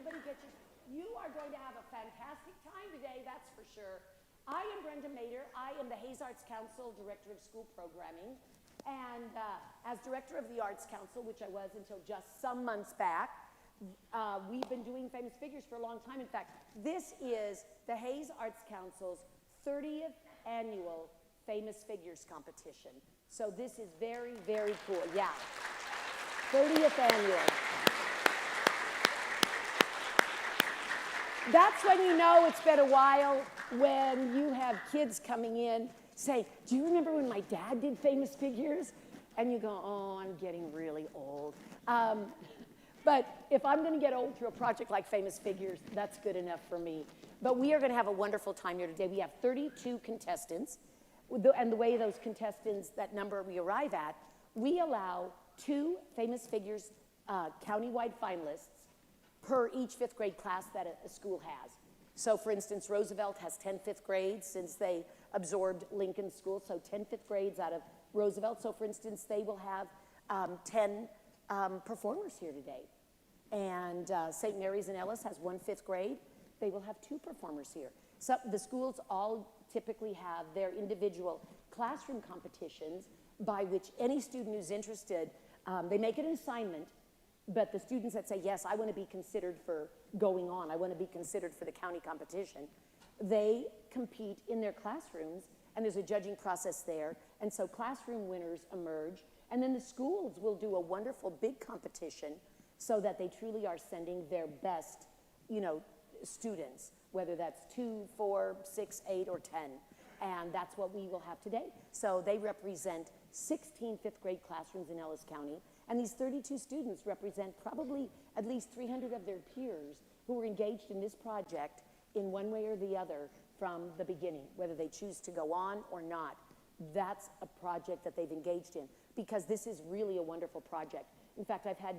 everybody get you are going to have a fantastic time today, that's for sure. I am Brenda Mader. I am the Hayes Arts Council Director of School Programming. And as Director of the Arts Council, which I was until just some months back, we've been doing Famous Figures for a long time. In fact, this is the Hayes Arts Council's 30th annual Famous Figures competition. So this is very, very cool. Yeah, 30th annual. That's when you know it's been a while, when you have kids coming in saying, do you remember when my dad did Famous Figures? And you go, oh, I'm getting really old. But if I'm going to get old through a project like Famous Figures, that's good enough for me. But we are going to have a wonderful time here today. We have 32 contestants. And the way those contestants, that number we arrive at, we allow 2 Famous Figures countywide finalists per each 5th grade class that a school has. So for instance, Roosevelt has 10 5th grades since they absorbed Lincoln School, so 10 5th grades out of Roosevelt. So for instance, they will have 10 performers here today. And St. Mary's in Ellis has 1 5th grade. They will have 2 performers here. So the schools all typically have their individual classroom competitions by which any student who's interested, they make it an assignment, but the students that say, yes, I want to be considered for going on, I want to be considered for the county competition, they compete in their classrooms, and there's a judging process there, and so classroom winners emerge, and then the schools will do a wonderful big competition so that they truly are sending their best, students, whether that's 2, 4, 6, 8, or 10, and that's what we will have today. So they represent 16 5th grade classrooms in Ellis County, and these 32 students represent probably at least 300 of their peers who were engaged in this project in one way or the other from the beginning, whether they choose to go on or not. That's a project that they've engaged in, because this is really a wonderful project. In fact, I've had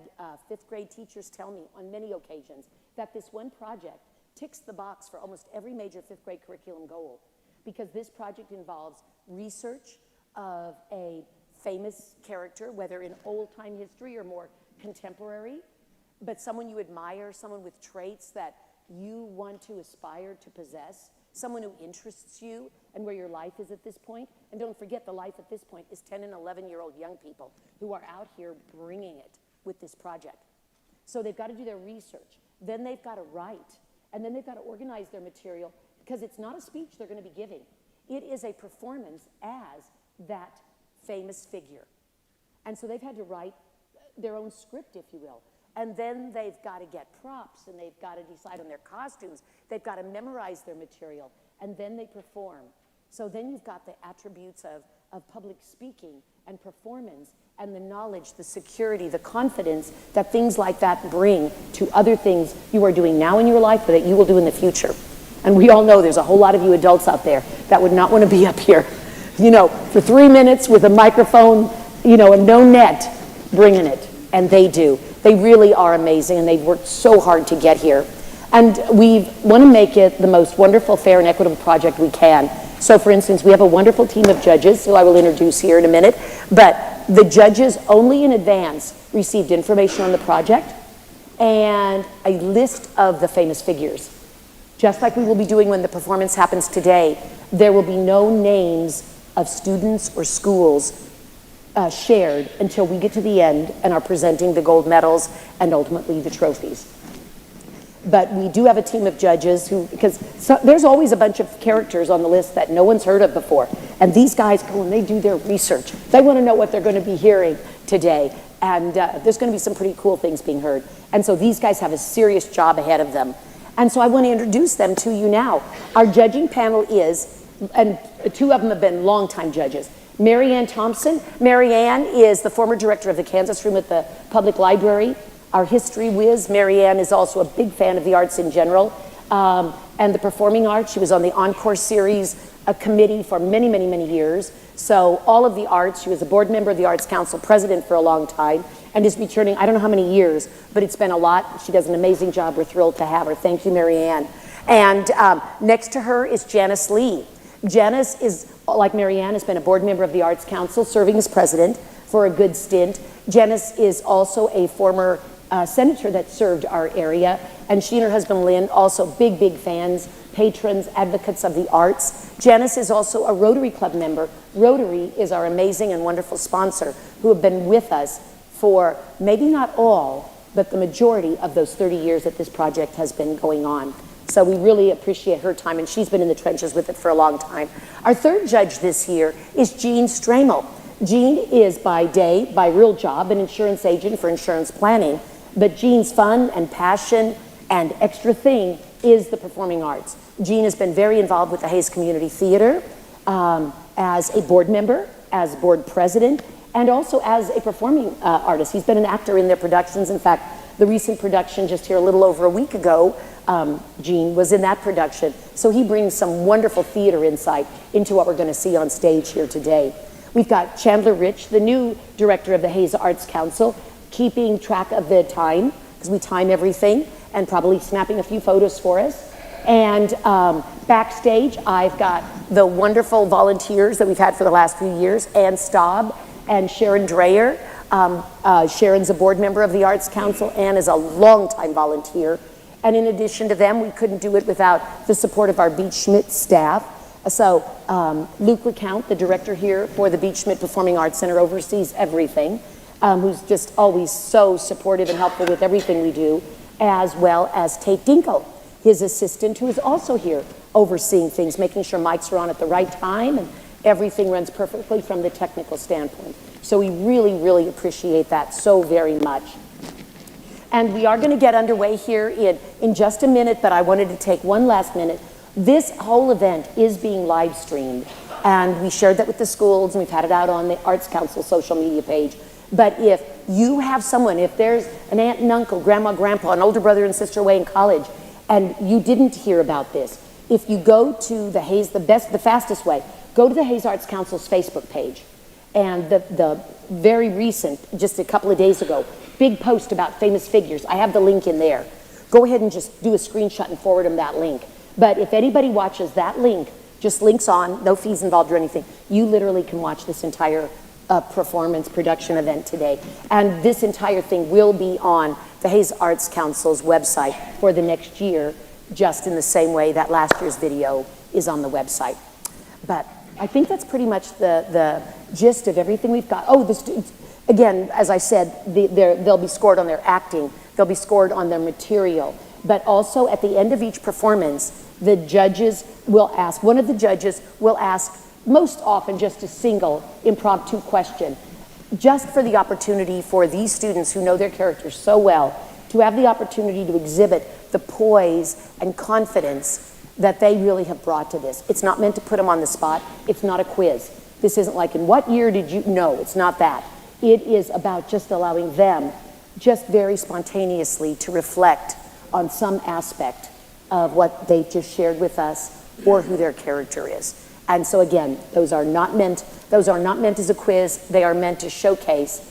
5th grade teachers tell me on many occasions that this one project ticks the box for almost every major 5th grade curriculum goal, because this project involves research of a famous character, whether in old-time history or more contemporary, but someone you admire, someone with traits that you want to aspire to possess, someone who interests you and where your life is at this point. And don't forget, the life at this point is 10 and 11-year-old young people who are out here bringing it with this project. So they've got to do their research. Then they've got to write. And then they've got to organize their material, because it's not a speech they're going to be giving. It is a performance as that famous figure. And so they've had to write their own script, if you will. And then they've got to get props, and they've got to decide on their costumes. They've got to memorize their material, and then they perform. So then you've got the attributes of public speaking and performance, and the knowledge, the security, the confidence that things like that bring to other things you are doing now in your life, but that you will do in the future. And we all know there's a whole lot of you adults out there that would not want to be up here, for 3 minutes with a microphone, and no net, bringing it. And they do. They really are amazing, and they've worked so hard to get here. And we want to make it the most wonderful, fair, and equitable project we can. So, for instance, we have a wonderful team of judges, who I will introduce here in a minute. But the judges only in advance received information on the project and a list of the famous figures. Just like we will be doing when the performance happens today, there will be no names of students or schools shared until we get to the end and are presenting the gold medals and ultimately the trophies. But we do have a team of judges because there's always a bunch of characters on the list that no one's heard of before. And these guys go and they do their research. They want to know what they're going to be hearing today. And there's going to be some pretty cool things being heard. And so these guys have a serious job ahead of them. And so I want to introduce them to you now. Our judging panel is, and 2 of them have been longtime judges. Mary Ann Thompson. Mary Ann is the former director of the Kansas Room at the Public Library. Our history whiz. Mary Ann is also a big fan of the arts in general and the performing arts. She was on the Encore series committee for many, many, many years. So all of the arts, she was a board member of the Arts Council, president for a long time, and is returning, I don't know how many years, but it's been a lot. She does an amazing job. We're thrilled to have her. Thank you, Mary Ann. And next to her is Janice Lee. Janice is, like Mary Ann, has been a board member of the Arts Council, serving as president for a good stint. Janice is also a former senator that served our area, and she and her husband Lynn, also big, big fans, patrons, advocates of the arts. Janice is also a Rotary Club member. Rotary is our amazing and wonderful sponsor who have been with us for maybe not all, but the majority of those 30 years that this project has been going on. So we really appreciate her time, and she's been in the trenches with it for a long time. Our third judge this year is Jean Stramel. Jean is by day, by real job, an insurance agent for insurance planning, but Jean's fun and passion and extra thing is the performing arts. Jean has been very involved with the Hayes Community Theater as a board member, as board president, and also as a performing artist. He's been an actor in their productions. In fact, the recent production just here a little over a week ago, Jean was in that production. So he brings some wonderful theater insight into what we're going to see on stage here today. We've got Chandler Rich, the new director of the Hayes Arts Council, keeping track of the time, because we time everything, and probably snapping a few photos for us. And backstage, I've got the wonderful volunteers that we've had for the last few years, Ann Staub and Sharon Dreyer. Sharon's a board member of the Arts Council. Ann is a longtime volunteer. And in addition to them, we couldn't do it without the support of our Beach Schmidt staff. So Luke LeCount, the director here for the Beach Schmidt Performing Arts Center, oversees everything, who's just always so supportive and helpful with everything we do, as well as Tate Dinkle, his assistant, who is also here overseeing things, making sure mics are on at the right time and everything runs perfectly from the technical standpoint. So we really, really appreciate that so very much. And we are going to get underway here in just a minute, but I wanted to take one last minute. This whole event is being live streamed, and we shared that with the schools, and we've had it out on the Arts Council social media page. But if you have someone, if there's an aunt and uncle, grandma, grandpa, an older brother and sister away in college, and you didn't hear about this, if you go to the Hayes, the fastest way, go to the Hayes Arts Council's Facebook page. And the very recent, just a couple of days ago, big post about famous figures. I have the link in there. Go ahead and just do a screenshot and forward them that link. But if anybody watches that link, just links on, no fees involved or anything, you literally can watch this entire performance production event today. And this entire thing will be on the Hayes Arts Council's website for the next year, just in the same way that last year's video is on the website. But I think that's pretty much the gist of everything we've got. Oh, the students, again, as I said, they'll be scored on their acting, they'll be scored on their material, but also at the end of each performance, the judges will ask, one of the judges will ask, most often just a single impromptu question, just for the opportunity for these students who know their characters so well to have the opportunity to exhibit the poise and confidence that they really have brought to this. It's not meant to put them on the spot. It's not a quiz. This isn't like, in what year did you? No, it's not that. It is about just allowing them, just very spontaneously, to reflect on some aspect of what they've just shared with us or who their character is. And so again, those are not meant as a quiz. They are meant to showcase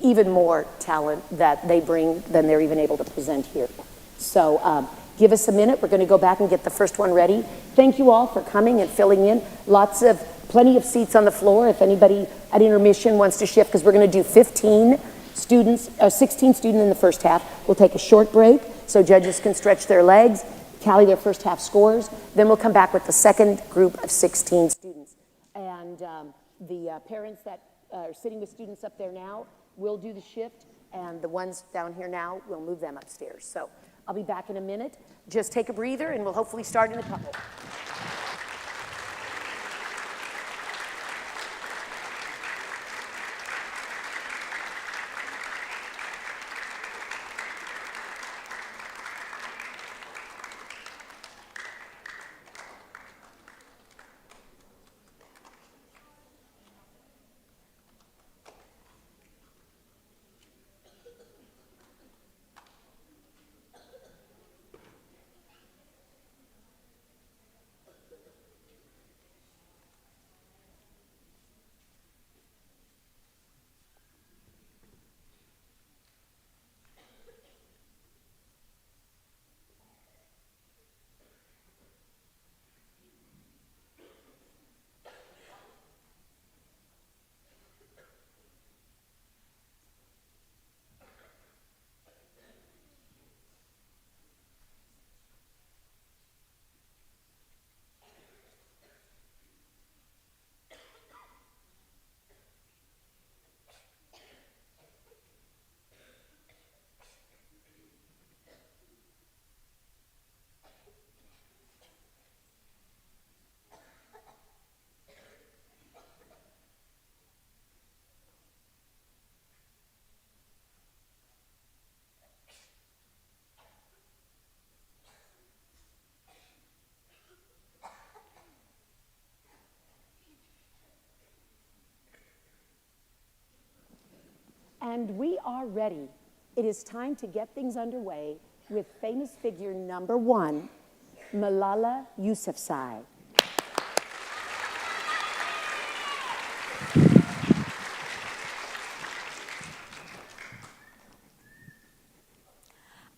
even more talent that they bring than they're even able to present here. So give us a minute. We're going to go back and get the first one ready. Thank you all for coming and filling in. Plenty of seats on the floor if anybody at intermission wants to shift, because we're going to do 15 students, 16 students in the first half. We'll take a short break so judges can stretch their legs, tally their first half scores. Then we'll come back with the second group of 16 students. And the parents that are sitting with students up there now will do the shift, and the ones down here now, we'll move them upstairs. So I'll be back in a minute. Just take a breather, and we'll hopefully start in a couple. And we are ready. It is time to get things underway with famous figure number 1, Malala Yousafzai.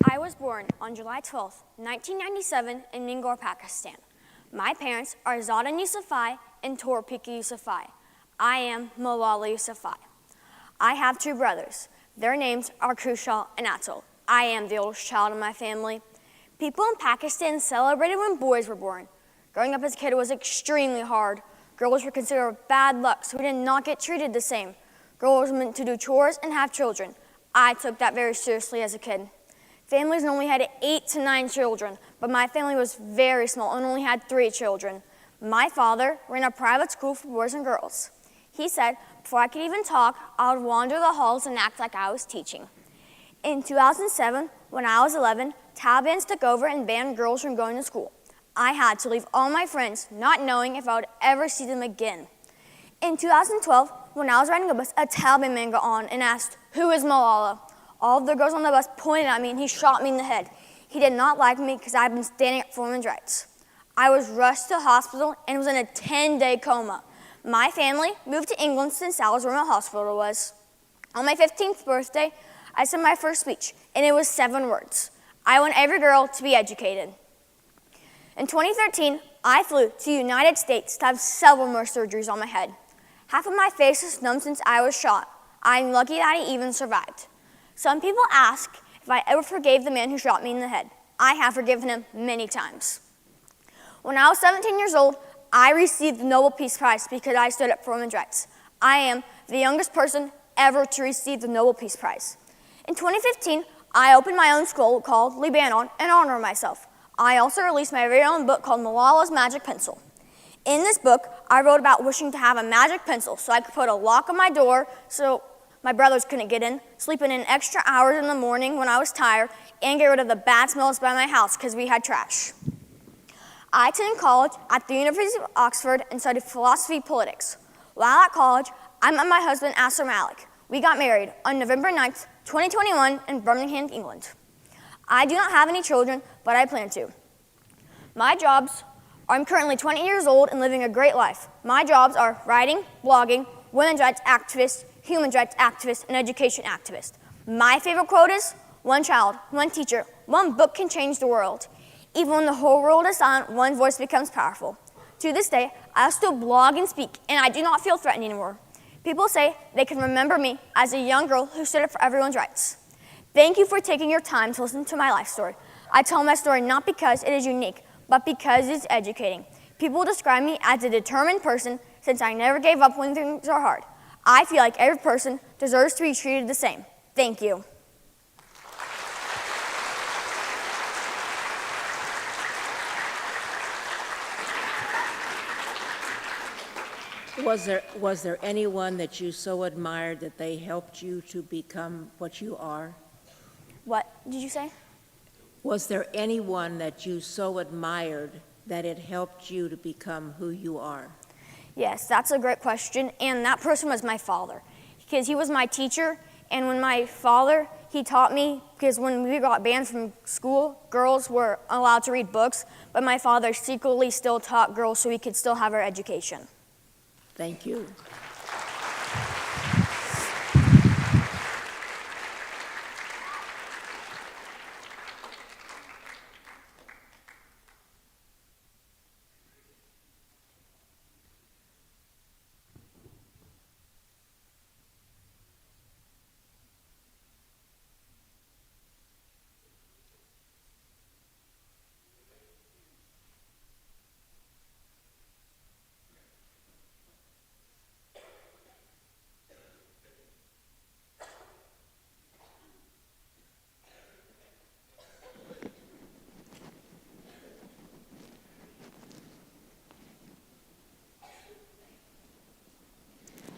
I was born on July 12, 1997 in Mingar, Pakistan. My parents are Zada Yousafzai and Torpika Yousafzai. I am Malala Yousafzai. I have 2 brothers. Their names are Kushal and Atul. I am the oldest child in my family. People in Pakistan celebrated when boys were born. Growing up as a kid was extremely hard. Girls were considered bad luck, so we did not get treated the same. Girls were meant to do chores and have children. I took that very seriously as a kid. Families normally had 8 to 9 children, but my family was very small and only had 3 children. My father ran a private school for boys and girls. He said, before I could even talk, I would wander the halls and act like I was teaching. In 2007, when I was 11, Taliban took over and banned girls from going to school. I had to leave all my friends, not knowing if I would ever see them again. In 2012, when I was riding a bus, a Taliban man got on and asked, "Who is Malala?" All of the girls on the bus pointed at me and he shot me in the head. He did not like me because I had been standing up for women's rights. I was rushed to the hospital and was in a 10-day coma. My family moved to England since that was where my hospital was. On my 15th birthday, I said my first speech, and it was 7 words. I want every girl to be educated. In 2013, I flew to the United States to have several more surgeries on my head. Half of my face is numb since I was shot. I'm lucky that I even survived. Some people ask if I ever forgave the man who shot me in the head. I have forgiven him many times. When I was 17 years old, I received the Nobel Peace Prize because I stood up for women's rights. I am the youngest person ever to receive the Nobel Peace Prize. In 2015, I opened my own school called Lebanon in honor of myself. I also released my very own book called Malala's Magic Pencil. In this book, I wrote about wishing to have a magic pencil so I could put a lock on my door so my brothers couldn't get in, sleeping in extra hours in the morning when I was tired, and get rid of the bad smells by my house because we had trash. I attended college at the University of Oxford and studied philosophy politics. While at college, I met my husband, Asser Malik. We got married on November 9th, 2021 in Birmingham, England. I do not have any children, but I plan to. I'm currently 20 years old and living a great life. My jobs are writing, blogging, women's rights activist, human rights activist, and education activist. My favorite quote is, "One child, one teacher, one book can change the world. Even when the whole world is silent, one voice becomes powerful." To this day, I still blog and speak, and I do not feel threatened anymore. People say they can remember me as a young girl who stood up for everyone's rights. Thank you for taking your time to listen to my life story. I tell my story not because it is unique, but because it's educating. People describe me as a determined person since I never gave up when things are hard. I feel like every person deserves to be treated the same. Thank you. Was there anyone that you so admired that they helped you to become what you are? What did you say? Was there anyone that you so admired that it helped you to become who you are? Yes, that's a great question, and that person was my father, because he was my teacher, and when my father, he taught me, because when we got banned from school, girls were allowed to read books, but my father secretly still taught girls so we could still have our education. Thank you.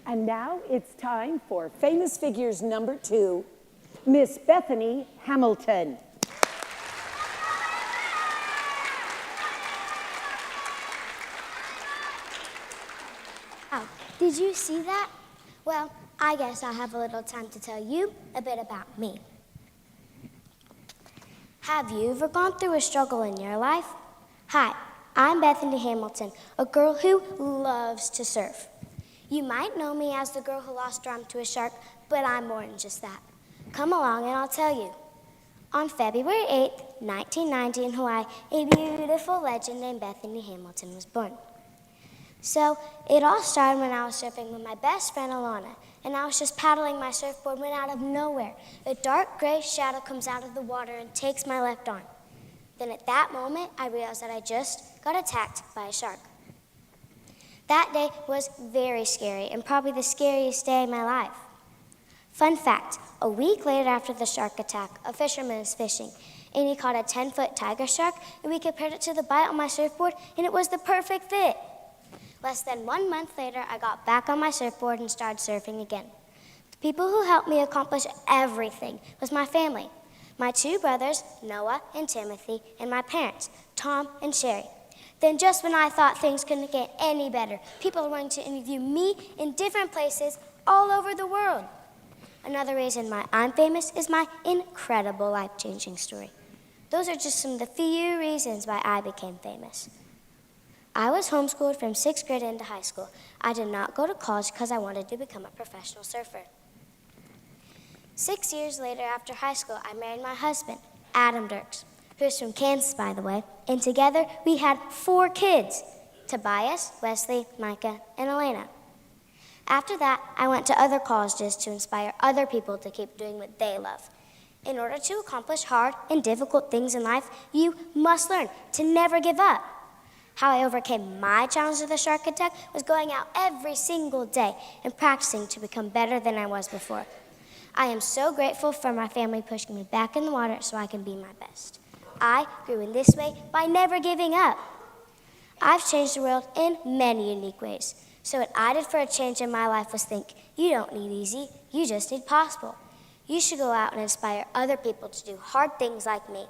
And now it's time for famous figures number 2, Miss Bethany Hamilton. Oh, did you see that? Well, I guess I have a little time to tell you a bit about me. Have you ever gone through a struggle in your life? Hi, I'm Bethany Hamilton, a girl who loves to surf. You might know me as the girl who lost her arm to a shark, but I'm more than just that. Come along and I'll tell you. On February 8th, 1990 in Hawaii, a beautiful legend named Bethany Hamilton was born. So it all started when I was surfing with my best friend Alana, and I was just paddling my surfboard when out of nowhere, a dark gray shadow comes out of the water and takes my left arm. Then at that moment, I realized that I just got attacked by a shark. That day was very scary and probably the scariest day of my life. Fun fact, a week later after the shark attack, a fisherman was fishing, and he caught a 10-foot tiger shark, and we compared it to the bite on my surfboard, and it was the perfect fit. Less than 1 month later, I got back on my surfboard and started surfing again. The people who helped me accomplish everything was my family. My 2 brothers, Noah and Timothy, and my parents, Tom and Sherry. Then just when I thought things couldn't get any better, people are wanting to interview me in different places all over the world. Another reason why I'm famous is my incredible life-changing story. Those are just some of the few reasons why I became famous. I was homeschooled from 6th grade into high school. I did not go to college because I wanted to become a professional surfer. 6 years later, after high school, I married my husband, Adam Dirks, who's from Kansas, by the way, and together we had 4 kids, Tobias, Wesley, Micah, and Elena. After that, I went to other colleges to inspire other people to keep doing what they love. In order to accomplish hard and difficult things in life, you must learn to never give up. How I overcame my challenge of the shark attack was going out every single day and practicing to become better than I was before. I am so grateful for my family pushing me back in the water so I can be my best. I grew in this way by never giving up. I've changed the world in many unique ways. So what I did for a change in my life was think, you don't need easy, you just need possible. You should go out and inspire other people to do hard things like me.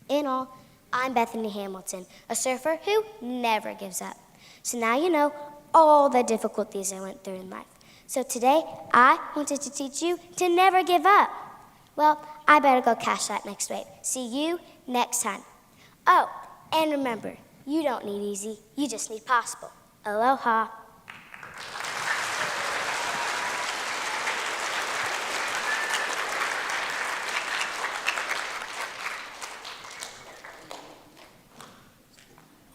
In all, I'm Bethany Hamilton, a surfer who never gives up. So now you know all the difficulties I went through in life. So today, I wanted to teach you to never give up. Well, I better go catch that next wave. See you next time. Oh, and remember, you don't need easy, you just need possible. Aloha.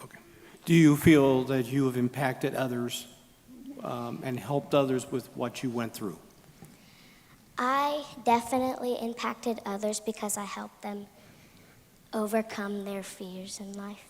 Okay. Do you feel that you have impacted others and helped others with what you went through? I definitely impacted others because I helped them overcome their fears in life.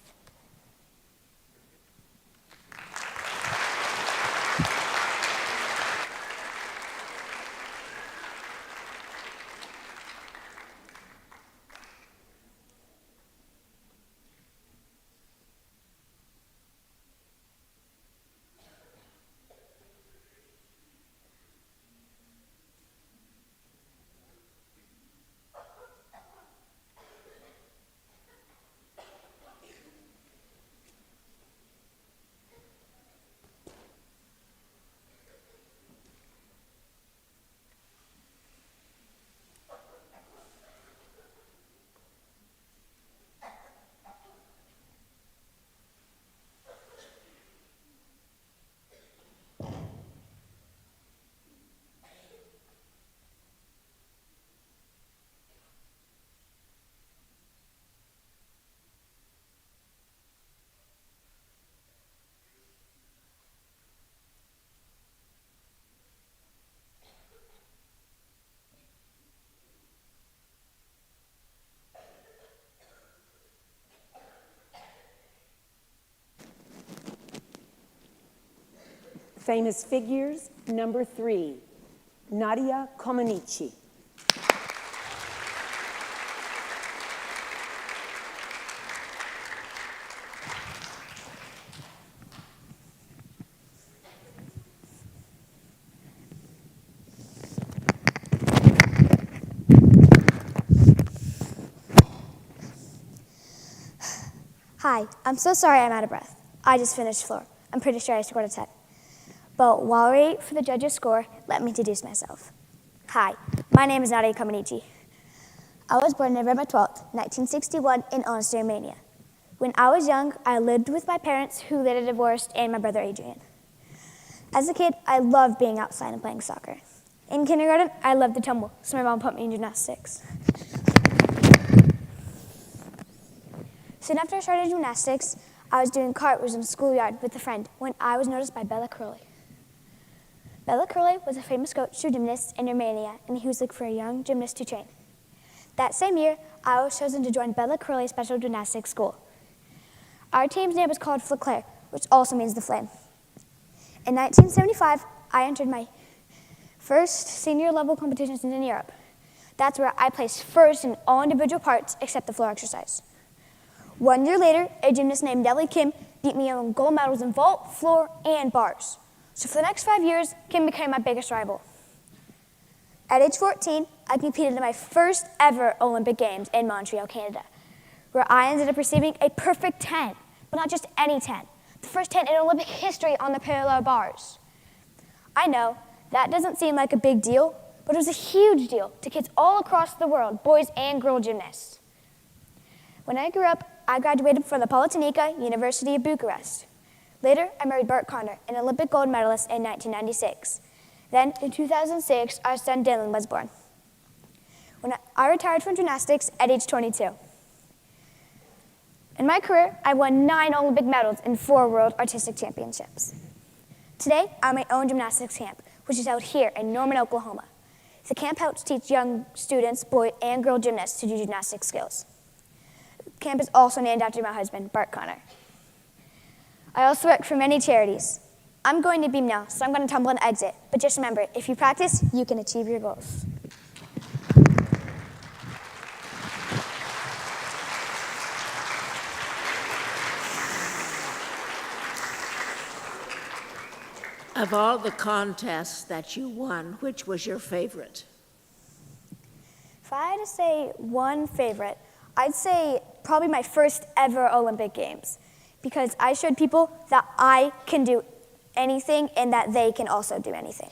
Famous figures, number 3, Nadia Comaneci. Hi, I'm so sorry I'm out of breath. I just finished floor. I'm pretty sure I scored a 10. But while we wait for the judge's score, let me introduce myself. Hi, my name is Nadia Kamenici. I was born November 12th, 1961 in Onster, Romania. When I was young, I lived with my parents who later divorced and my brother Adrian. As a kid, I loved being outside and playing soccer. In kindergarten, I loved to tumble, so my mom put me in gymnastics. Soon after I started gymnastics, I was doing cartwheels in the schoolyard with a friend when I was noticed by Bela Crowley. Bela Crowley was a famous coach to gymnasts in Romania, and he was looking for a young gymnast to train. That same year, I was chosen to join Bela Crowley's Special Gymnastics School. Our team's name was called Flair, which also means the flame. In 1975, I entered my first senior level competitions in Europe. That's where I placed first in all individual parts except the floor exercise. 1 year later, a gymnast named Nellie Kim beat me on gold medals in vault, floor, and bars. So for the next 5 years, Kim became my biggest rival. At age 14, I competed in my first ever Olympic Games in Montreal, Canada, where I ended up receiving a perfect 10, but not just any 10, the first 10 in Olympic history on the parallel bars. I know, that doesn't seem like a big deal, but it was a huge deal to kids all across the world, boys and girl gymnasts. When I grew up, I graduated from the Polytechnica University of Bucharest. Later, I married Bart Connor, an Olympic gold medalist in 1996. Then, in 2006, our son Dylan was born. When I retired from gymnastics at age 22. In my career, I won 9 Olympic medals and 4 World Artistic Championships. Today, I'm at my own gymnastics camp, which is out here in Norman, Oklahoma. The camp helps teach young students, boy and girl gymnasts, to do gymnastic skills. The camp is also named after my husband, Bart Connor. I also work for many charities. I'm going to beam now, so I'm going to tumble and exit. But just remember, if you practice, you can achieve your goals. Of all the contests that you won, which was your favorite? If I had to say one favorite, I'd say probably my first ever Olympic Games, because I showed people that I can do anything and that they can also do anything.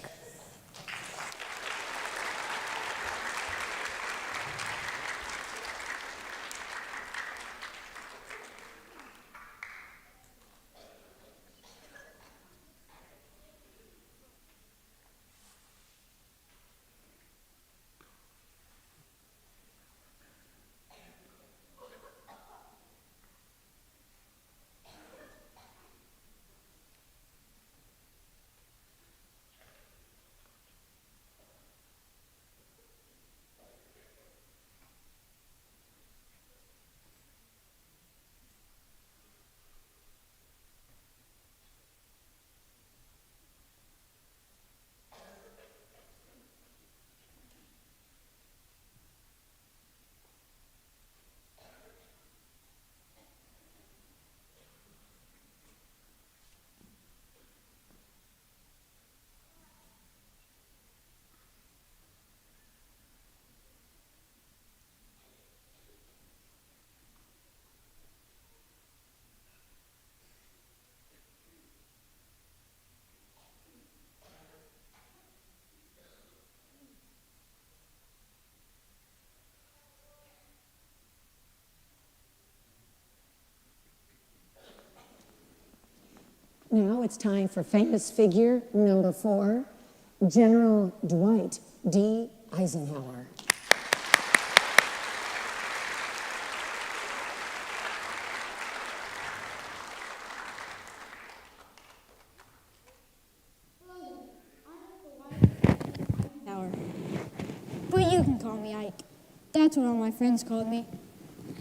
Now it's time for famous figure number 4, General Dwight D. Eisenhower. But you can call me Ike. That's what all my friends called me.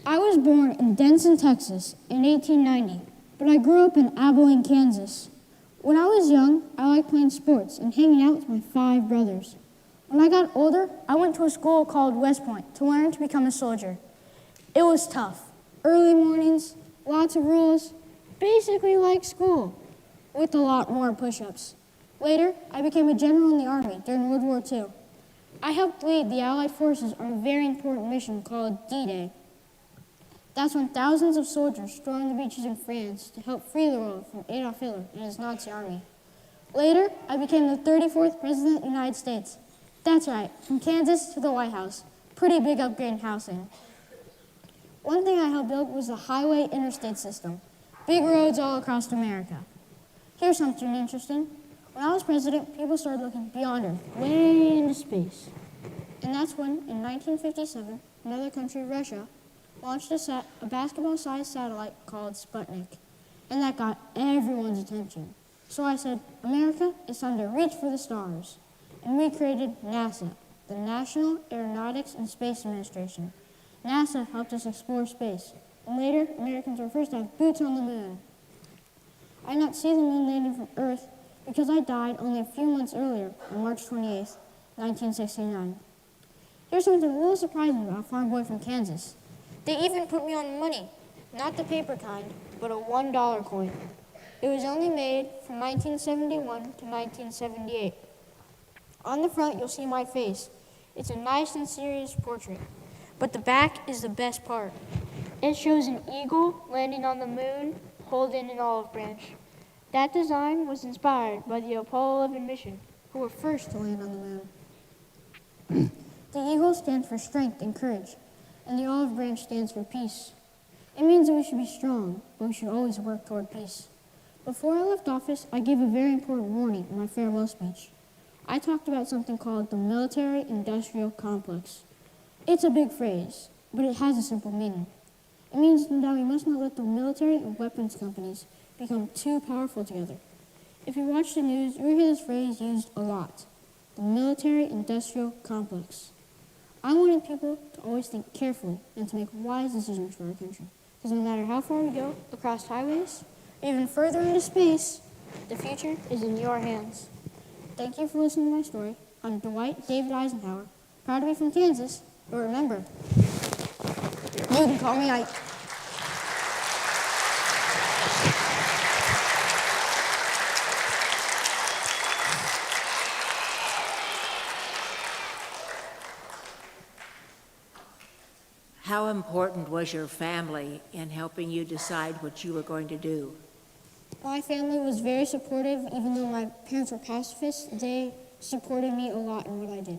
I was born in Denton, Texas in 1890, but I grew up in Abilene, Kansas. When I was young, I liked playing sports and hanging out with my 5 brothers. When I got older, I went to a school called West Point to learn to become a soldier. It was tough. Early mornings, lots of rules, basically like school, with a lot more push-ups. Later, I became a general in the Army during World War II. I helped lead the Allied forces on a very important mission called D-Day. That's when thousands of soldiers stormed the beaches in France to help free the world from Adolf Hitler and his Nazi army. Later, I became the 34th President of the United States. That's right, from Kansas to the White House. Pretty big upgrade in housing. One thing I helped build was the highway interstate system. Big roads all across America. Here's something interesting. When I was president, people started looking beyond Earth, way into space. And that's when, in 1957, another country, Russia, launched a basketball-sized satellite called Sputnik. And that got everyone's attention. So I said, America, it's time to reach for the stars. And we created NASA, the National Aeronautics and Space Administration. NASA helped us explore space. And later, Americans were first to have boots on the moon. I did not see the moon landing from Earth because I died only a few months earlier, on March 28, 1969. Here's something a little surprising about a farm boy from Kansas. They even put me on money, not the paper kind, but a $1 coin. It was only made from 1971 to 1978. On the front, you'll see my face. It's a nice and serious portrait. But the back is the best part. It shows an eagle landing on the moon, holding an olive branch. That design was inspired by the Apollo 11 mission, who were first to land on the moon. The eagle stands for strength and courage, and the olive branch stands for peace. It means that we should be strong, but we should always work toward peace. Before I left office, I gave a very important warning in my farewell speech. I talked about something called the military-industrial complex. It's a big phrase, but it has a simple meaning. It means that we must not let the military and weapons companies become too powerful together. If you watch the news, you'll hear this phrase used a lot, the military-industrial complex. I wanted people to always think carefully and to make wise decisions for our country. Because no matter how far we go across highways, or even further into space, the future is in your hands. Thank you for listening to my story. I'm Dwight David Eisenhower, proud to be from Kansas, but remember, you can call me Ike. How important was your family in helping you decide what you were going to do? My family was very supportive. Even though my parents were pacifists, they supported me a lot in what I did.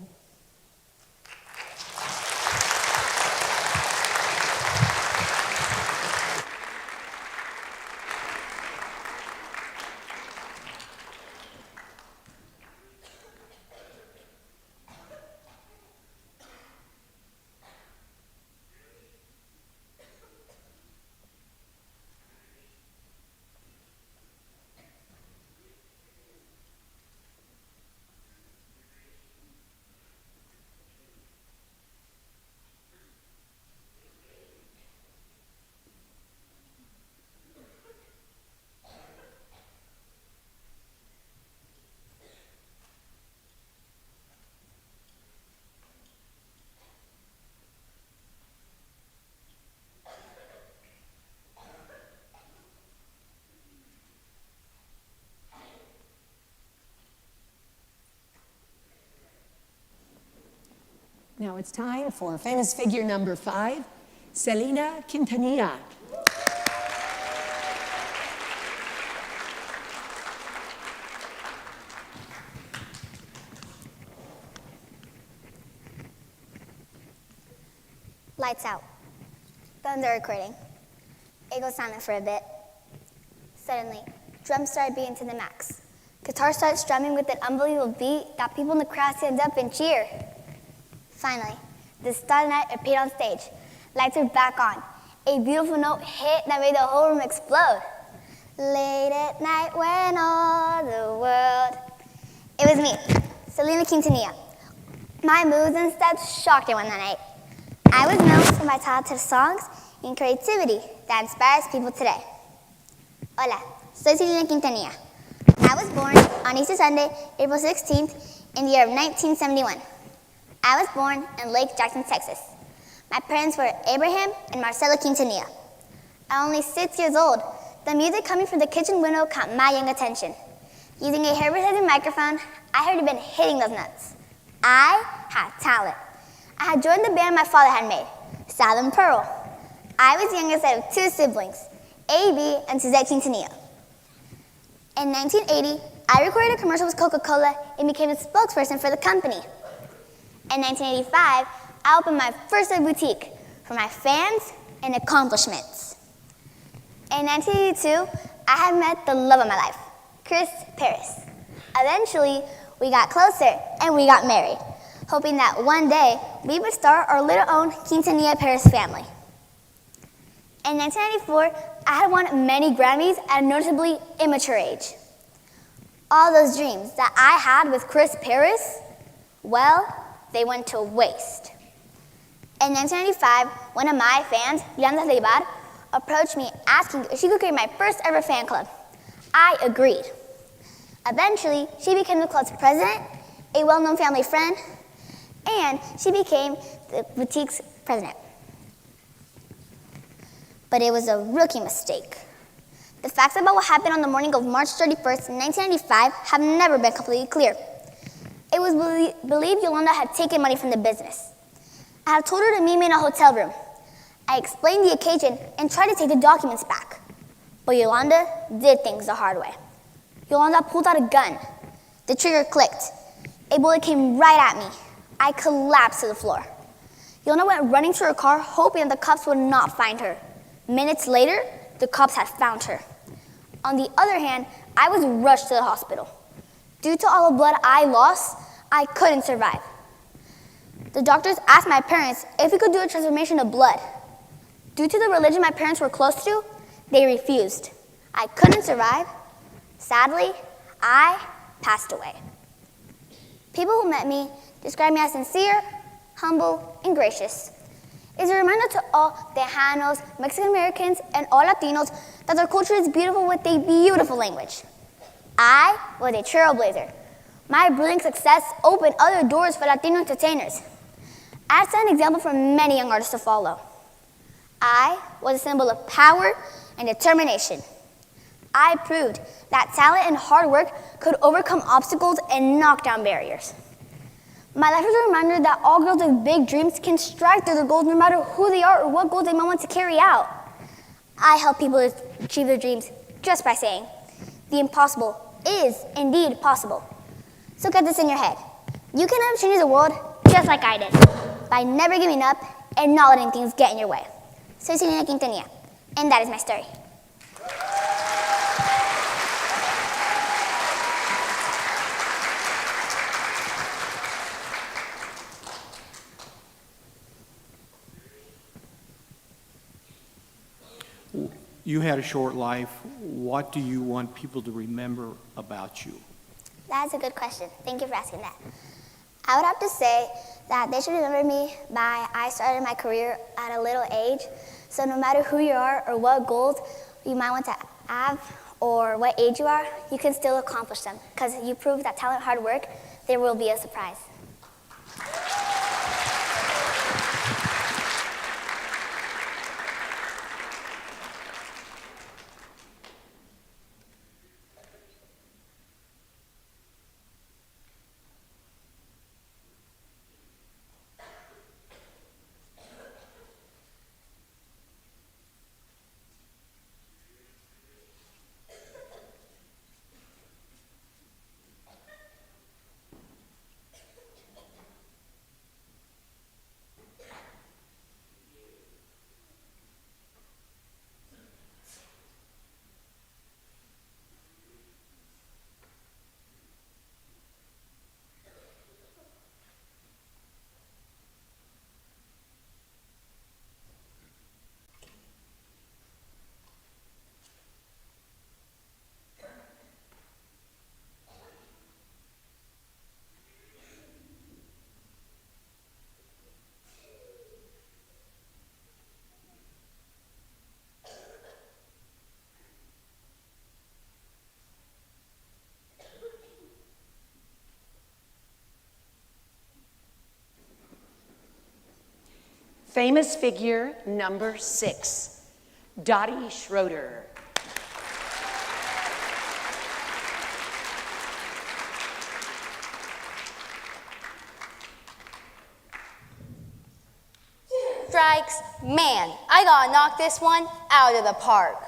Now it's time for famous figure number 5, Selena Quintanilla. Lights out. Thumbs are recording. It goes silent for a bit. Suddenly, drums start beating to the max. Guitar starts strumming with an unbelievable beat that people in the crowd stand up and cheer. Finally, the star of the night appeared on stage. Lights are back on. A beautiful note hit that made the whole room explode. Late at night when all the world... It was me, Selena Quintanilla. My moves and steps shocked everyone that night. I was known for my talented songs and creativity that inspires people today. Hola, soy Selena Quintanilla. I was born on Easter Sunday, April 16th, in the year of 1971. I was born in Lake Jackson, Texas. My parents were Abraham and Marcela Quintanilla. At only 6 years old, the music coming from the kitchen window caught my young attention. Using a herbicide microphone, I heard he'd been hitting those notes. I had talent. I had joined the band my father had made, Sal and Pearl. I was the youngest out of 2 siblings, A.B. and Suzette Quintanilla. In 1980, I recorded a commercial with Coca-Cola and became a spokesperson for the company. In 1985, I opened my first boutique for my fans and accomplishments. In 1982, I had met the love of my life, Chris Paris. Eventually, we got closer and we got married, hoping that one day we would start our little own Quintanilla Paris family. In 1994, I had won many Grammys at a noticeably immature age. All those dreams that I had with Chris Paris, well, they went to waste. In 1995, one of my fans, Yolanda Leibar, approached me asking if she could create my first ever fan club. I agreed. Eventually, she became the club's president, a well-known family friend, and she became the boutique's president. But it was a rookie mistake. The facts about what happened on the morning of March 31st, 1995 have never been completely clear. It was believed Yolanda had taken money from the business. I had told her to meet me in a hotel room. I explained the occasion and tried to take the documents back. But Yolanda did things the hard way. Yolanda pulled out a gun. The trigger clicked. A bullet came right at me. I collapsed to the floor. Yolanda went running to her car, hoping that the cops would not find her. Minutes later, the cops had found her. On the other hand, I was rushed to the hospital. Due to all the blood I lost, I couldn't survive. The doctors asked my parents if we could do a transformation of blood. Due to the religion my parents were close to, they refused. I couldn't survive. Sadly, I passed away. People who met me described me as sincere, humble, and gracious. It's a reminder to all Tejanos, Mexican Americans, and all Latinos that their culture is beautiful with a beautiful language. I was a trailblazer. My brilliant success opened other doors for Latino entertainers. I set an example for many young artists to follow. I was a symbol of power and determination. I proved that talent and hard work could overcome obstacles and knock down barriers. My life is a reminder that all girls with big dreams can strive through their goals no matter who they are or what goals they might want to carry out. I help people achieve their dreams just by saying, the impossible is indeed possible. So get this in your head. You can end up changing the world just like I did, by never giving up and not letting things get in your way. Soy Selena Quintanilla, and that is my story. You had a short life. What do you want people to remember about you? That's a good question. Thank you for asking that. I would have to say that they should remember me by I started my career at a little age. So no matter who you are or what goals you might want to have or what age you are, you can still accomplish them because you prove that talent, hard work, there will be a surprise. Famous figure number 6, Dottie Schroeder. Strikes, man, I gotta knock this one out of the park.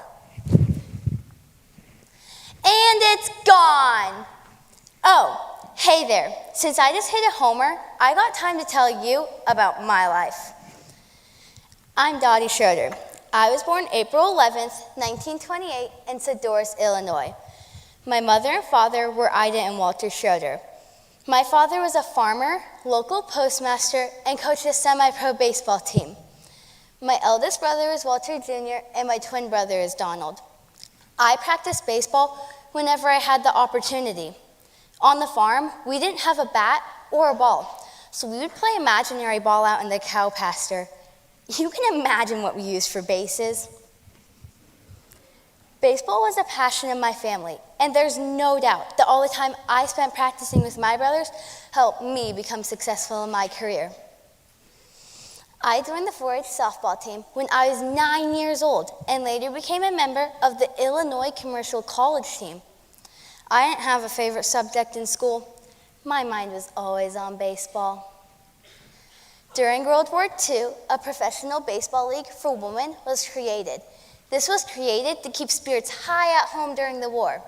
And it's gone. Oh, hey there. Since I just hit a homer, I got time to tell you about my life. I'm Dottie Schroeder. I was born April 11th, 1928 in Sedoris, Illinois. My mother and father were Ida and Walter Schroeder. My father was a farmer, local postmaster, and coached a semi-pro baseball team. My eldest brother is Walter Jr., and my twin brother is Donald. I practiced baseball whenever I had the opportunity. On the farm, we didn't have a bat or a ball, so we would play imaginary ball out in the cow pasture. You can imagine what we used for bases. Baseball was a passion in my family, and there's no doubt that all the time I spent practicing with my brothers helped me become successful in my career. I joined the 4-H softball team when I was 9 years old and later became a member of the Illinois Commercial College team. I didn't have a favorite subject in school. My mind was always on baseball. During World War II, a professional baseball league for women was created. This was created to keep spirits high at home during the war.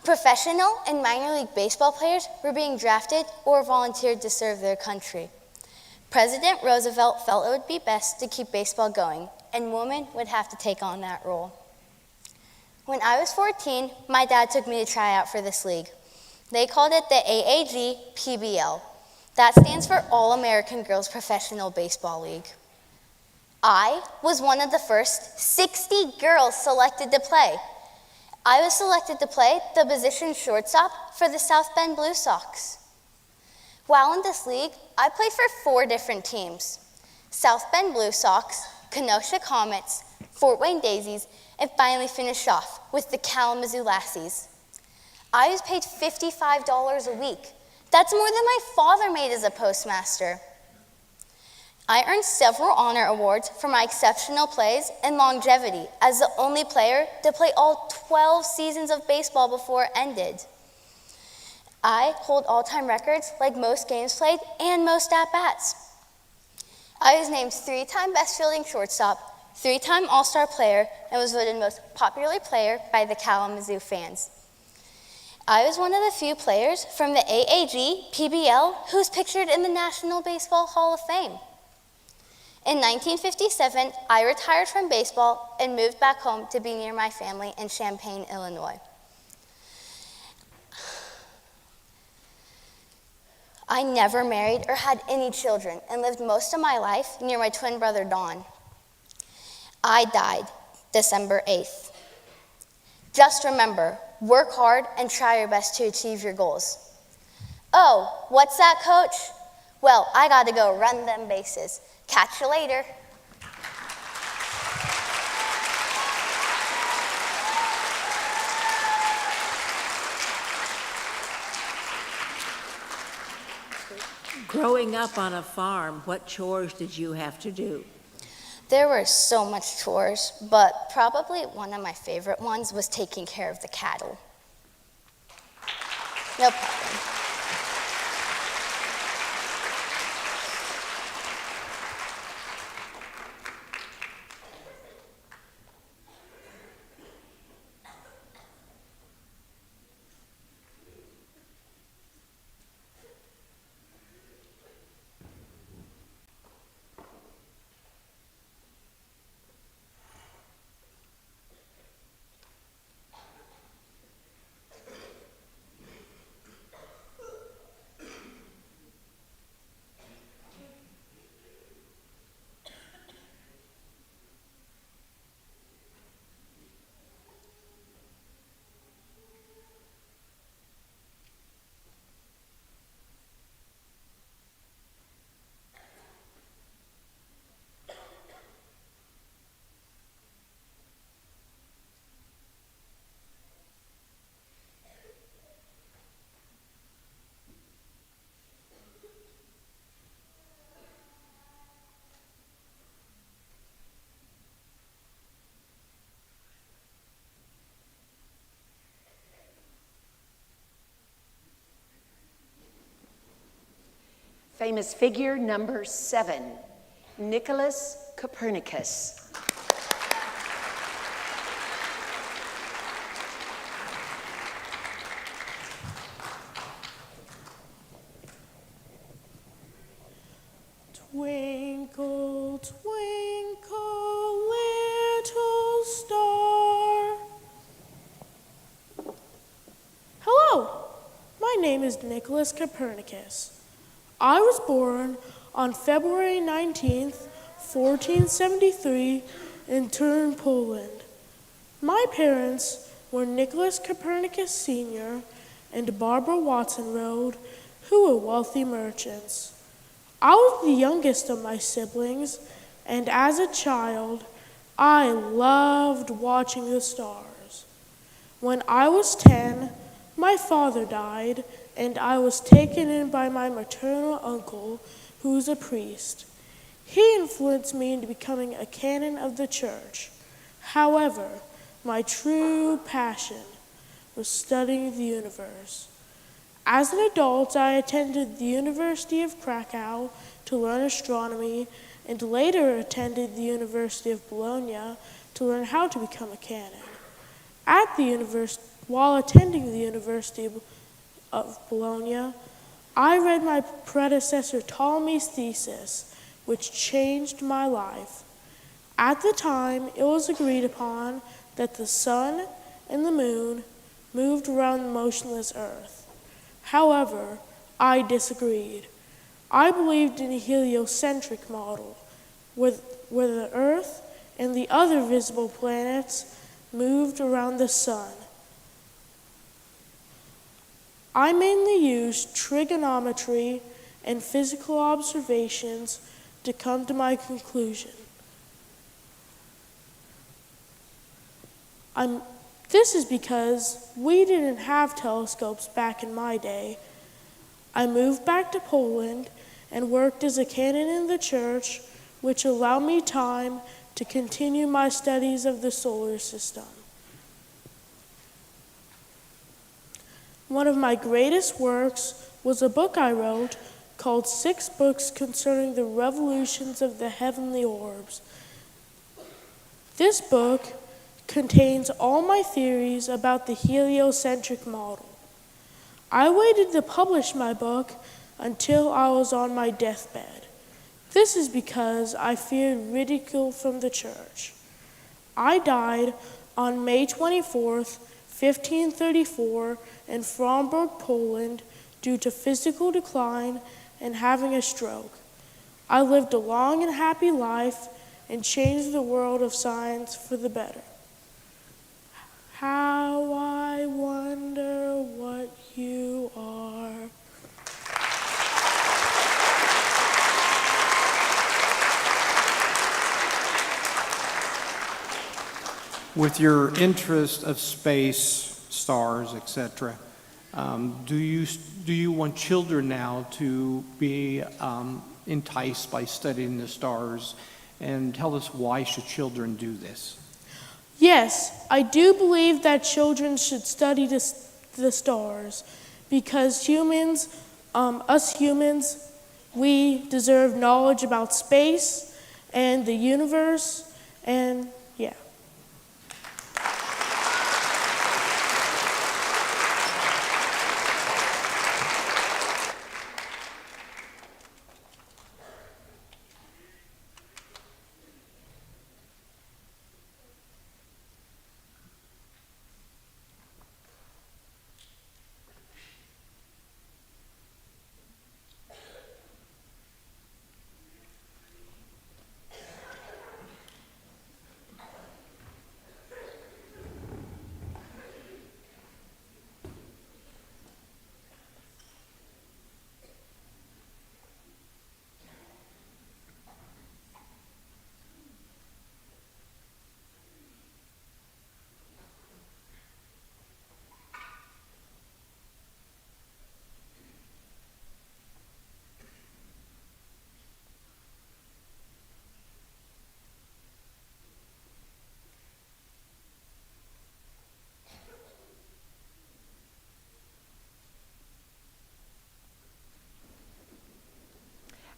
Professional and minor league baseball players were being drafted or volunteered to serve their country. President Roosevelt felt it would be best to keep baseball going, and women would have to take on that role. When I was 14, my dad took me to try out for this league. They called it the AAG PBL. That stands for All American Girls Professional Baseball League. I was one of the first 60 girls selected to play. I was selected to play the position shortstop for the South Bend Blue Sox. While in this league, I played for 4 different teams: South Bend Blue Sox, Kenosha Comets, Fort Wayne Daisies, and finally finished off with the Kalamazoo Lassies. I was paid $55 a week. That's more than my father made as a postmaster. I earned several honor awards for my exceptional plays and longevity as the only player to play all 12 seasons of baseball before it ended. I hold all-time records like most games played and most at-bats. I was named 3-time best fielding shortstop, 3-time all-star player, and was voted most popular player by the Kalamazoo fans. I was one of the few players from the AAG PBL who's pictured in the National Baseball Hall of Fame. In 1957, I retired from baseball and moved back home to be near my family in Champaign, Illinois. I never married or had any children and lived most of my life near my twin brother, Don. I died December 8th. Just remember, work hard and try your best to achieve your goals. Oh, what's that, coach? Well, I gotta go run them bases. Catch you later. Growing up on a farm, what chores did you have to do? There were so much chores, but probably one of my favorite ones was taking care of the cattle. No problem. Famous figure number 7, Nicholas Copernicus. Twinkle, twinkle, little star. Hello, my name is Nicholas Copernicus. I was born on February 19th, 1473 in Turin, Poland. My parents were Nicholas Copernicus Sr. and Barbara Watson Road, who were wealthy merchants. I was the youngest of my siblings, and as a child, I loved watching the stars. When I was 10, my father died, and I was taken in by my maternal uncle, who was a priest. He influenced me into becoming a canon of the church. However, my true passion was studying the universe. As an adult, I attended the University of Krakow to learn astronomy and later attended the University of Bologna to learn how to become a canon. While attending the University of Bologna, I read my predecessor Ptolemy's thesis, which changed my life. At the time, it was agreed upon that the sun and the moon moved around the motionless earth. However, I disagreed. I believed in a heliocentric model, where the Earth and the other visible planets moved around the sun. I mainly used trigonometry and physical observations to come to my conclusion. This is because we didn't have telescopes back in my day. I moved back to Poland and worked as a canon in the church, which allowed me time to continue my studies of the solar system. One of my greatest works was a book I wrote called 6 Books Concerning the Revolutions of the Heavenly Orbs. This book contains all my theories about the heliocentric model. I waited to publish my book until I was on my deathbed. This is because I feared ridicule from the church. I died on May 24th, 1534 in Fromberg, Poland, due to physical decline and having a stroke. I lived a long and happy life and changed the world of science for the better. How I wonder what you are. With your interest of space, stars, etc., do you want children now to be enticed by studying the stars? And tell us, why should children do this? Yes, I do believe that children should study the stars because us humans, we deserve knowledge about space and the universe, and yeah.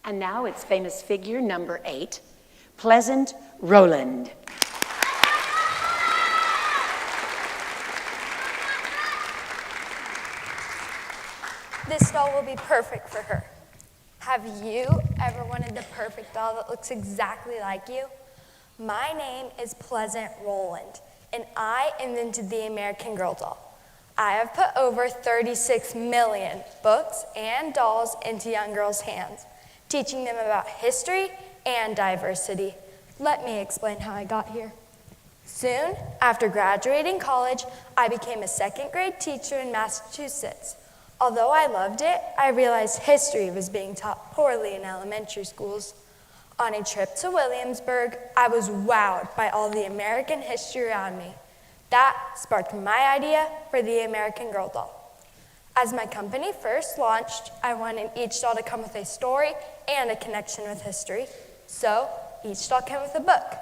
And now it's famous figure number 8, Pleasant Rowland. This doll will be perfect for her. Have you ever wanted the perfect doll that looks exactly like you? My name is Pleasant Rowland, and I invented the American Girl doll. I have put over 36 million books and dolls into young girls' hands, teaching them about history and diversity. Let me explain how I got here. Soon after graduating college, I became a second-grade teacher in Massachusetts. Although I loved it, I realized history was being taught poorly in elementary schools. On a trip to Williamsburg, I was wowed by all the American history around me. That sparked my idea for the American Girl doll. As my company first launched, I wanted each doll to come with a story and a connection with history. So each doll came with a book.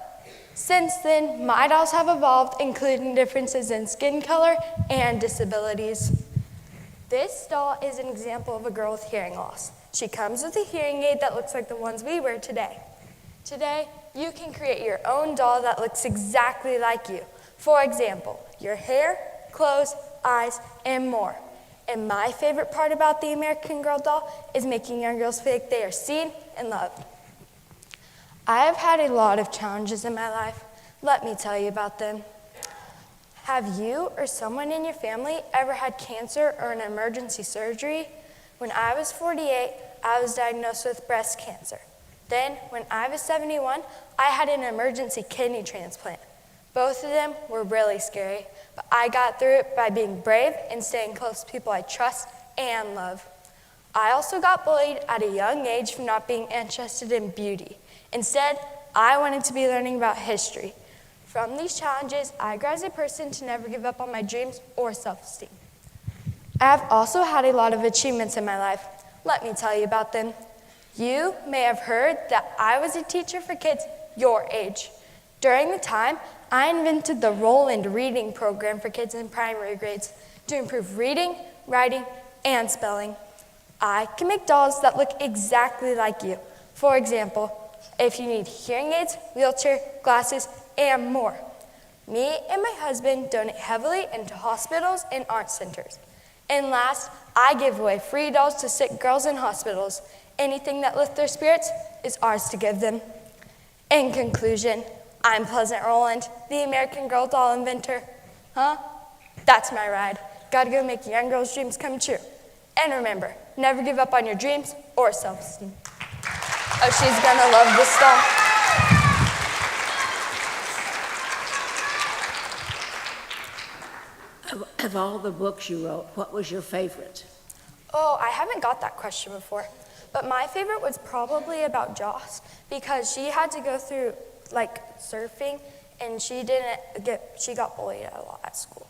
Since then, my dolls have evolved, including differences in skin color and disabilities. This doll is an example of a girl with hearing loss. She comes with a hearing aid that looks like the ones we wear today. Today, you can create your own doll that looks exactly like you. For example, your hair, clothes, eyes, and more. And my favorite part about the American Girl doll is making young girls feel like they are seen and loved. I have had a lot of challenges in my life. Let me tell you about them. Have you or someone in your family ever had cancer or an emergency surgery? When I was 48, I was diagnosed with breast cancer. Then, when I was 71, I had an emergency kidney transplant. Both of them were really scary, but I got through it by being brave and staying close to people I trust and love. I also got bullied at a young age for not being interested in beauty. Instead, I wanted to be learning about history. From these challenges, I grew as a person to never give up on my dreams or self-esteem. I have also had a lot of achievements in my life. Let me tell you about them. You may have heard that I was a teacher for kids your age. During the time, I invented the Rowland Reading Program for kids in primary grades to improve reading, writing, and spelling. I can make dolls that look exactly like you. For example, if you need hearing aids, wheelchair, glasses, and more. Me and my husband donate heavily into hospitals and art centers. And last, I give away free dolls to sick girls in hospitals. Anything that lifts their spirits is ours to give them. In conclusion, I'm Pleasant Rowland, the American Girl doll inventor. That's my ride. Gotta go make young girls' dreams come true. And remember, never give up on your dreams or self-esteem. Oh, she's gonna love this doll. Of all the books you wrote, what was your favorite? Oh, I haven't got that question before. But my favorite was probably about Joss because she had to go through surfing and she got bullied a lot at school.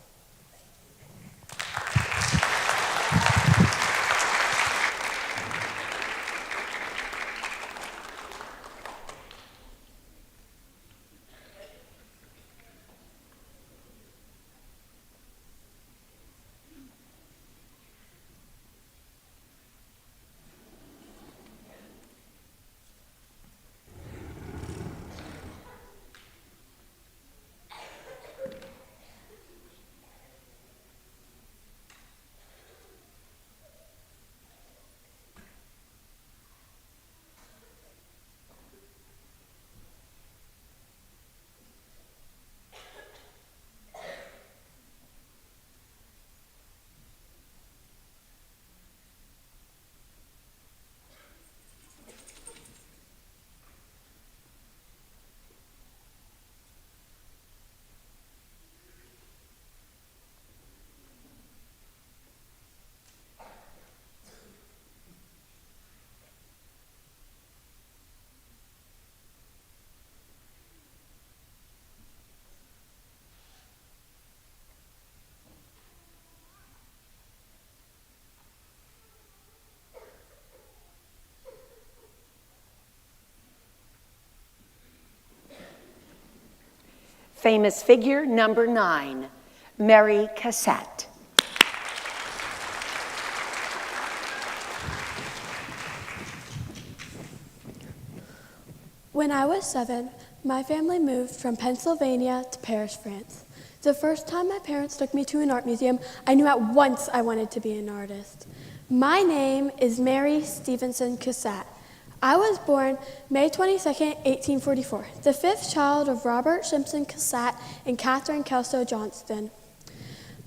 Famous figure number 9, Mary Cassatt. When I was 7, my family moved from Pennsylvania to Paris, France. The first time my parents took me to an art museum, I knew at once I wanted to be an artist. My name is Mary Stevenson Cassat. I was born May 22nd, 1844, the fifth child of Robert Simpson Cassat and Catherine Kelso Johnston.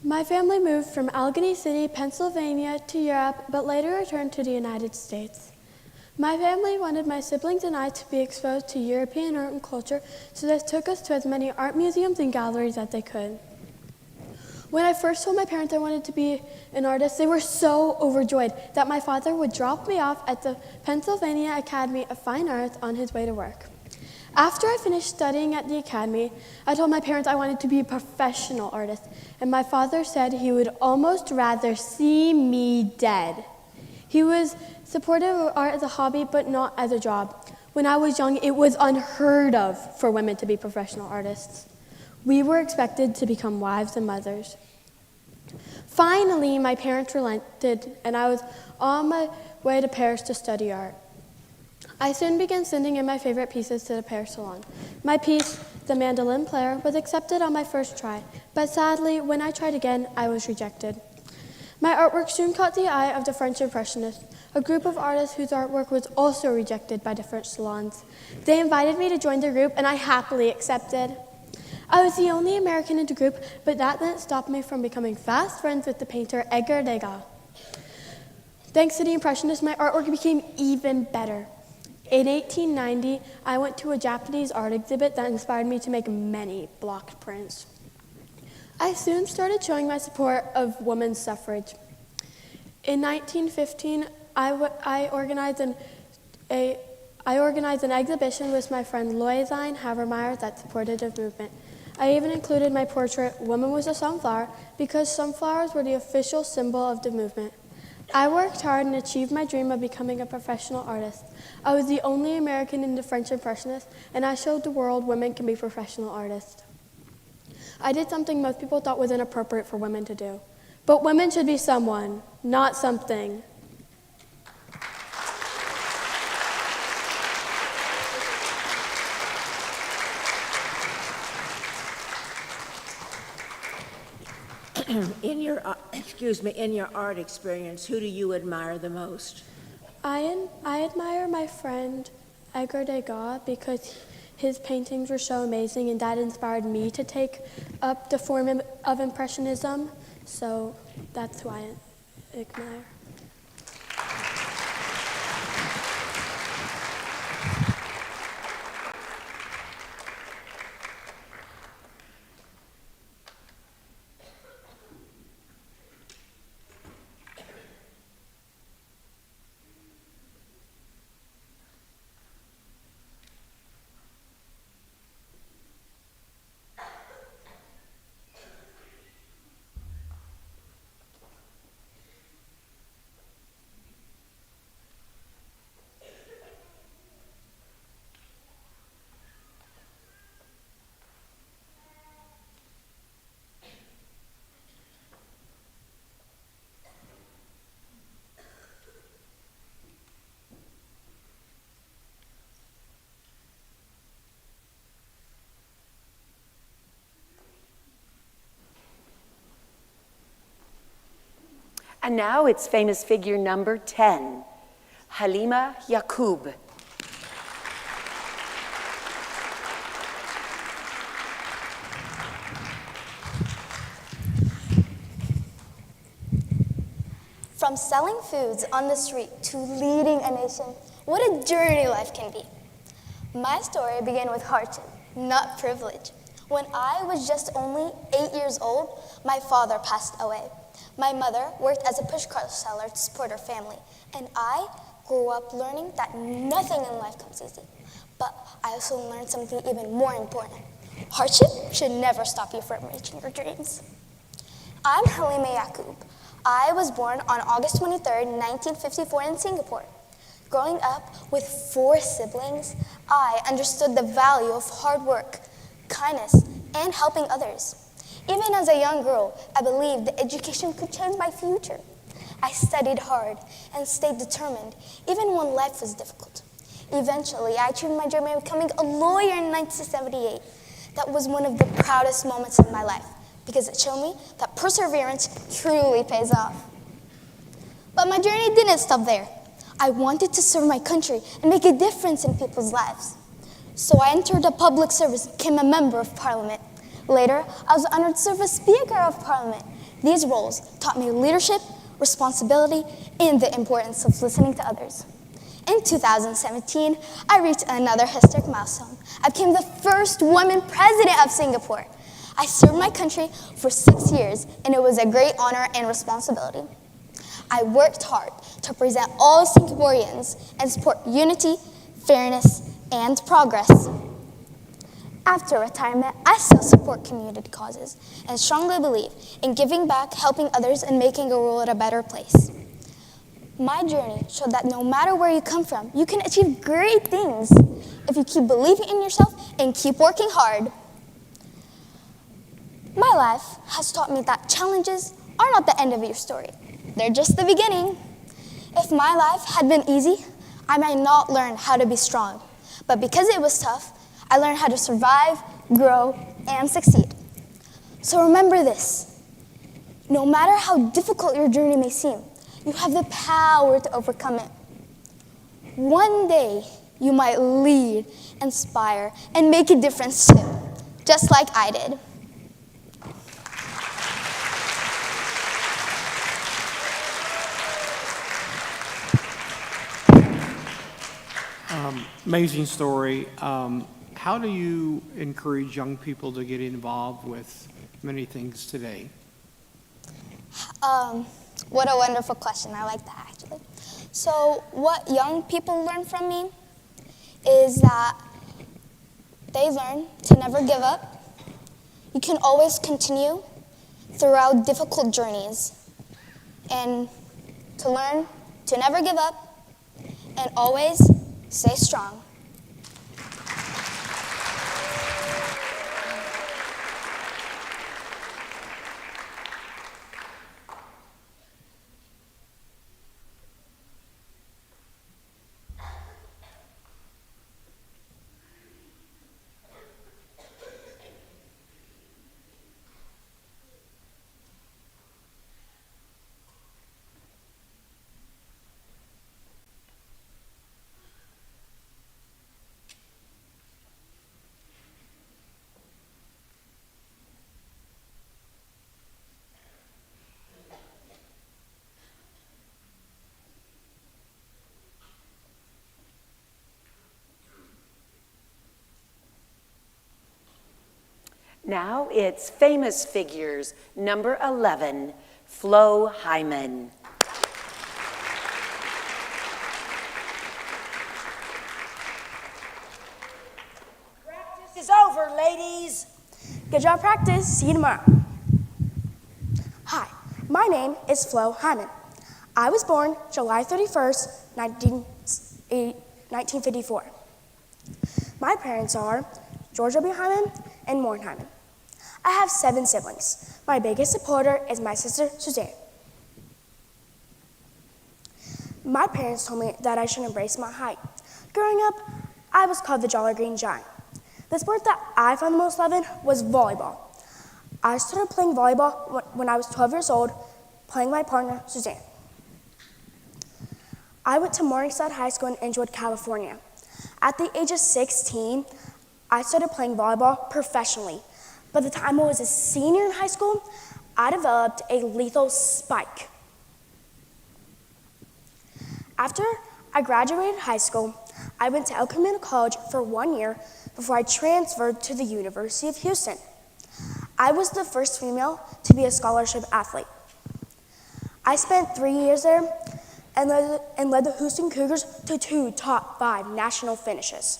My family moved from Allegheny City, Pennsylvania to Europe, but later returned to the United States. My family wanted my siblings and I to be exposed to European art and culture, so they took us to as many art museums and galleries as they could. When I first told my parents I wanted to be an artist, they were so overjoyed that my father would drop me off at the Pennsylvania Academy of Fine Arts on his way to work. After I finished studying at the academy, I told my parents I wanted to be a professional artist, and my father said he would almost rather see me dead. He was supportive of art as a hobby, but not as a job. When I was young, it was unheard of for women to be professional artists. We were expected to become wives and mothers. Finally, my parents relented, and I was on my way to Paris to study art. I soon began sending in my favorite pieces to the Paris Salon. My piece, The Mandolin Player, was accepted on my first try, but sadly, when I tried again, I was rejected. My artwork soon caught the eye of the French Impressionists, a group of artists whose artwork was also rejected by the French salons. They invited me to join their group, and I happily accepted. I was the only American in the group, but that didn't stop me from becoming fast friends with the painter Edgar Degas. Thanks to the Impressionists, my artwork became even better. In 1890, I went to a Japanese art exhibit that inspired me to make many block prints. I soon started showing my support of women's suffrage. In 1915, I organized an exhibition with my friend Loisine Havermeyer that supported the movement. I even included my portrait, Woman with a Sunflower, because sunflowers were the official symbol of the movement. I worked hard and achieved my dream of becoming a professional artist. I was the only American in the French Impressionists, and I showed the world women can be professional artists. I did something most people thought was inappropriate for women to do. But women should be someone, not something. In your art experience, who do you admire the most? I admire my friend Edgar Degas because his paintings were so amazing, and that inspired me to take up the form of Impressionism. So that's who I admire. And now it's famous figure number 10, Halima Yacoub. From selling foods on the street to leading a nation, what a journey life can be. My story began with hardship, not privilege. When I was just only 8 years old, my father passed away. My mother worked as a pushcart seller to support her family, and I grew up learning that nothing in life comes easy. But I also learned something even more important. Hardship should never stop you from reaching your dreams. I'm Halima Yacoub. I was born on August 23rd, 1954 in Singapore. Growing up with 4 siblings, I understood the value of hard work, kindness, and helping others. Even as a young girl, I believed that education could change my future. I studied hard and stayed determined, even when life was difficult. Eventually, I achieved my dream of becoming a lawyer in 1978. That was one of the proudest moments of my life. because it showed me that perseverance truly pays off. But my journey didn't stop there. I wanted to serve my country and make a difference in people's lives. So I entered the public service and became a member of Parliament. Later, I was honored to serve as Speaker of Parliament. These roles taught me leadership, responsibility, and the importance of listening to others. In 2017, I reached another historic milestone. I became the first woman president of Singapore. I served my country for 6 years, and it was a great honor and responsibility. I worked hard to represent all Singaporeans and support unity, fairness, and progress. After retirement, I still support community causes and strongly believe in giving back, helping others, and making the world a better place. My journey showed that no matter where you come from, you can achieve great things if you keep believing in yourself and keep working hard. My life has taught me that challenges are not the end of your story. They're just the beginning. If my life had been easy, I might not learn how to be strong. But because it was tough, I learned how to survive, grow, and succeed. So remember this. No matter how difficult your journey may seem, you have the power to overcome it. One day, you might lead, inspire, and make a difference too, just like I did. Amazing story. How do you encourage young people to get involved with many things today? What a wonderful question. I like that, actually. So what young people learn from me is that they learn to never give up. You can always continue throughout difficult journeys, and to learn to never give up and always stay strong. Now it's Famous Figures, number 11, Flo Hyman. Practice is over, ladies. Good job, practice. See you tomorrow. Hi, my name is Flo Hyman. I was born July 31st, 1954. My parents are Georgia B. Hyman and Maureen Hyman. I have 7 siblings. My biggest supporter is my sister, Suzanne. My parents told me that I should embrace my height. Growing up, I was called the Jolly Green Giant. The sport that I found the most love in was volleyball. I started playing volleyball when I was 12 years old, playing my partner, Suzanne. I went to Morningside High School in Edgewood, California. At the age of 16, I started playing volleyball professionally. By the time I was a senior in high school, I developed a lethal spike. After I graduated high school, I went to El Camino College for 1 year before I transferred to the University of Houston. I was the first female to be a scholarship athlete. I spent 3 years there and led the Houston Cougars to 2 top 5 national finishes.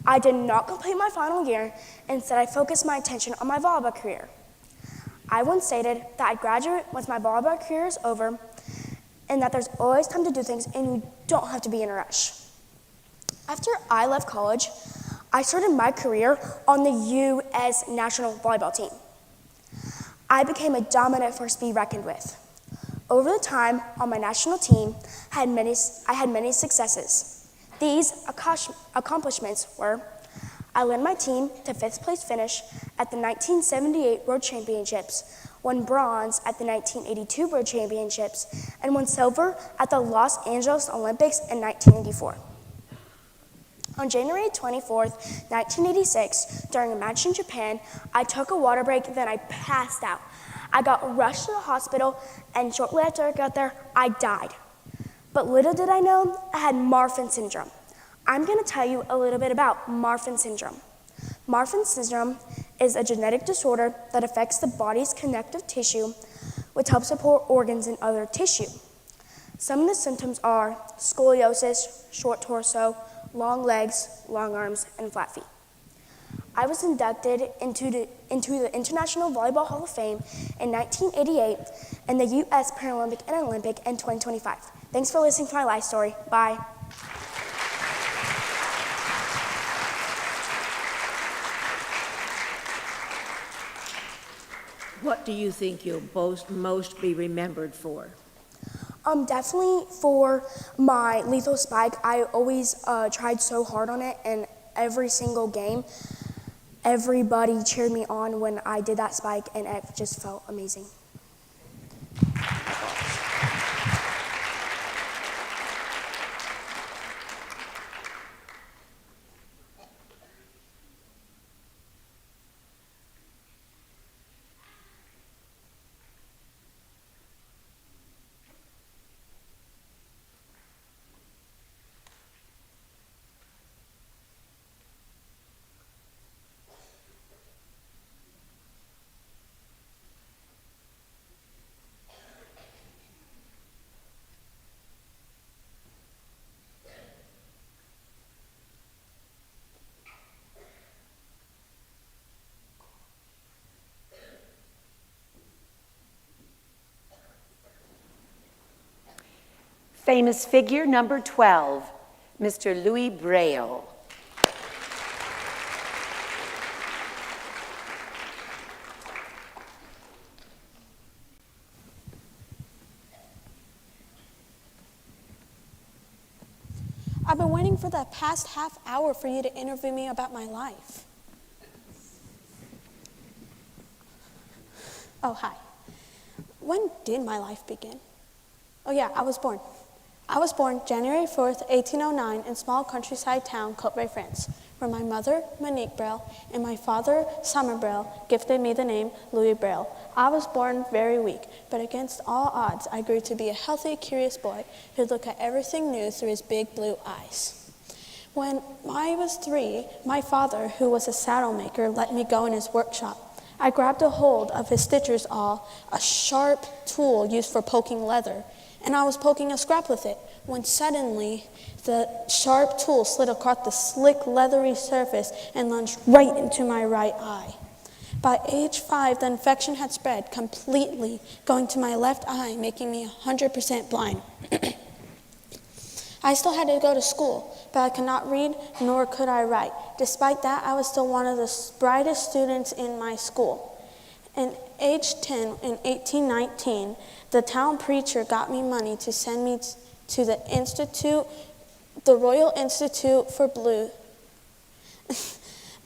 I did not complete my final year. Instead, I focused my attention on my volleyball career. I once stated that I'd graduate once my volleyball career is over, and that there's always time to do things and you don't have to be in a rush. After I left college, I started my career on the U.S. national volleyball team. I became a dominant force to be reckoned with. Over the time on my national team, I had many successes. These accomplishments were: I led my team to 5th place finish at the 1978 World Championships, won bronze at the 1982 World Championships, and won silver at the Los Angeles Olympics in 1984. On January 24th, 1986, during a match in Japan, I took a water break, then I passed out. I got rushed to the hospital, and shortly after I got there, I died. But little did I know, I had Marfan syndrome. I'm going to tell you a little bit about Marfan syndrome. Marfan syndrome is a genetic disorder that affects the body's connective tissue, which helps support organs and other tissue. Some of the symptoms are scoliosis, short torso, long legs, long arms, and flat feet. I was inducted into the International Volleyball Hall of Fame in 1988 and the U.S. Paralympic and Olympic in 2025. Thanks for listening to my life story. Bye. What do you think you'll most be remembered for? Definitely for my lethal spike. I always tried so hard on it, and every single game, everybody cheered me on when I did that spike, and it just felt amazing. Famous figure number 12, Mr. Louis Braille. I've been waiting for the past half hour for you to interview me about my life. Oh, hi. When did my life begin? Oh yeah, I was born January 4th, 1809 in small countryside town, Cottbus, France, where my mother, Monique Braille, and my father, Summer Braille, gifted me the name Louis Braille. I was born very weak, but against all odds, I grew to be a healthy, curious boy who looked at everything new through his big blue eyes. When I was 3, my father, who was a saddle maker, let me go in his workshop. I grabbed a hold of his stitcher's awl, a sharp tool used for poking leather, and I was poking a scrap with it, when suddenly the sharp tool slid across the slick, leathery surface and lunged right into my right eye. By age 5, the infection had spread completely, going to my left eye, making me 100% blind. I still had to go to school, but I could not read, nor could I write. Despite that, I was still one of the brightest students in my school. At age 10, in 1819, the town preacher got me money to send me to the Royal Institute for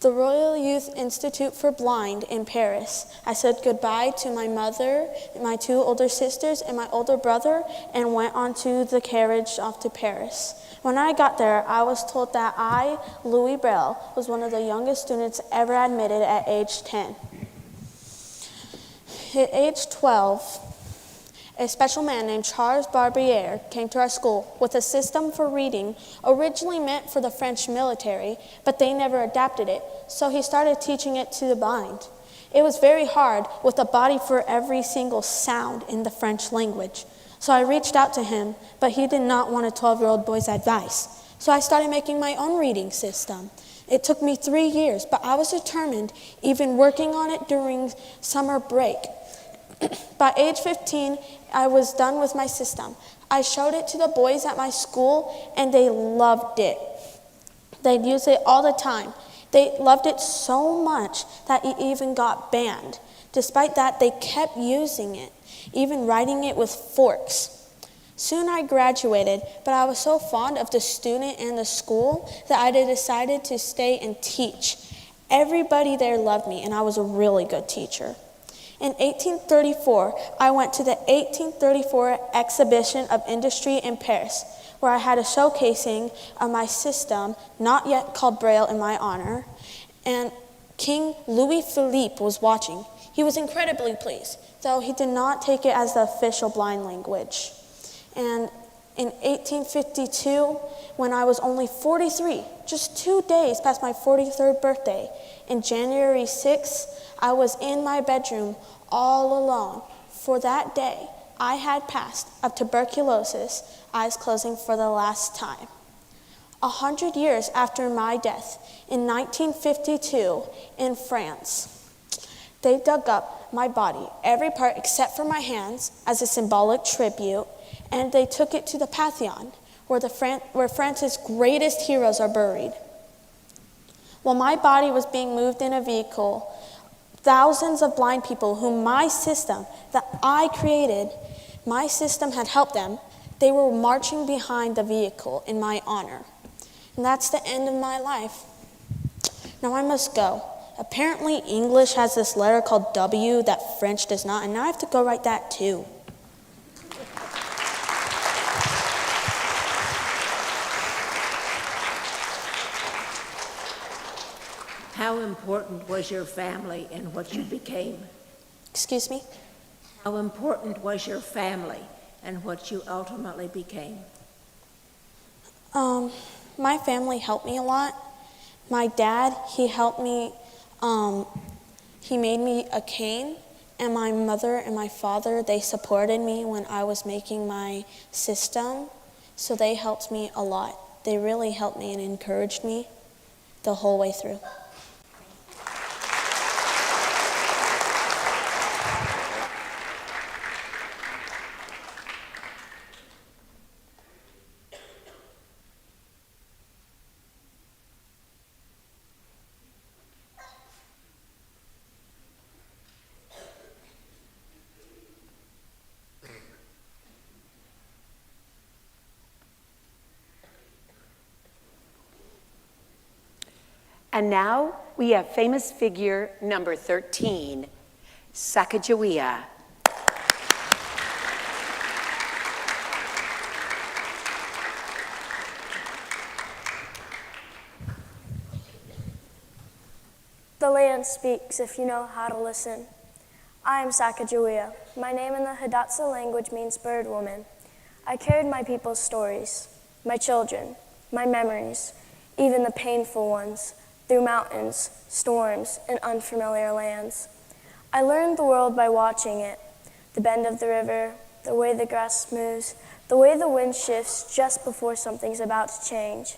the Royal Youth Institute for Blind in Paris. I said goodbye to my mother, my 2 older sisters, and my older brother, and went onto the carriage off to Paris. When I got there, I was told that I, Louis Braille, was one of the youngest students ever admitted at age 10. At age 12, a special man named Charles Barbier came to our school with a system for reading originally meant for the French military, but they never adapted it, so he started teaching it to the blind. It was very hard with a body for every single sound in the French language. So I reached out to him, but he did not want a 12-year-old boy's advice. So I started making my own reading system. It took me 3 years, but I was determined, even working on it during summer break. By age 15, I was done with my system. I showed it to the boys at my school, and they loved it. They'd use it all the time. They loved it so much that it even got banned. Despite that, they kept using it, even writing it with forks. Soon I graduated, but I was so fond of the student and the school that I decided to stay and teach. Everybody there loved me, and I was a really good teacher. In 1834, I went to the 1834 Exhibition of Industry in Paris, where I had a showcasing of my system, not yet called Braille, in my honor, and King Louis Philippe was watching. He was incredibly pleased, though he did not take it as the official blind language. And in 1852, when I was only 43, just 2 days past my 43rd birthday, in January 6th, I was in my bedroom all alone. For that day, I had passed of tuberculosis, eyes closing for the last time. 100 years after my death, in 1952, in France, they dug up my body, every part except for my hands, as a symbolic tribute, and they took it to the Pantheon, where France's greatest heroes are buried. While my body was being moved in a vehicle, thousands of blind people whom my system that I created, my system had helped them, they were marching behind the vehicle in my honor. And that's the end of my life. Now I must go. Apparently English has this letter called W that French does not, and now I have to go write that too. How important was your family in what you became? Excuse me? How important was your family and what you ultimately became? My family helped me a lot. My dad, he helped me, he made me a cane, and my mother and my father, they supported me when I was making my system, so they helped me a lot. They really helped me and encouraged me the whole way through. And now we have famous figure number 13, Sacagawea. The land speaks if you know how to listen. I am Sacagawea. My name in the Hidatsa language means bird woman. I carried my people's stories, my children, my memories, even the painful ones, through mountains, storms, and unfamiliar lands. I learned the world by watching it, the bend of the river, the way the grass moves, the way the wind shifts just before something's about to change.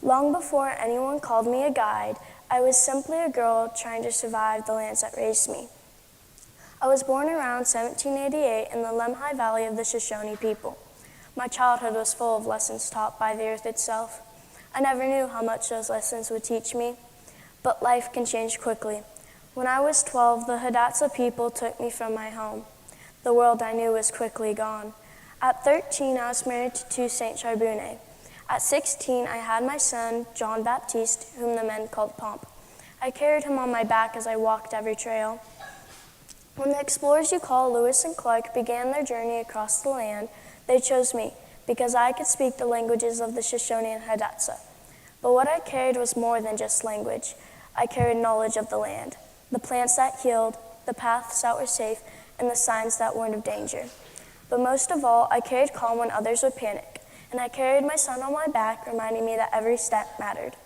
Long before anyone called me a guide, I was simply a girl trying to survive the lands that raised me. I was born around 1788 in the Lemhi Valley of the Shoshone people. My childhood was full of lessons taught by the earth itself. I never knew how much those lessons would teach me, but life can change quickly. When I was 12, the Hidatsa people took me from my home. The world I knew was quickly gone. At 13, I was married to two Saint Charbonnet. At 16, I had my son, John Baptiste, whom the men called Pomp. I carried him on my back as I walked every trail. When the explorers you call Lewis and Clark began their journey across the land, they chose me, because I could speak the languages of the Shoshone and Hidatsa. But what I carried was more than just language. I carried knowledge of the land, the plants that healed, the paths that were safe, and the signs that warned of danger. But most of all, I carried calm when others would panic, and I carried my son on my back, reminding me that every step mattered.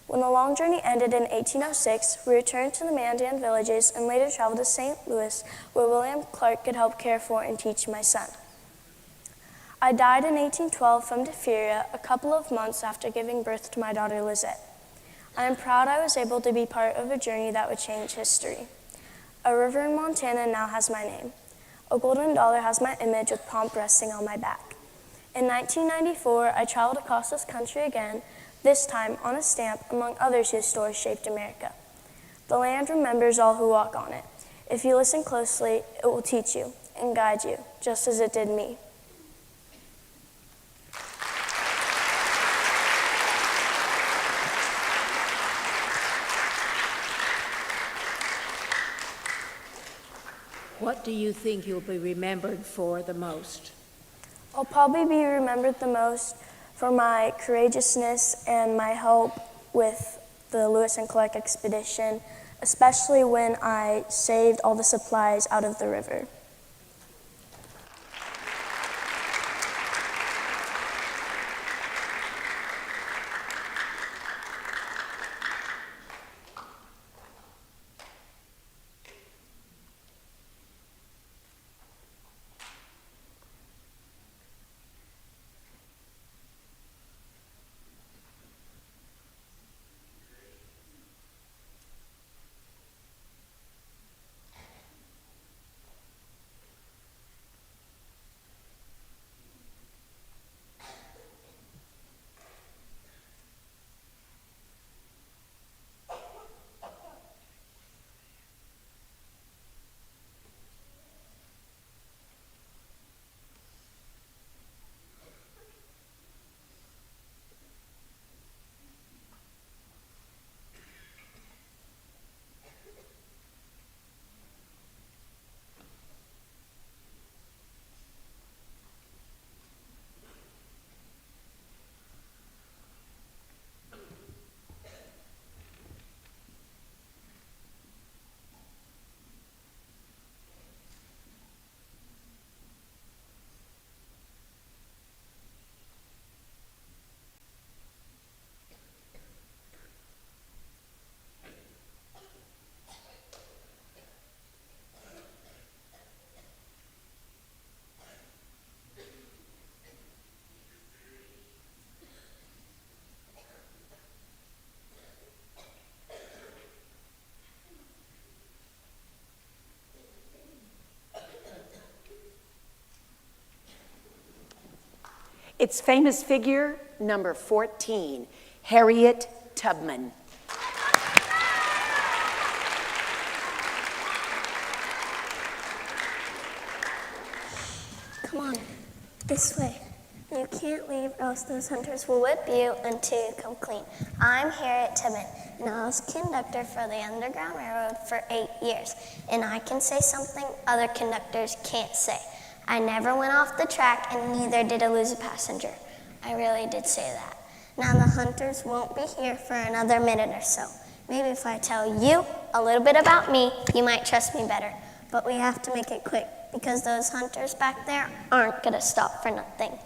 When the long journey ended in 1806, we returned to the Mandan villages and later traveled to St. Louis, where William Clark could help care for and teach my son. I died in 1812 from diphtheria a couple of months after giving birth to my daughter Lizette. I am proud I was able to be part of a journey that would change history. A river in Montana now has my name. A golden dollar has my image with Pomp resting on my back. In 1994, I traveled across this country again, this time on a stamp among others whose stories shaped America. The land remembers all who walk on it. If you listen closely, it will teach you and guide you, just as it did me. What do you think you'll be remembered for the most? I'll probably be remembered the most for my courageousness and my help with the Lewis and Clark expedition, especially when I saved all the supplies out of the river. It's famous figure number 14, Harriet Tubman. Come on, this way. You can't leave or else those hunters will whip you until you come clean. I'm Harriet Tubman, and I was conductor for the Underground Railroad for 8 years, and I can say something other conductors can't say. I never went off the track, and neither did I lose a passenger. I really did say that. Now the hunters won't be here for another minute or so. Maybe if I tell you a little bit about me, you might trust me better. But we have to make it quick, because those hunters back there aren't gonna stop for nothing.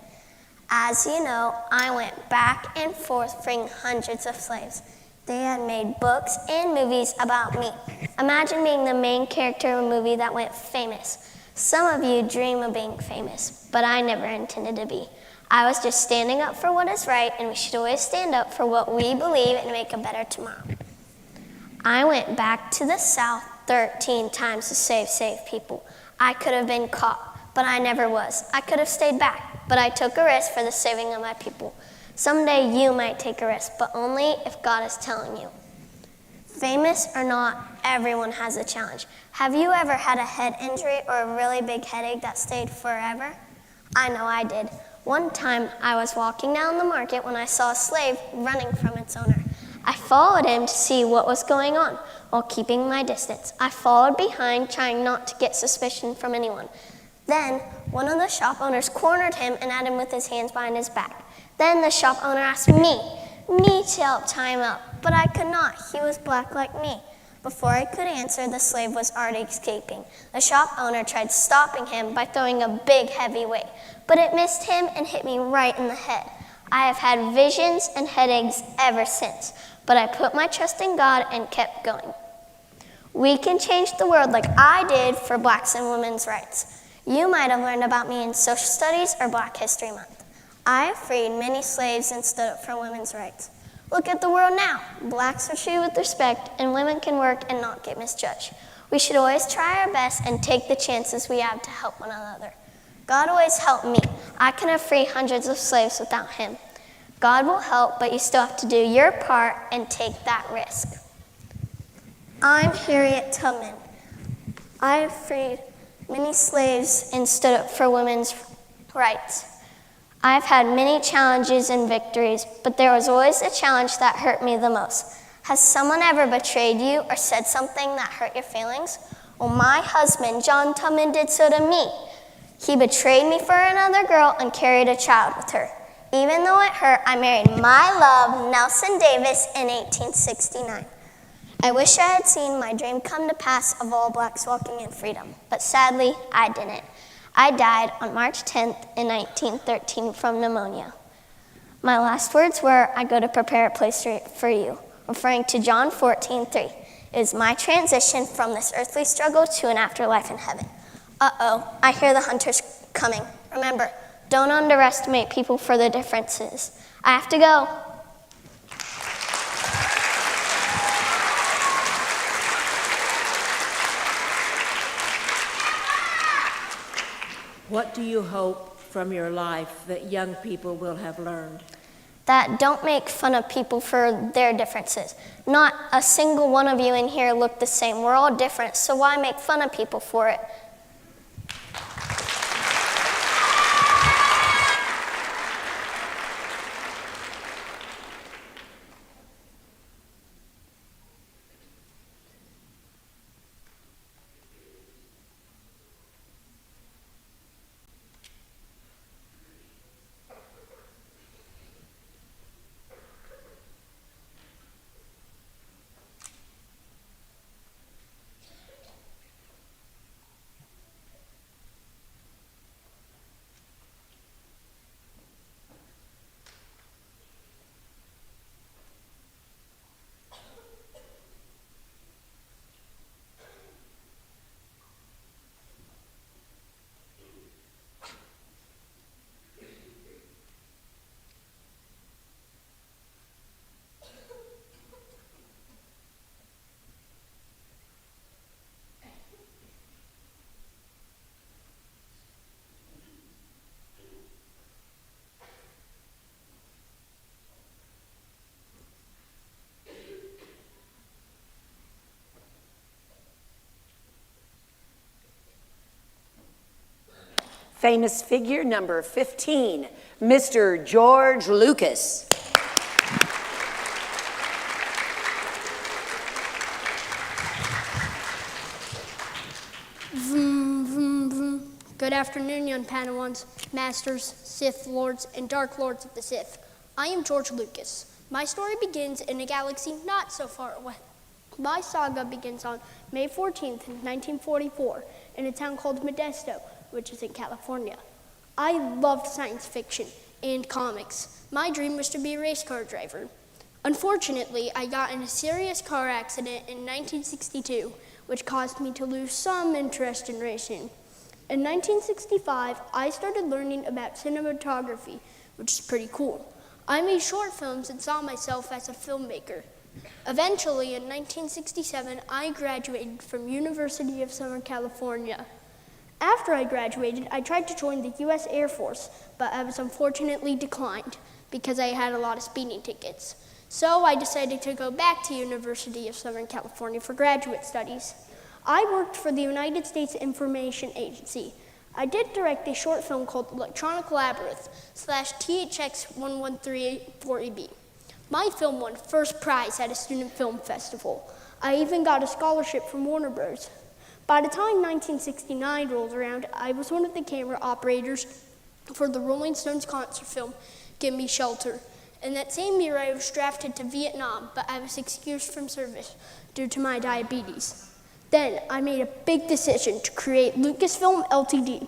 As you know, I went back and forth freeing hundreds of slaves. They had made books and movies about me. Imagine being the main character of a movie that went famous. Some of you dream of being famous, but I never intended to be. I was just standing up for what is right, and we should always stand up for what we believe and make a better tomorrow. I went back to the South 13 times to save people. I could have been caught, but I never was. I could have stayed back, but I took a risk for the saving of my people. Someday you might take a risk, but only if God is telling you. Famous or not, everyone has a challenge. Have you ever had a head injury or a really big headache that stayed forever? I know I did. One time I was walking down the market when I saw a slave running from its owner. I followed him to see what was going on while keeping my distance. I followed behind, trying not to get suspicion from anyone. Then one of the shop owners cornered him and had him with his hands behind his back. Then the shop owner asked me to help tie him up, but I could not. He was black like me. Before I could answer, the slave was already escaping. The shop owner tried stopping him by throwing a big, heavy weight, but it missed him and hit me right in the head. I have had visions and headaches ever since, but I put my trust in God and kept going. We can change the world like I did for blacks and women's rights. You might have learned about me in social studies or Black History Month. I have freed many slaves and stood up for women's rights. Look at the world now. Blacks are treated with respect, and women can work and not get misjudged. We should always try our best and take the chances we have to help one another. God always helped me. I could have freed hundreds of slaves without him. God will help, but you still have to do your part and take that risk. I'm Harriet Tubman. I have freed many slaves and stood up for women's rights. I've had many challenges and victories, but there was always a challenge that hurt me the most. Has someone ever betrayed you or said something that hurt your feelings? Well, my husband, John Tubman, did so to me. He betrayed me for another girl and carried a child with her. Even though it hurt, I married my love, Nelson Davis, in 1869. I wish I had seen my dream come to pass of all blacks walking in freedom, but sadly, I didn't. I died on March 10th in 1913 from pneumonia. My last words were, I go to prepare a place for you, referring to John 14:3. It is my transition from this earthly struggle to an afterlife in heaven. Uh-oh, I hear the hunters coming. Remember, don't underestimate people for their differences. I have to go. What do you hope from your life that young people will have learned? That don't make fun of people for their differences. Not a single one of you in here look the same. We're all different, so why make fun of people for it? Famous figure number 15, Mr. George Lucas. Vroom, vroom, vroom. Good afternoon, young Padawans, Masters, Sith Lords, and Dark Lords of the Sith. I am George Lucas. My story begins in a galaxy not so far away. My saga begins on May 14th, 1944, in a town called Modesto, which is in California. I loved science fiction and comics. My dream was to be a race car driver. Unfortunately, I got in a serious car accident in 1962, which caused me to lose some interest in racing. In 1965, I started learning about cinematography, which is pretty cool. I made short films and saw myself as a filmmaker. Eventually, in 1967, I graduated from University of Southern California. After I graduated, I tried to join the U.S. Air Force, but I was unfortunately declined because I had a lot of speeding tickets. So I decided to go back to University of Southern California for graduate studies. I worked for the United States Information Agency. I did direct a short film called Electronic Labyrinth /THX1134EB. My film won first prize at a student film festival. I even got a scholarship from Warner Bros. By the time 1969 rolled around, I was one of the camera operators for the Rolling Stones concert film, Give Me Shelter. In that same year, I was drafted to Vietnam, but I was excused from service due to my diabetes. Then, I made a big decision to create Lucasfilm Ltd.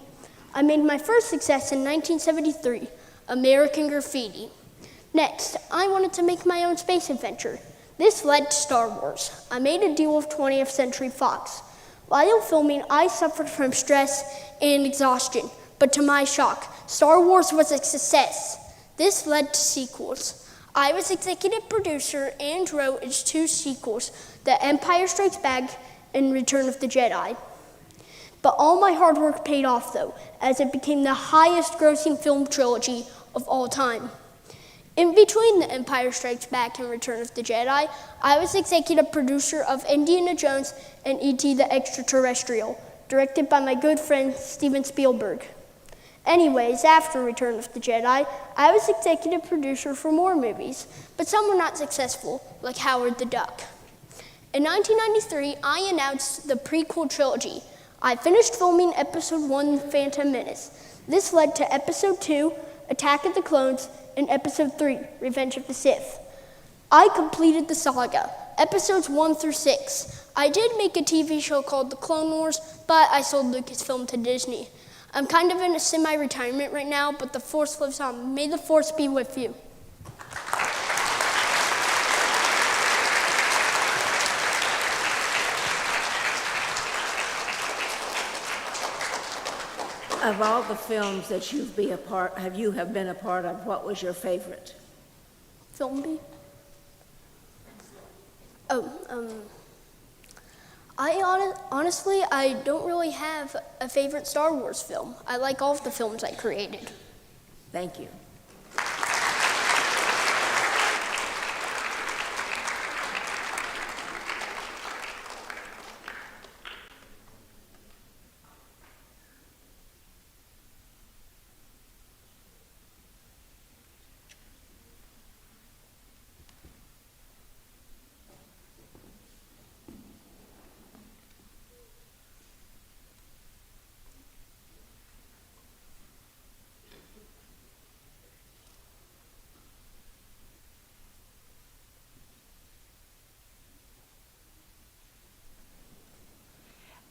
I made my first success in 1973, American Graffiti. Next, I wanted to make my own space adventure. This led to Star Wars. I made a deal with 20th Century Fox. While filming, I suffered from stress and exhaustion, but to my shock, Star Wars was a success. This led to sequels. I was executive producer and wrote its 2 sequels, The Empire Strikes Back and Return of the Jedi. But all my hard work paid off, though, as it became the highest grossing film trilogy of all time. In between The Empire Strikes Back and Return of the Jedi, I was executive producer of Indiana Jones and E.T. the Extraterrestrial, directed by my good friend Steven Spielberg. Anyways, after Return of the Jedi, I was executive producer for more movies, but some were not successful, like Howard the Duck. In 1993, I announced the prequel trilogy. I finished filming Episode 1, Phantom Menace. This led to Episode 2, Attack of the Clones, and Episode 3, Revenge of the Sith. I completed the saga, Episodes 1 through 6. I did make a TV show called The Clone Wars, but I sold Lucasfilm to Disney. I'm kind of in a semi-retirement right now, but the Force lives on. May the Force be with you. Of all the films that you have been a part of, what was your favorite? Film B? Honestly, I don't really have a favorite Star Wars film. I like all of the films I created. Thank you.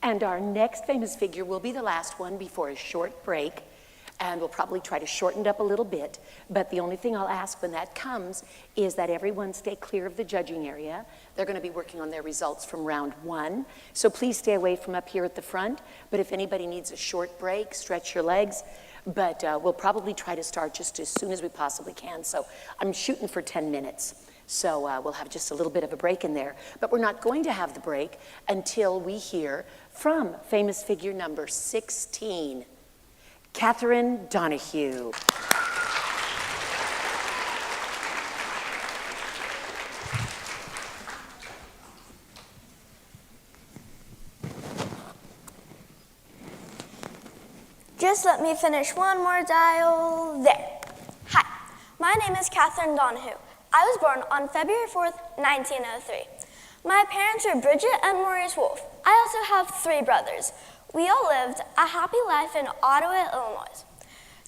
And our next famous figure will be the last one before a short break. And we'll probably try to shorten it up a little bit. But the only thing I'll ask when that comes is that everyone stay clear of the judging area. They're going to be working on their results from round 1. So please stay away from up here at the front. But if anybody needs a short break, stretch your legs. But we'll probably try to start just as soon as we possibly can. So I'm shooting for 10 minutes. So we'll have just a little bit of a break in there. But we're not going to have the break until we hear from famous figure number 16, Catherine Donahue. Just let me finish one more dial. There. Hi, my name is Catherine Donahue. I was born on February 4th, 1903. My parents were Bridget and Maurice Wolfe. I also have 3 brothers. We all lived a happy life in Ottawa, Illinois.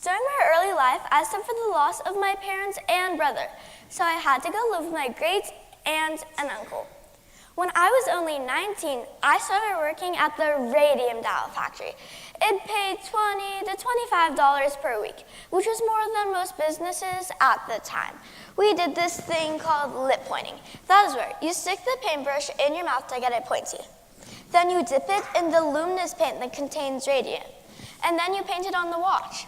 During my early life, I suffered the loss of my parents and brother, so I had to go live with my great aunt and uncle. When I was only 19, I started working at the radium dial factory. It paid $20 to $25 per week, which was more than most businesses at the time. We did this thing called lip pointing. That is where you stick the paintbrush in your mouth to get it pointy. Then you dip it in the luminous paint that contains radium, and then you paint it on the watch.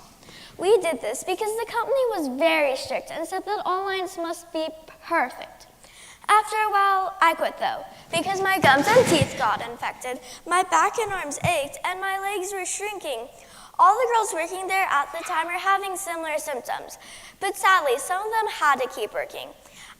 We did this because the company was very strict and said that all lines must be perfect. After a while, I quit though, because my gums and teeth got infected, my back and arms ached, and my legs were shrinking. All the girls working there at the time were having similar symptoms, but sadly, some of them had to keep working.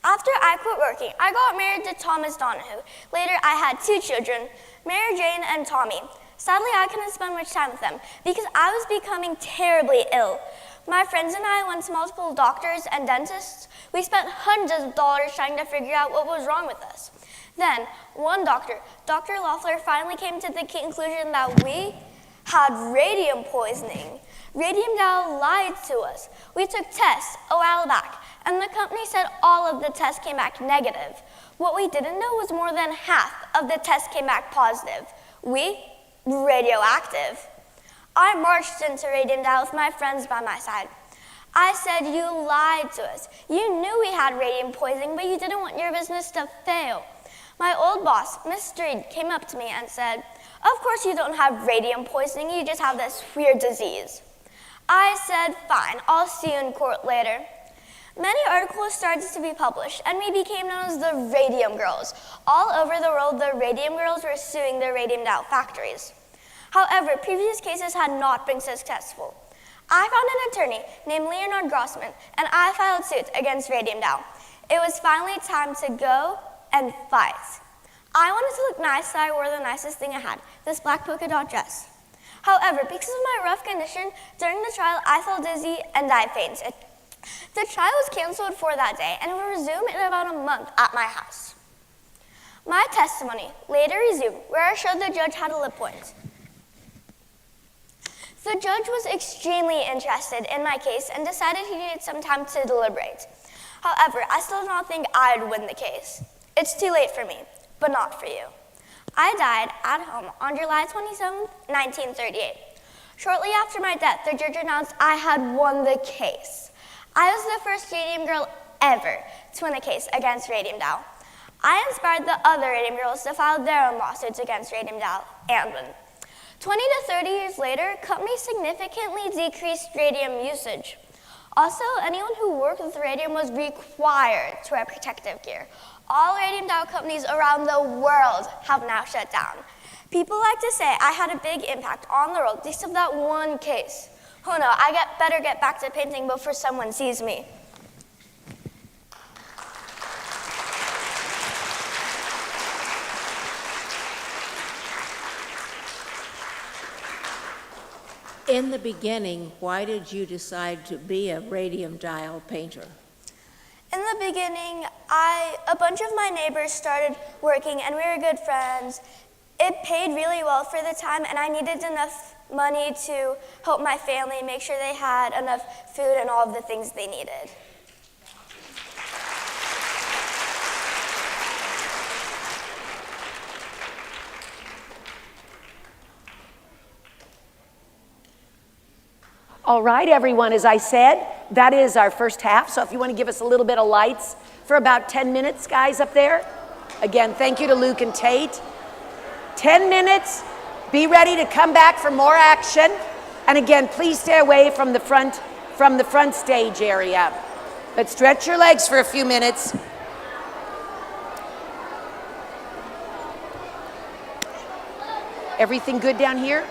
After I quit working, I got married to Thomas Donahue. Later, I had 2 children, Mary Jane and Tommy. Sadly, I couldn't spend much time with them because I was becoming terribly ill. My friends and I went to multiple doctors and dentists. We spent hundreds of dollars trying to figure out what was wrong with us. Then, one doctor, Dr. Loeffler, finally came to the conclusion that we had radium poisoning. Radium Dow lied to us. We took tests a while back, and the company said all of the tests came back negative. What we didn't know was more than half of the tests came back positive. We, radioactive. I marched into Radium Dow with my friends by my side. I said, you lied to us. You knew we had radium poisoning, but you didn't want your business to fail. My old boss, Miss Street, came up to me and said, of course you don't have radium poisoning, you just have this weird disease. I said, fine, I'll see you in court later. Many articles started to be published, and we became known as the Radium Girls. All over the world, the Radium Girls were suing the Radium Dow factories. However, previous cases had not been successful. I found an attorney named Leonard Grossman, and I filed suit against Radium Dow. It was finally time to go and fight. I wanted to look nice, so I wore the nicest thing I had, this black polka dot dress. However, because of my rough condition, during the trial, I felt dizzy and I fainted. The trial was canceled for that day and will resume in about a month at my house. My testimony later resumed, where I showed the judge how to lip point. The judge was extremely interested in my case and decided he needed some time to deliberate. However, I still do not think I'd win the case. It's too late for me, but not for you. I died at home on July 27, 1938. Shortly after my death, the judge announced I had won the case. I was the first radium girl ever to win a case against Radium Doll. I inspired the other radium girls to file their own lawsuits against Radium Doll and win. 20 to 30 years later, companies significantly decreased radium usage. Also, anyone who worked with radium was required to wear protective gear. All radium doll companies around the world have now shut down. People like to say I had a big impact on the world because of that one case. Oh no, better get back to painting before someone sees me. In the beginning, why did you decide to be a radium dial painter? In the beginning, a bunch of my neighbors started working and we were good friends. It paid really well for the time and I needed enough money to help my family make sure they had enough food and all of the things they needed. All right, everyone, as I said, that is our first half. So if you want to give us a little bit of lights for about 10 minutes, guys up there. Again, thank you to Luke and Tate. 10 minutes, be ready to come back for more action. And again, please stay away from the front stage area. But stretch your legs for a few minutes. Everything good down here?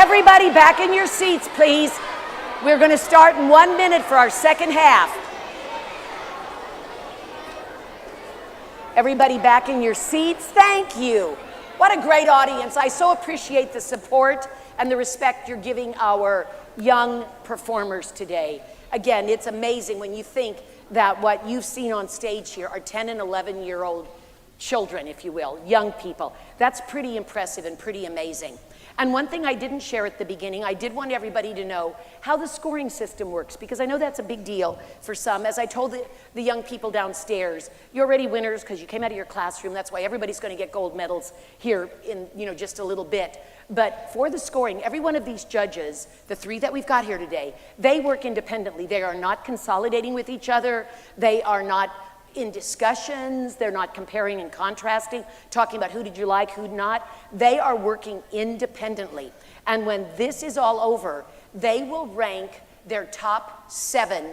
Everybody back in your seats, please. We're going to start in 1 minute for our second half. Everybody back in your seats. Thank you. What a great audience. I so appreciate the support and the respect you're giving our young performers today. Again, it's amazing when you think that what you've seen on stage here are 10 and 11-year-old children, if you will, young people. That's pretty impressive and pretty amazing. And one thing I didn't share at the beginning, I did want everybody to know how the scoring system works, because I know that's a big deal for some. As I told the young people downstairs, you're already winners because you came out of your classroom. That's why everybody's going to get gold medals here in just a little bit. But for the scoring, every one of these judges, the 3 that we've got here today, they work independently. They are not consolidating with each other. They are not in discussions. They're not comparing and contrasting, talking about who did you like, who not. They are working independently. And when this is all over, they will rank their top 7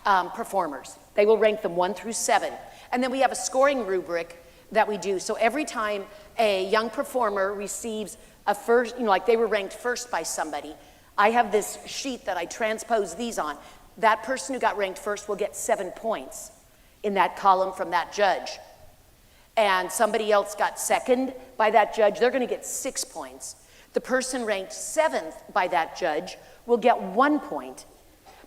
performers. They will rank them 1 through 7. And then we have a scoring rubric that we do. So every time a young performer receives a first, like they were ranked first by somebody, I have this sheet that I transpose these on. That person who got ranked first will get 7 points in that column from that judge. And somebody else got second by that judge, they're going to get 6 points. The person ranked 7th by that judge will get 1 point.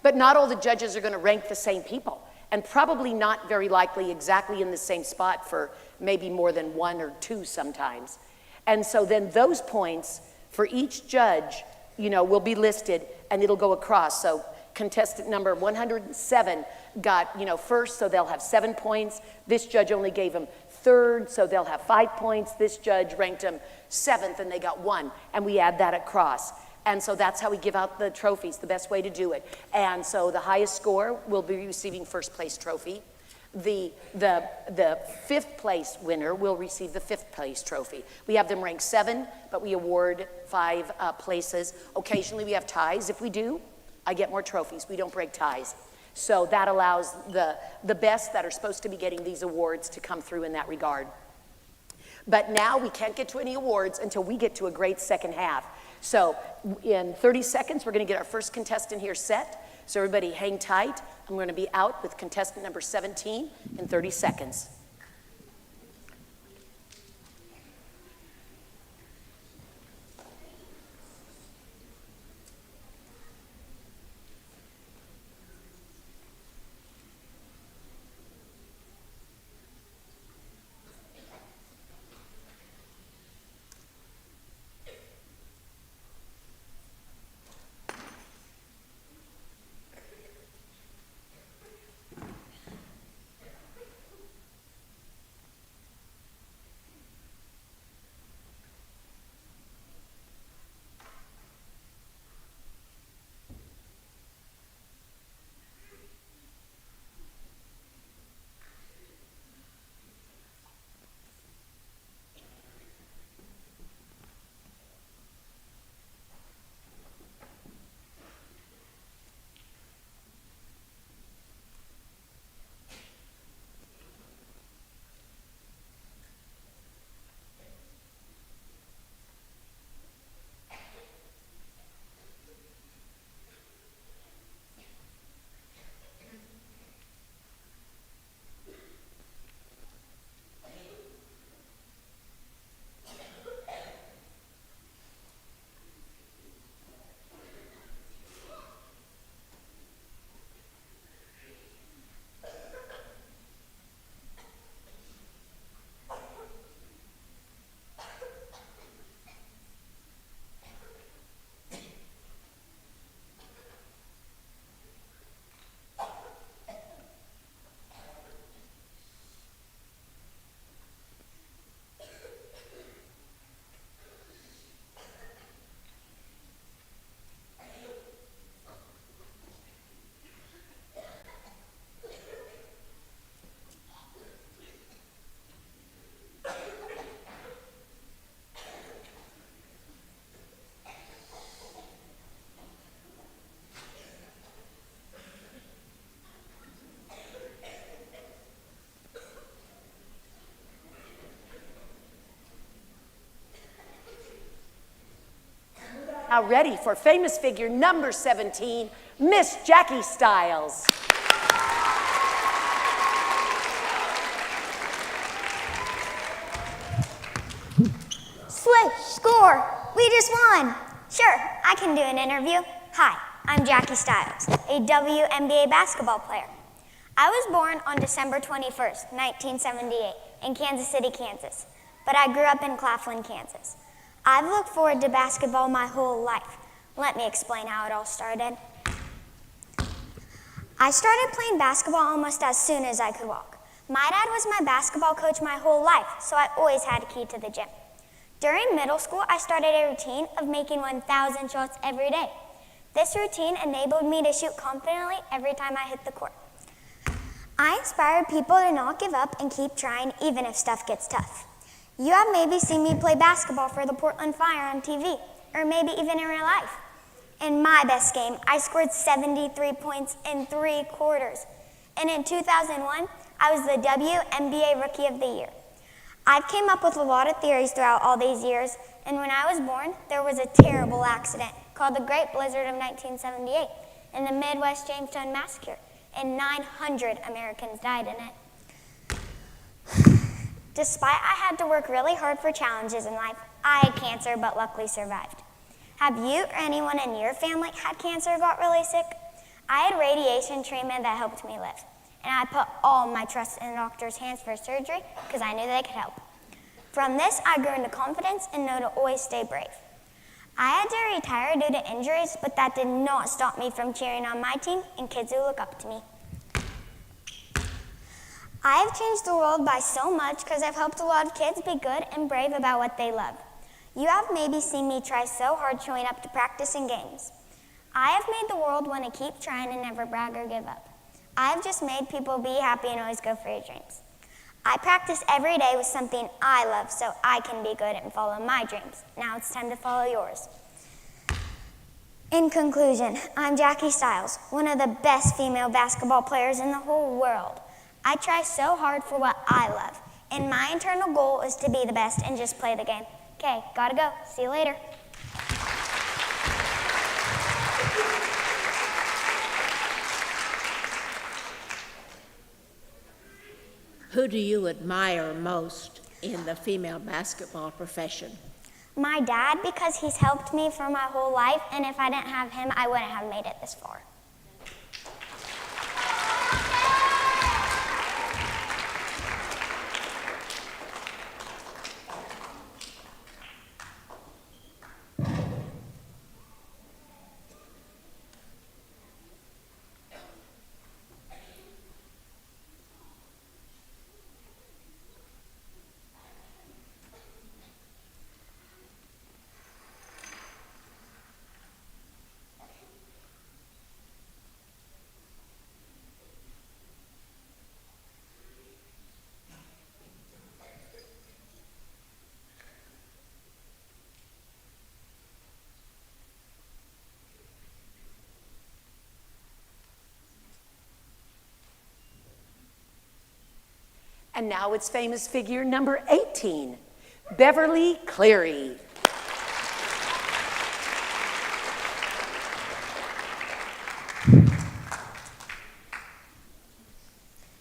But not all the judges are going to rank the same people, and probably not very likely exactly in the same spot for maybe more than 1 or 2 sometimes. And so then those points for each judge, will be listed, and it'll go across. So contestant number 107 got, first, so they'll have 7 points. This judge only gave them third, so they'll have 5 points. This judge ranked them 7th, and they got 1, and we add that across. And so that's how we give out the trophies, the best way to do it. And so the highest score will be receiving first place trophy. The 5th place winner will receive the 5th place trophy. We have them ranked 7, but we award 5 places. Occasionally we have ties. If we do, I get more trophies. We don't break ties. So that allows the best that are supposed to be getting these awards to come through in that regard. But now we can't get to any awards until we get to a great second half. So in 30 seconds, we're going to get our first contestant here set. So everybody hang tight. I'm going to be out with contestant number 17 in 30 seconds. Now ready for famous figure number 17, Miss Jackie Stiles. Swish, score, we just won. Sure, I can do an interview. Hi, I'm Jackie Stiles, a WNBA basketball player. I was born on December 21st, 1978, in Kansas City, Kansas, but I grew up in Claflin, Kansas. I've looked forward to basketball my whole life. Let me explain how it all started. I started playing basketball almost as soon as I could walk. My dad was my basketball coach my whole life, so I always had a key to the gym. During middle school, I started a routine of making 1,000 shots every day. This routine enabled me to shoot confidently every time I hit the court. I inspired people to not give up and keep trying even if stuff gets tough. You have maybe seen me play basketball for the Portland Fire on TV, or maybe even in real life. In my best game, I scored 73 points in 3 quarters. And in 2001, I was the WNBA Rookie of the Year. I came up with a lot of theories throughout all these years, and when I was born, there was a terrible accident called the Great Blizzard of 1978 in the Midwest Jamestown Massacre, and 900 Americans died in it. Despite I had to work really hard for challenges in life, I had cancer but luckily survived. Have you or anyone in your family had cancer or got really sick? I had radiation treatment that helped me live, and I put all my trust in the doctor's hands for surgery because I knew they could help. From this, I grew into confidence and know to always stay brave. I had to retire due to injuries, but that did not stop me from cheering on my team and kids who look up to me. I have changed the world by so much because I've helped a lot of kids be good and brave about what they love. You have maybe seen me try so hard showing up to practice and games. I have made the world want to keep trying and never brag or give up. I have just made people be happy and always go for your dreams. I practice every day with something I love so I can be good and follow my dreams. Now it's time to follow yours. In conclusion, I'm Jackie Stiles, one of the best female basketball players in the whole world. I try so hard for what I love, and my internal goal is to be the best and just play the game. Okay, gotta go. See you later. Who do you admire most in the female basketball profession? My dad, because he's helped me for my whole life, and if I didn't have him, I wouldn't have made it this far. And now it's famous figure number 18, Beverly Cleary.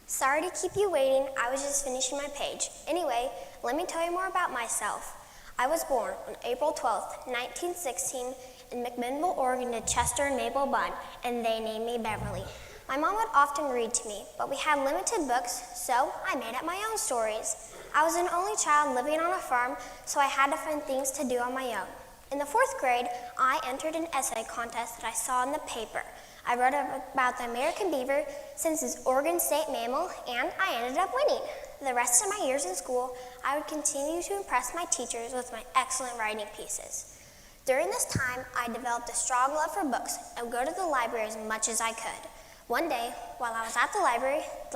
Sorry to keep you waiting, I was just finishing my page. Anyway, let me tell you more about myself. I was born on April 12th, 1916 in McMinnville, Oregon to Chester and Mabel Bunn, and they named me Beverly. My mom would often read to me, but we had limited books, so I made up my own stories. I was an only child living on a farm, so I had to find things to do on my own. In the 4th grade, I entered an essay contest that I saw in the paper. I wrote about the American beaver since it's Oregon state mammal, and I ended up winning. The rest of my years in school, I would continue to impress my teachers with my excellent writing pieces. During this time, I developed a strong love for books and would go to the library as much as I could. One day, while I was at the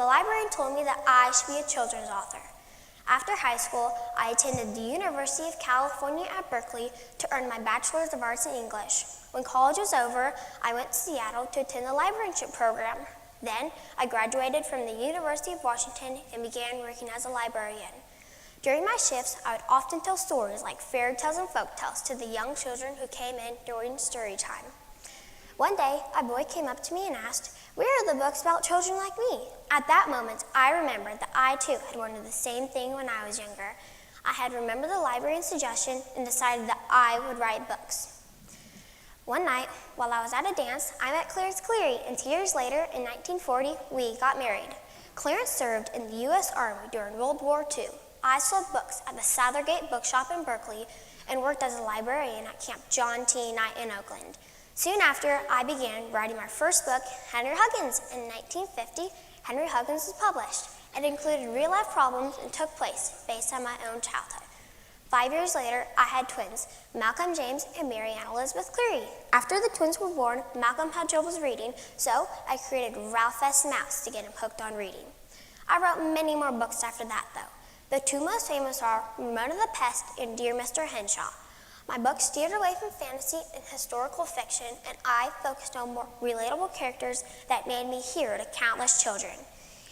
librarian told me that I should be a children's author. After high school, I attended the University of California at Berkeley to earn my Bachelor's of Arts in English. When college was over, I went to Seattle to attend the librarianship program. Then, I graduated from the University of Washington and began working as a librarian. During my shifts, I would often tell stories like fairy tales and folk tales to the young children who came in during story time. One day, a boy came up to me and asked, "Where are the books about children like me?" At that moment, I remembered that I too had wanted the same thing when I was younger. I had remembered the librarian's suggestion and decided that I would write books. One night, while I was at a dance, I met Clarence Cleary, and 2 years later, in 1940, we got married. Clarence served in the U.S. Army during World War II. I sold books at the Southergate Bookshop in Berkeley and worked as a librarian at Camp John T. Knight in Oakland. Soon after, I began writing my first book, Henry Huggins. In 1950, Henry Huggins was published. It included real-life problems and took place based on my own childhood. 5 years later, I had twins, Malcolm James and Mary Ann Elizabeth Cleary. After the twins were born, Malcolm had troubles reading, so I created Ralph S. Mouse to get him hooked on reading. I wrote many more books after that, though. The two most famous are Ramona the Pest and Dear Mr. Henshaw. My books steered away from fantasy and historical fiction, and I focused on more relatable characters that made me hero to countless children.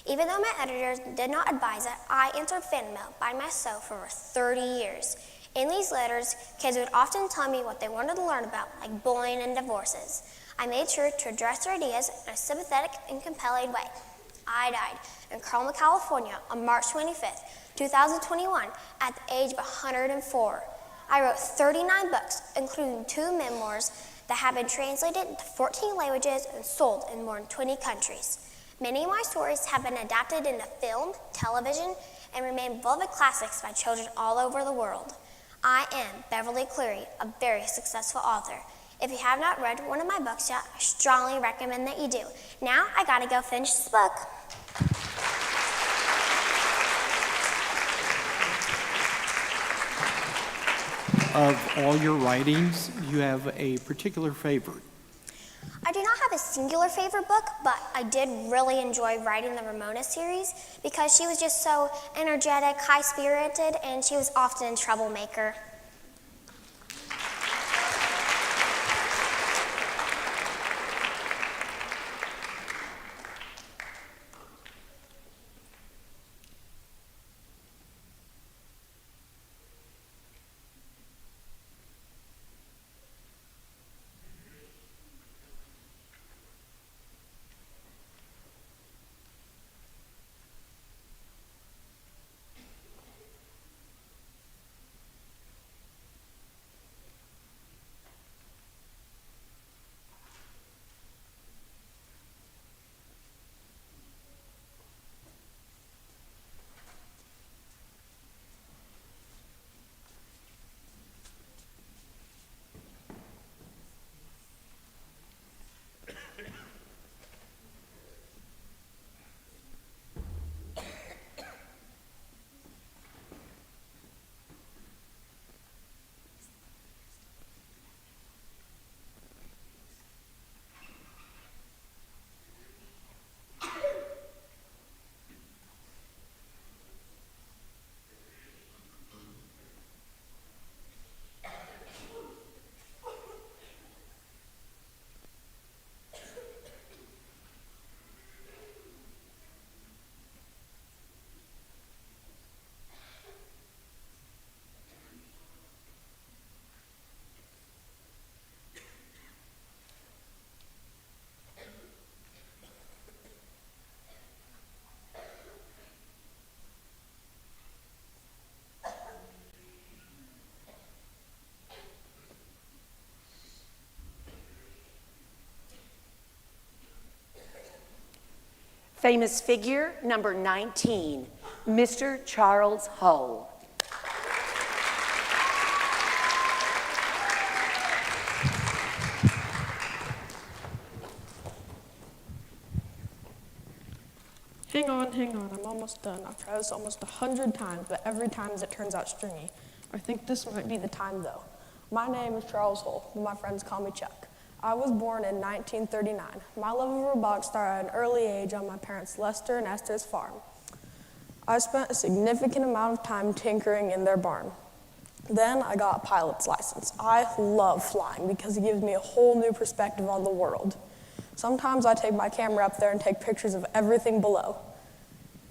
Even though my editors did not advise it, I answered fan mail by myself for over 30 years. In these letters, kids would often tell me what they wanted to learn about, like bullying and divorces. I made sure to address their ideas in a sympathetic and compelling way. I died in Carmel, California on March 25th, 2021, at the age of 104. I wrote 39 books, including 2 memoirs that have been translated into 14 languages and sold in more than 20 countries. Many of my stories have been adapted into film, television, and remain beloved classics by children all over the world. I am Beverly Cleary, a very successful author. If you have not read one of my books yet, I strongly recommend that you do. Now, I gotta go finish this book. Of all your writings, do you have a particular favorite? I do not have a singular favorite book, but I did really enjoy writing the Ramona series because she was just so energetic, high-spirited, and she was often a troublemaker. Famous figure number 19, Mr. Charles Hull. Hang on, I'm almost done. I've tried this almost 100 times, but every time it turns out stringy. I think this might be the time, though. My name is Charles Hull, but my friends call me Chuck. I was born in 1939. My love of robotics started at an early age on my parents' Lester and Esther's farm. I spent a significant amount of time tinkering in their barn. Then I got a pilot's license. I love flying because it gives me a whole new perspective on the world. Sometimes I take my camera up there and take pictures of everything below.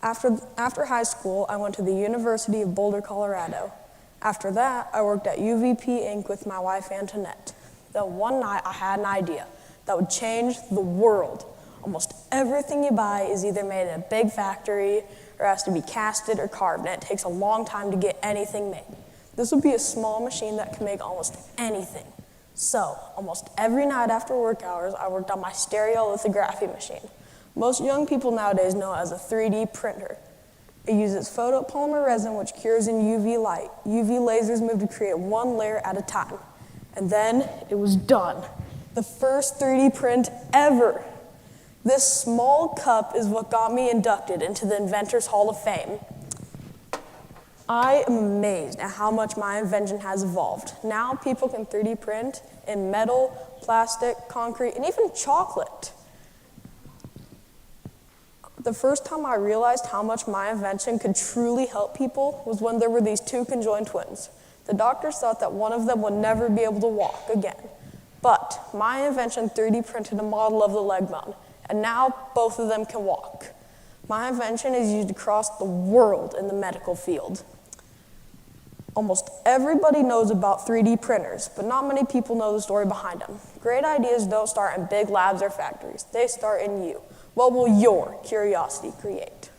After high school, I went to the University of Boulder, Colorado. After that, I worked at UVP Inc. with my wife, Antoinette. Then one night, I had an idea that would change the world. Almost everything you buy is either made in a big factory or has to be casted or carved, and it takes a long time to get anything made. This would be a small machine that can make almost anything. So, almost every night after work hours, I worked on my stereolithography machine. Most young people nowadays know it as a 3D printer. It uses photopolymer resin, which cures in UV light. UV lasers move to create one layer at a time. And then it was done. The first 3D print ever. This small cup is what got me inducted into the Inventors Hall of Fame. I am amazed at how much my invention has evolved. Now people can 3D print in metal, plastic, concrete, and even chocolate. The first time I realized how much my invention could truly help people was when there were these two conjoined twins. The doctors thought that one of them would never be able to walk again. But my invention 3D printed a model of the leg bone, and now both of them can walk. My invention is used across the world in the medical field. Almost everybody knows about 3D printers, but not many people know the story behind them. Great ideas don't start in big labs or factories. They start in you. What will your curiosity create?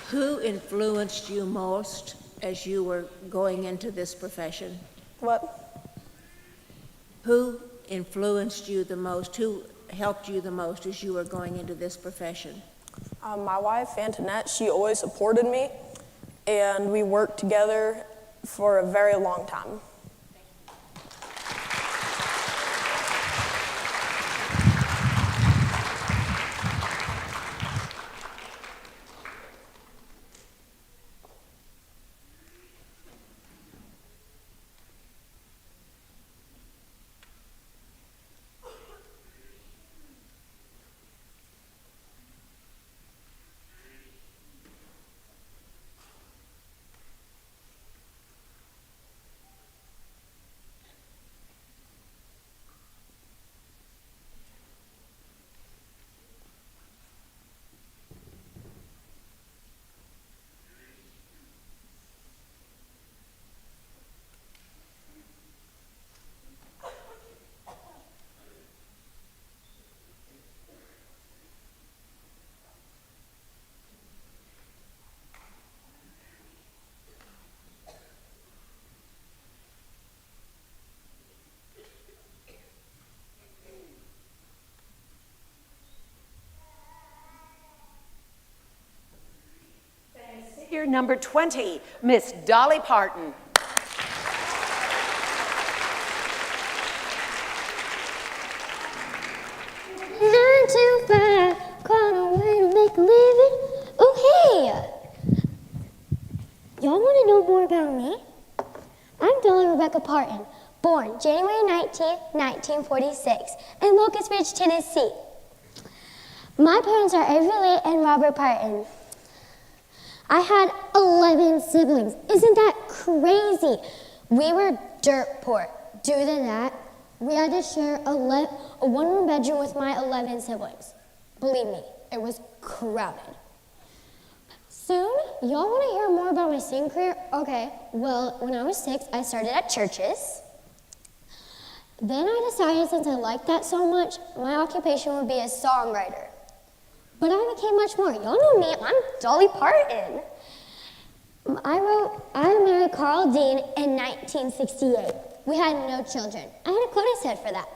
Who influenced you most as you were going into this profession? What? Who influenced you the most? Who helped you the most as you were going into this profession? My wife, Antoinette, she always supported me, and we worked together for a very long time. Figure number 20, Miss Dolly Parton. Nine to five, crawling away to make a living. Oh, hey! Y'all want to know more about me? I'm Dolly Rebecca Parton, born January 19, 1946, in Locust Ridge, Tennessee. My parents are Avery Lee and Robert Parton. I had 11 siblings. Isn't that crazy? We were dirt poor. Due to that, we had to share a one-room bedroom with my 11 siblings. Believe me, it was crowded. Soon, y'all want to hear more about my singing career? Okay, well, when I was 6, I started at churches. Then I decided since I liked that so much, my occupation would be a songwriter. But I became much more. Y'all know me, I'm Dolly Parton. I married Carl Dean in 1968. We had no children. I had a quote I said for that.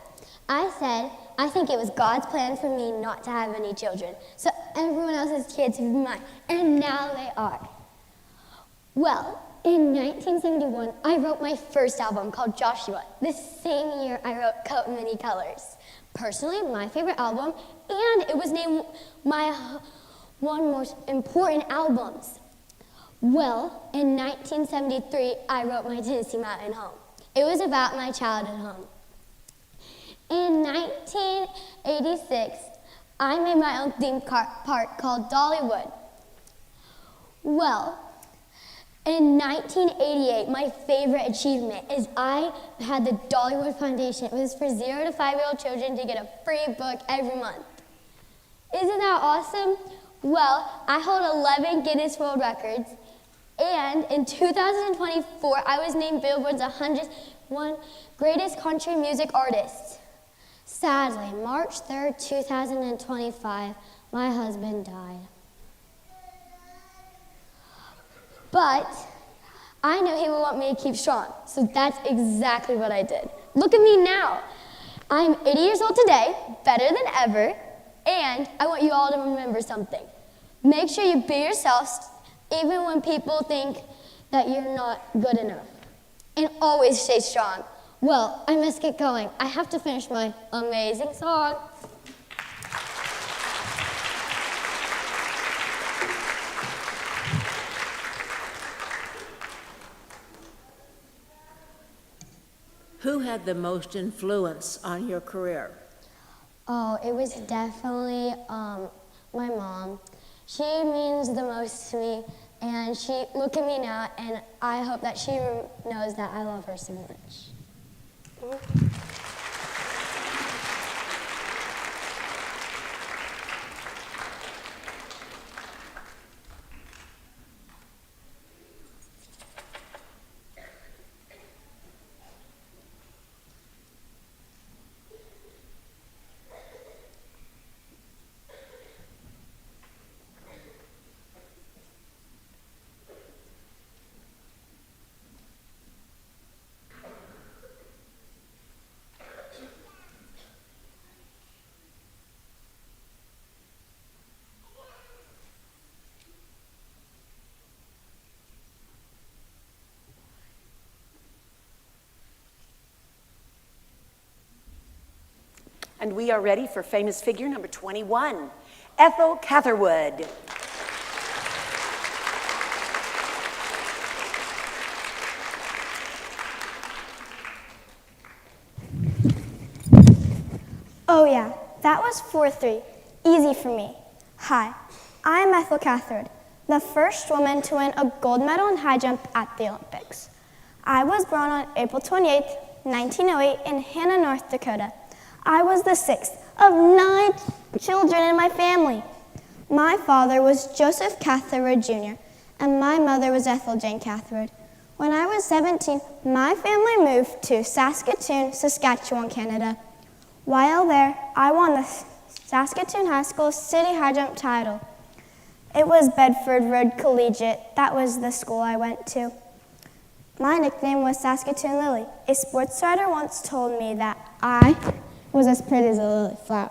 I said, I think it was God's plan for me not to have any children, so everyone else's kids would be mine, and now they are. Well, in 1971, I wrote my first album called Joshua. The same year I wrote Coat in Many Colors. Personally, my favorite album, and it was named my one most important albums. Well, in 1973, I wrote my Tennessee Mountain Home. It was about my childhood home. In 1986, I made my own theme park called Dollywood. Well, In 1988, my favorite achievement is I had the Dollywood Foundation. It was for 0 to 5-year-old children to get a free book every month. Isn't that awesome? Well, I hold 11 Guinness World Records, and in 2024, I was named Billboard's 101 Greatest Country Music Artists. Sadly, March 3rd, 2025, my husband died. But I knew he would want me to keep strong, so that's exactly what I did. Look at me now. I'm 80 years old today, better than ever, and I want you all to remember something. Make sure you be yourselves, even when people think that you're not good enough. And always stay strong. Well, I must get going. I have to finish my amazing song. Who had the most influence on your career? Oh, it was definitely my mom. She means the most to me, and look at me now, and I hope that she knows that I love her so much. And we are ready for famous figure number 21, Ethel Catherwood. Oh yeah, that was 4-3. Easy for me. Hi, I'm Ethel Catherwood, the first woman to win a gold medal in high jump at the Olympics. I was born on April 28, 1908 in Hannah, North Dakota. I was the 6th of 9 children in my family. My father was Joseph Catherwood Jr., and my mother was Ethel Jane Catherwood. When I was 17, my family moved to Saskatoon, Saskatchewan, Canada. While there, I won the Saskatoon High School City High Jump title. It was Bedford Road Collegiate. That was the school I went to. My nickname was Saskatoon Lily. A sports writer once told me that I was as pretty as a lily flower.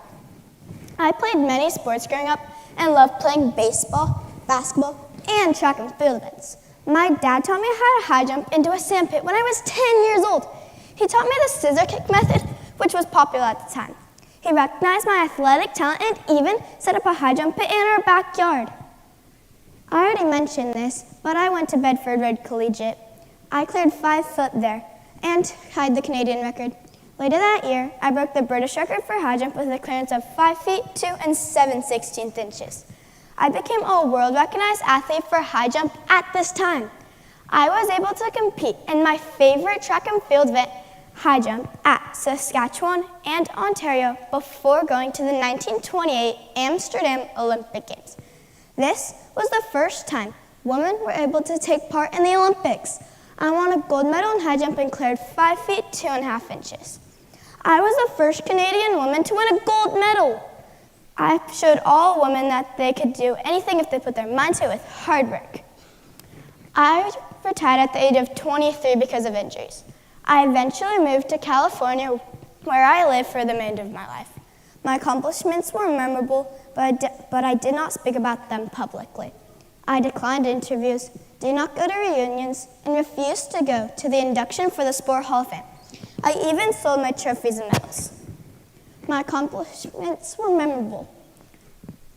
I played many sports growing up and loved playing baseball, basketball, and track and field events. My dad taught me how to high jump into a sand pit when I was 10 years old. He taught me the scissor kick method, which was popular at the time. He recognized my athletic talent and even set up a high jump pit in our backyard. I already mentioned this, but I went to Bedford Road Collegiate. I cleared 5 foot there and tied the Canadian record. Later that year, I broke the British record for high jump with a clearance of 5 feet 2 and 7/16 inches. I became a world-recognized athlete for high jump at this time. I was able to compete in my favorite track and field event, high jump, at Saskatchewan and Ontario before going to the 1928 Amsterdam Olympic Games. This was the first time women were able to take part in the Olympics. I won a gold medal in high jump and cleared 5 feet 2.5 inches. I was the first Canadian woman to win a gold medal. I showed all women that they could do anything if they put their mind to it with hard work. I retired at the age of 23 because of injuries. I eventually moved to California, where I lived for the remainder of my life. My accomplishments were memorable, but I did not speak about them publicly. I declined interviews, did not go to reunions, and refused to go to the induction for the Sport Hall of Fame. I even sold my trophies and medals. My accomplishments were memorable.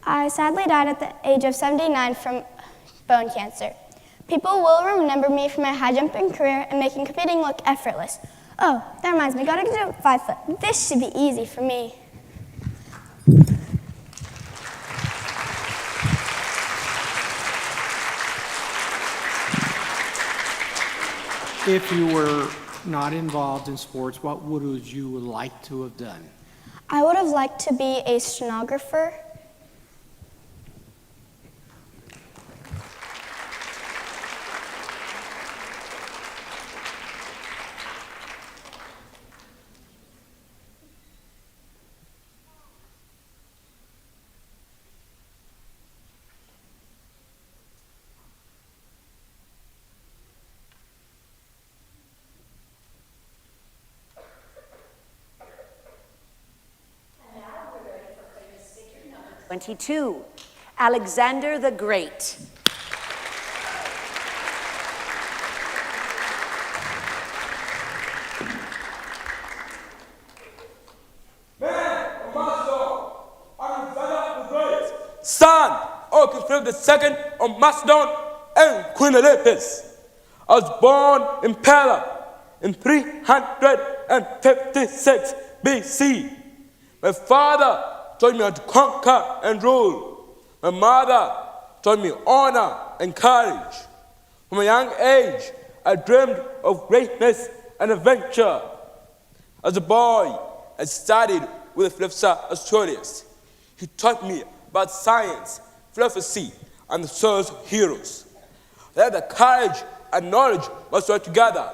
I sadly died at the age of 79 from bone cancer. People will remember me for my high jumping career and making competing look effortless. Oh, that reminds me, gotta do 5 foot. This should be easy for me. If you were not involved in sports, what would you like to have done? I would have liked to be a stenographer. '22, Alexander the Great. Son of King Philip II of Macedon and Queen Elizabeth. I was born in Pella in 356 BC. My father taught me how to conquer and rule. My mother taught me honor and courage. From a young age, I dreamed of greatness and adventure. As a boy, I studied with Philip Asturias. He taught me about science, philosophy, and the souls of heroes. That the courage and knowledge must work together.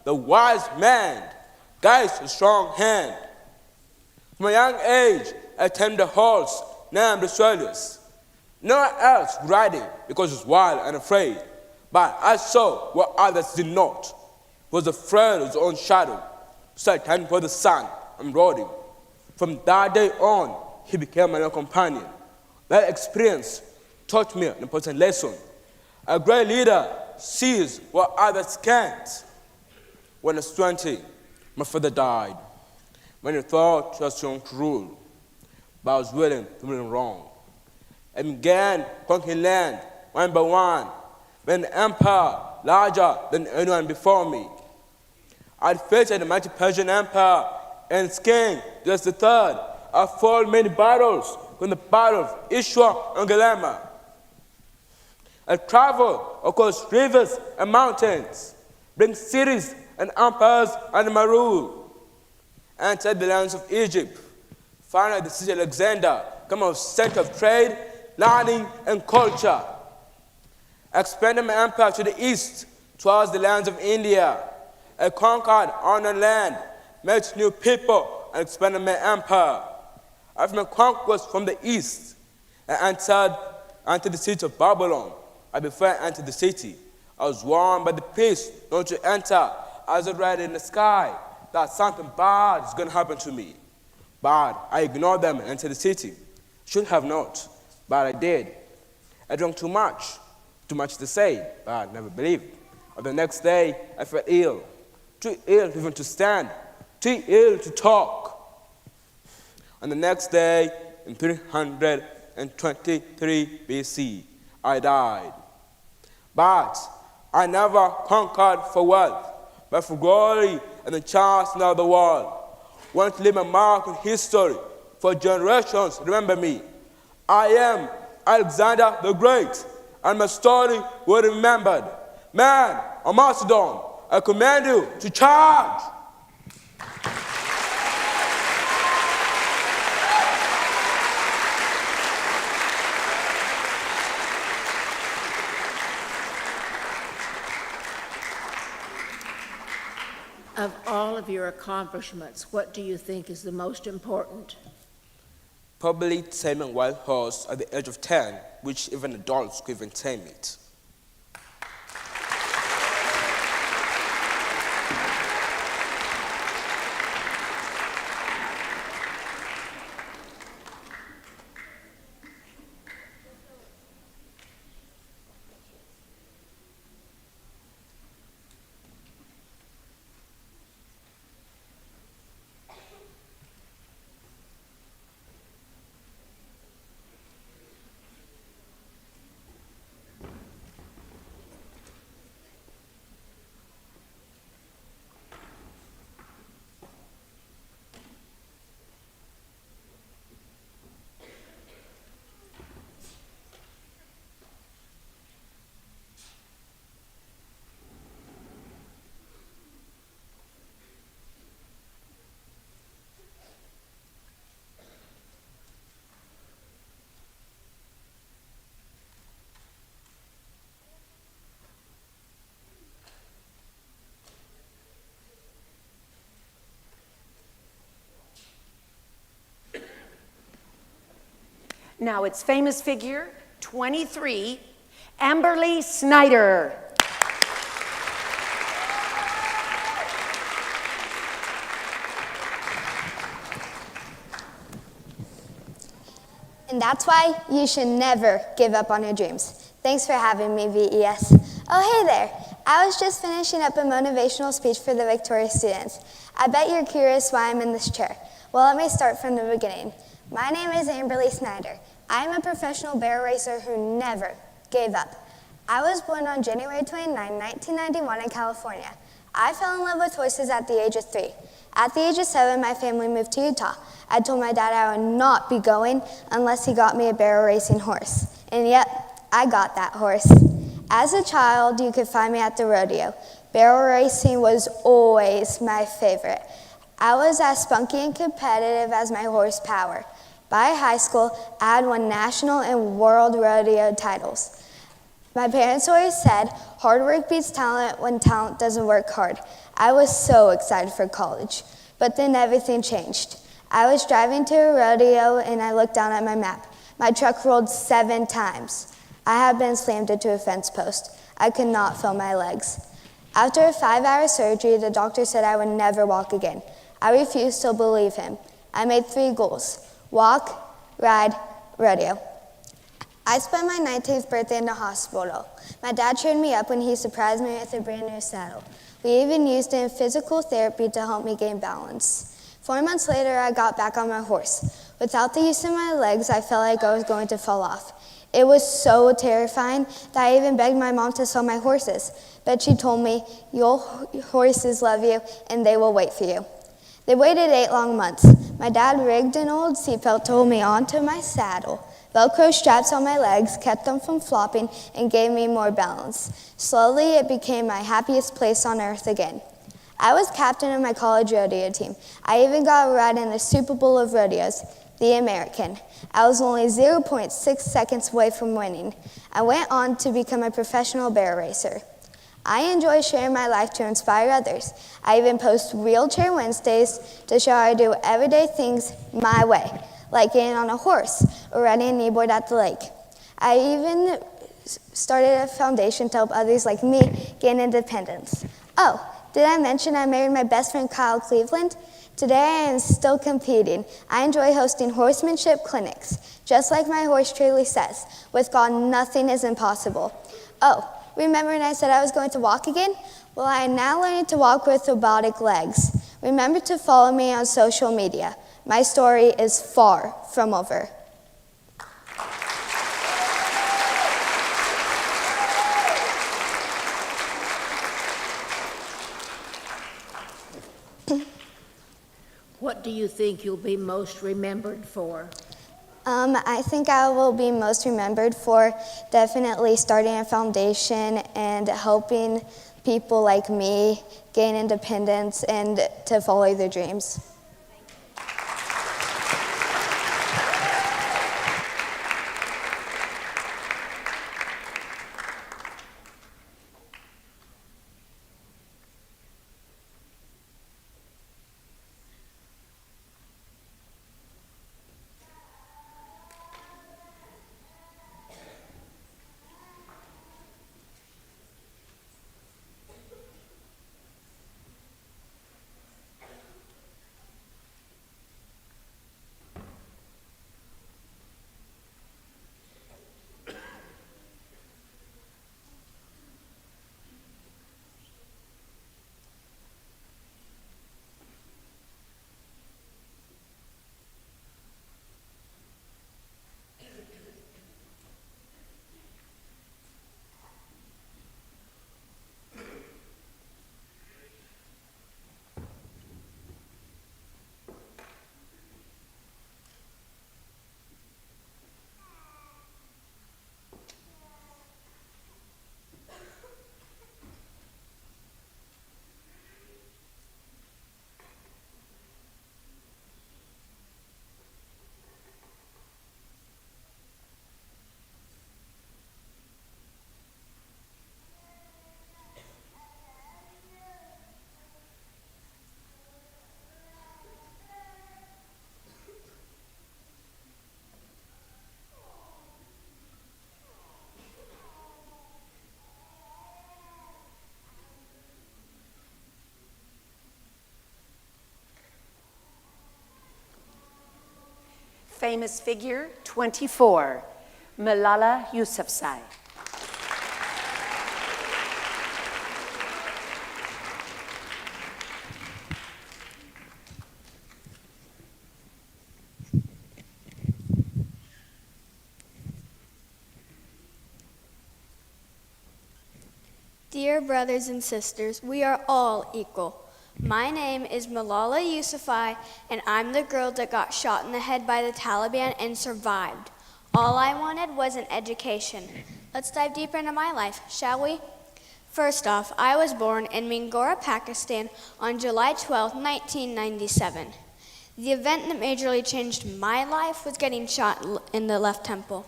The wise man guides a strong hand. From a young age, I tamed a horse named Asturias. No one else would ride him because he was wild and afraid. But I saw what others did not. He was afraid of his own shadow. So I turned for the sun and rode him. From that day on, he became my companion. That experience taught me an important lesson. A great leader sees what others can't. When I was 20, my father died. When he thought he was young to rule, but I was willing to do wrong. I began conquering land one by one, with an empire larger than anyone before me. I defeated the mighty Persian Empire and its king, Ellis III. I fought many battles, from the Battle of Ishwa and Galema. I traveled across rivers and mountains, bring cities and empires under my rule. I entered the lands of Egypt, finally the city of Alexander, became a center of trade, learning, and culture. I expanded my empire to the east, towards the lands of India. I conquered unknown land, met new people, and expanded my empire. After my conquest from the east, I entered the city of Babylon. And before I entered the city, I was warned by the priest not to enter, as I read in the sky that something bad is going to happen to me. But I ignored them and entered the city. Should have not, but I did. I drank too much to say, but I never believed. On the next day, I felt ill, too ill even to stand, too ill to talk. On the next day, in 323 BC, I died. But I never conquered for wealth, but for glory and the chance of the world. I want to leave a mark in history for generations. Remember me. I am Alexander the Great, and my story will be remembered. Man of Macedon, I command you to charge. Of all of your accomplishments, what do you think is the most important? Probably taming a wild horse at the age of 10, which even adults could even tame it. Now it's famous figure 23, Amberly Snyder. And that's why you should never give up on your dreams. Thanks for having me, VES. Oh, hey there. I was just finishing up a motivational speech for the Victoria students. I bet you're curious why I'm in this chair. Well, let me start from the beginning. My name is Amberly Snyder. I am a professional bear racer who never gave up. I was born on January 29, 1991 in California. I fell in love with horses at the age of 3. At the age of 7, my family moved to Utah. I told my dad I would not be going unless he got me a barrel racing horse. And yep, I got that horse. As a child, you could find me at the rodeo. Barrel racing was always my favorite. I was as spunky and competitive as my horsepower. By high school, I had won national and world rodeo titles. My parents always said, hard work beats talent when talent doesn't work hard. I was so excited for college, but then everything changed. I was driving to a rodeo and I looked down at my map. My truck rolled 7 times. I had been slammed into a fence post. I could not feel my legs. After a 5-hour surgery, the doctor said I would never walk again. I refused to believe him. I made 3 goals: walk, ride, rodeo. I spent my 19th birthday in the hospital. My dad cheered me up when he surprised me with a brand new saddle. We even used it in physical therapy to help me gain balance. 4 months later, I got back on my horse. Without the use of my legs, I felt like I was going to fall off. It was so terrifying that I even begged my mom to sell my horses. But she told me, your horses love you and they will wait for you. They waited 8 long months. My dad rigged an old seatbelt to hold me onto my saddle. Velcro straps on my legs kept them from flopping and gave me more balance. Slowly, it became my happiest place on earth again. I was captain of my college rodeo team. I even got a ride in the Super Bowl of rodeos, the American. I was only 0.6 seconds away from winning. I went on to become a professional bear racer. I enjoy sharing my life to inspire others. I even post Wheelchair Wednesdays to show I do everyday things my way, like getting on a horse or riding a kneeboard at the lake. I even started a foundation to help others like me gain independence. Oh, did I mention I married my best friend Kyle Cleveland? Today I am still competing. I enjoy hosting horsemanship clinics. Just like my horse truly says, with God nothing is impossible. Oh, remember when I said I was going to walk again? Well, I am now learning to walk with robotic legs. Remember to follow me on social media. My story is far from over. What do you think you'll be most remembered for? I think I will be most remembered for definitely starting a foundation and helping people like me gain independence and to follow their dreams. famous figure 24, Malala Yousafzai. Dear brothers and sisters, we are all equal. My name is Malala Yousafzai, and I'm the girl that got shot in the head by the Taliban and survived. All I wanted was an education. Let's dive deeper into my life, shall we? First off, I was born in Mingora, Pakistan on July 12, 1997. The event that majorly changed my life was getting shot in the left temple.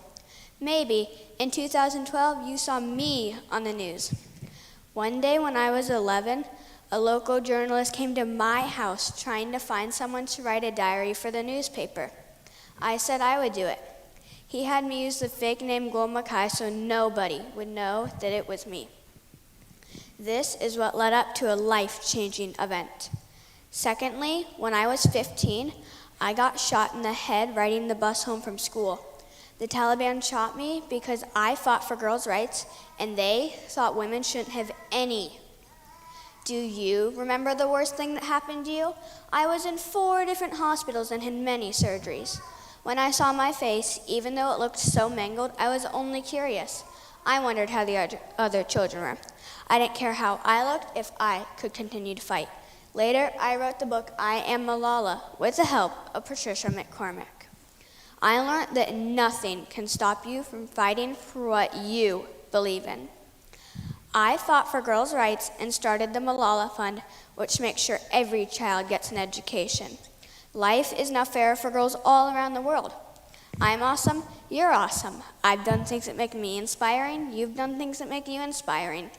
Maybe in 2012 you saw me on the news. One day when I was 11, a local journalist came to my house trying to find someone to write a diary for the newspaper. I said I would do it. He had me use the fake name Gul Makai so nobody would know that it was me. This is what led up to a life-changing event. Secondly, when I was 15, I got shot in the head riding the bus home from school. The Taliban shot me because I fought for girls' rights, and they thought women shouldn't have any. Do you remember the worst thing that happened to you? I was in 4 different hospitals and had many surgeries. When I saw my face, even though it looked so mangled, I was only curious. I wondered how the other children were. I didn't care how I looked if I could continue to fight. Later, I wrote the book I Am Malala with the help of Patricia McCormick. I learned that nothing can stop you from fighting for what you believe in. I fought for girls' rights and started the Malala Fund, which makes sure every child gets an education. Life is now fairer for girls all around the world. I'm awesome, you're awesome. I've done things that make me inspiring, you've done things that make you inspiring.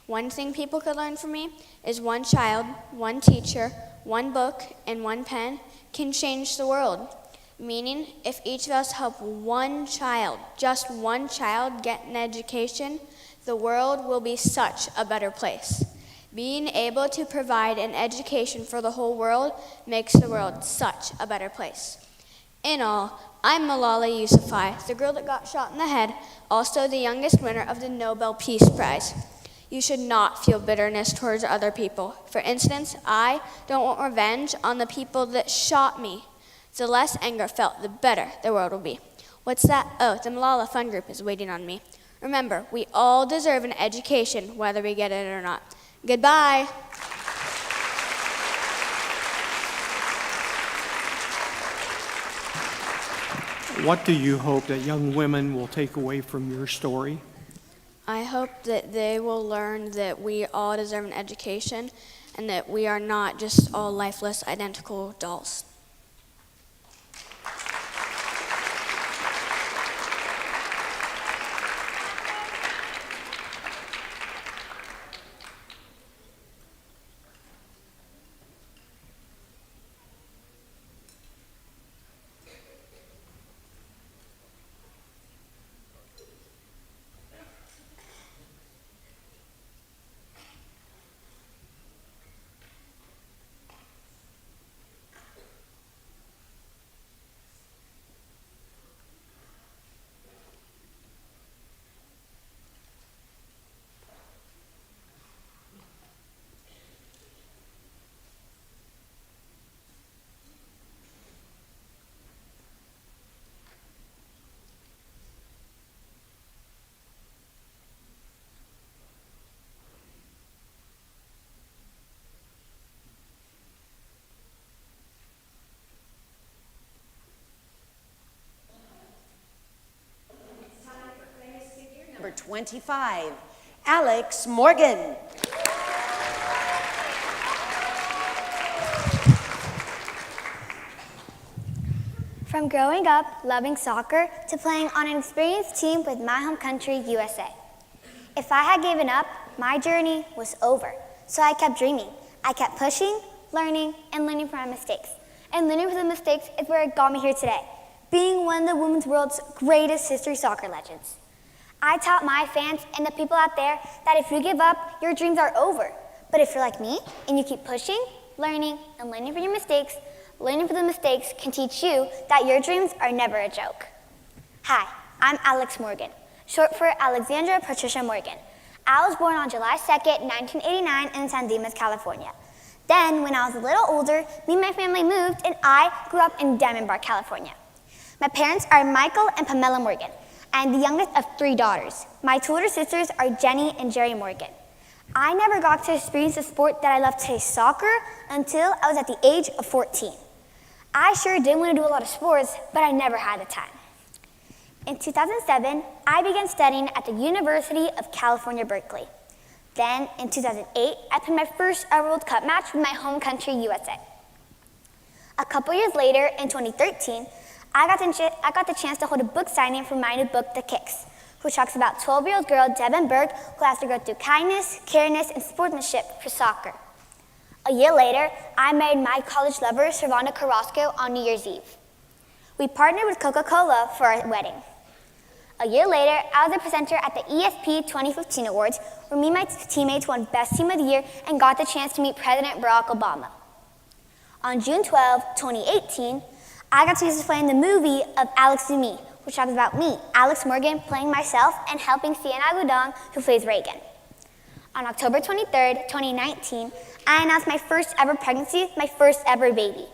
One thing people could learn from me is one child, one teacher, one book, and one pen can change the world. Meaning, if each of us help one child, just one child, get an education, the world will be such a better place. Being able to provide an education for the whole world makes the world such a better place. In all, I'm Malala Yousafzai, the girl that got shot in the head, also the youngest winner of the Nobel Peace Prize. You should not feel bitterness towards other people. For instance, I don't want revenge on the people that shot me. The less anger felt, the better the world will be. What's that? Oh, the Malala Fund Group is waiting on me. Remember, we all deserve an education, whether we get it or not. Goodbye. What do you hope that young women will take away from your story? I hope that they will learn that we all deserve an education and that we are not just all lifeless, identical dolls. Number 25, Alex Morgan. From growing up loving soccer to playing on an experienced team with my home country, USA. If I had given up, my journey was over. So I kept dreaming. I kept pushing, learning, and learning from my mistakes. And learning from the mistakes is where it got me here today, being one of the women's world's greatest history soccer legends. I taught my fans and the people out there that if you give up, your dreams are over. But if you're like me and you keep pushing, learning, and learning from your mistakes, learning from the mistakes can teach you that your dreams are never a joke. Hi, I'm Alex Morgan, short for Alexandra Patricia Morgan. I was born on July 2nd, 1989 in San Dimas, California. Then, when I was a little older, me and my family moved and I grew up in Diamond Bar, California. My parents are Michael and Pamela Morgan. I'm the youngest of 3 daughters. My 2 older sisters are Jenny and Jerry Morgan. I never got to experience the sport that I love today, soccer, until I was at the age of 14. I sure did want to do a lot of sports, but I never had the time. In 2007, I began studying at the University of California, Berkeley. Then, in 2008, I played my first ever World Cup match with my home country, USA. A couple years later, in 2013, I got the chance to hold a book signing for my new book, The Kicks, which talks about 12-year-old girl Devin Berg, who has to go through kindness, careness, and sportsmanship for soccer. A year later, I married my college lover, Servando Carrasco, on New Year's Eve. We partnered with Coca-Cola for our wedding. A year later, I was a presenter at the ESP 2015 Awards, where me and my teammates won Best Team of the Year and got the chance to meet President Barack Obama. On June 12, 2018, I got the chance to play in the movie of Alex and Me, which talks about me, Alex Morgan, playing myself and helping Sienna Agudong, who plays Reagan. On October 23rd, 2019, I announced my first ever pregnancy, my first ever baby.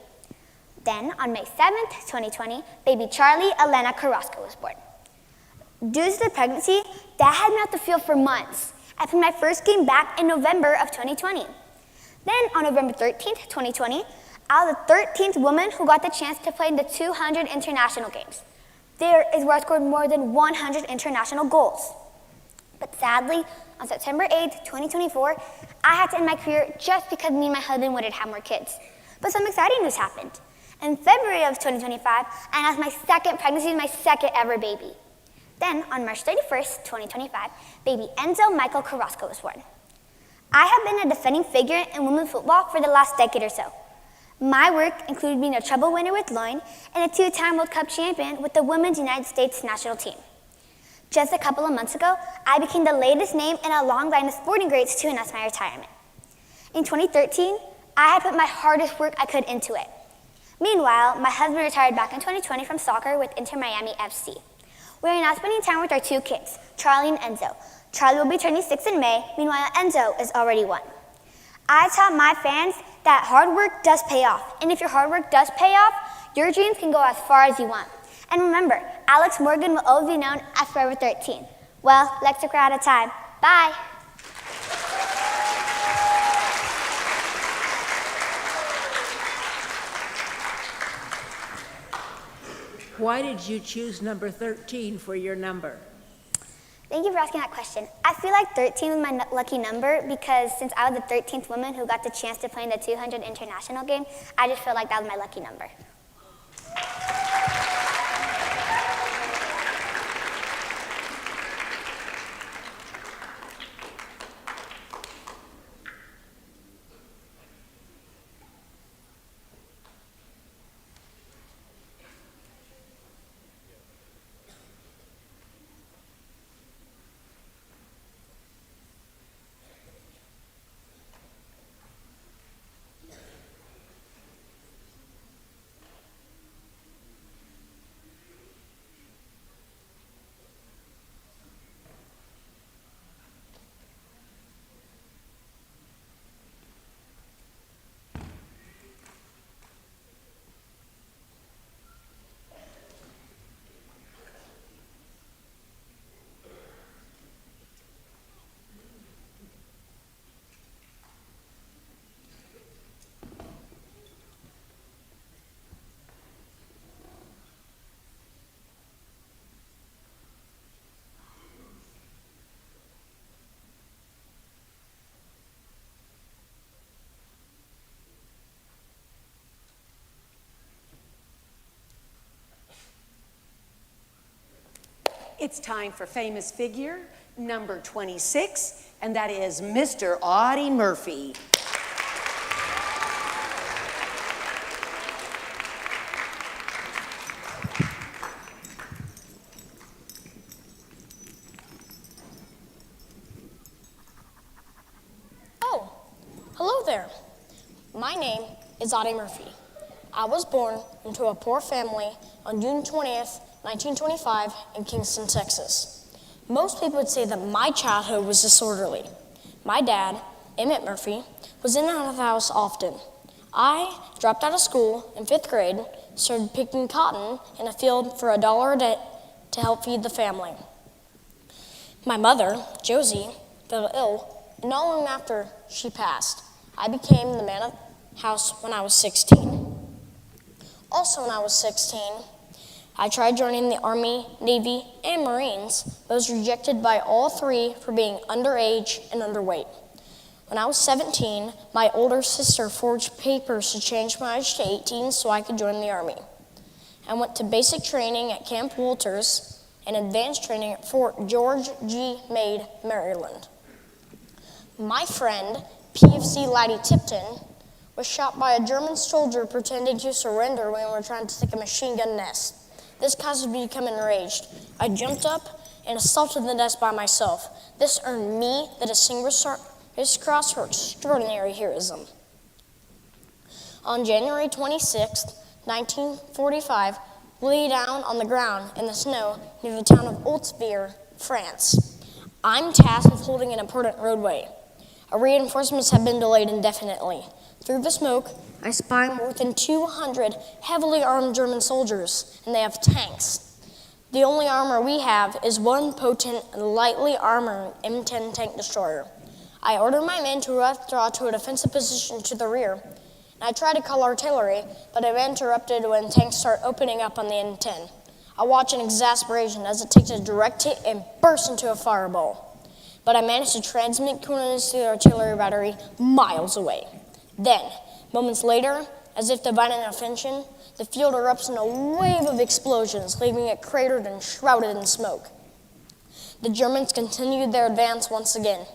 Then, on May 7th, 2020, baby Charlie Elena Carrasco was born. Due to the pregnancy, Dad had me out the field for months. I played my first game back in November of 2020. Then, on November 13th, 2020, I was the 13th woman who got the chance to play in the 200 international games. There is where I scored more than 100 international goals. But sadly, on September 8th, 2024, I had to end my career just because me and my husband wanted to have more kids. But some exciting news happened. In February of 2025, I announced my second pregnancy with my second ever baby. Then, on March 31st, 2025, baby Enzo Michael Carrasco was born. I have been a defending figure in women's football for the last decade or so. My work included being a treble winner with Loin and a 2-time World Cup champion with the Women's United States national team. Just a couple of months ago, I became the latest name in a long line of sporting greats to announce my retirement. In 2013, I had put my hardest work I could into it. Meanwhile, my husband retired back in 2020 from soccer with Inter Miami FC. We are now spending time with our 2 kids, Charlie and Enzo. Charlie will be turning 6 in May, meanwhile Enzo is already 1. I taught my fans that hard work does pay off, and if your hard work does pay off, your dreams can go as far as you want. And remember, Alex Morgan will always be known as Forever 13. Well, let's take her out of time. Bye. Why did you choose number 13 for your number? Thank you for asking that question. I feel like 13 was my lucky number because since I was the 13th woman who got the chance to play in the 200 international game, I just feel like that was my lucky number. It's time for famous figure number 26, and that is Mr. Audie Murphy. Oh, hello there. My name is Audie Murphy. I was born into a poor family on June 20th, 1925 in Kingston, Texas. Most people would say that my childhood was disorderly. My dad, Emmett Murphy, was in and out of the house often. I dropped out of school in 5th grade, started picking cotton in a field for $1 a day to help feed the family. My mother, Josie, fell ill, and not long after she passed, I became the man of the house when I was 16. Also when I was 16, I tried joining the Army, Navy, and Marines, but was rejected by all three for being underage and underweight. When I was 17, my older sister forged papers to change my age to 18 so I could join the Army. I went to basic training at Camp Walters and advanced training at Fort George G. Meade, Maryland. My friend, PFC Laddie Tipton, was shot by a German soldier pretending to surrender when we were trying to take a machine gun nest. This caused me to become enraged. I jumped up and assaulted the nest by myself. This earned me the Distinguished Cross for extraordinary heroism. On January 26, 1945, lay down on the ground in the snow near the town of Oldsbeer, France. I'm tasked with holding an important roadway. Our reinforcements have been delayed indefinitely. Through the smoke, I spy more than 200 heavily armed German soldiers, and they have tanks. The only armor we have is one potent, lightly armored M10 tank destroyer. I order my men to withdraw to a defensive position to the rear, and I try to call artillery, but I'm interrupted when tanks start opening up on the M10. I watch in exasperation as it takes a direct hit and bursts into a fireball. But I managed to transmit coordinates to the artillery battery miles away. Then, moments later, as if divine intervention, the field erupts in a wave of explosions, leaving it cratered and shrouded in smoke. The Germans continued their advance once again.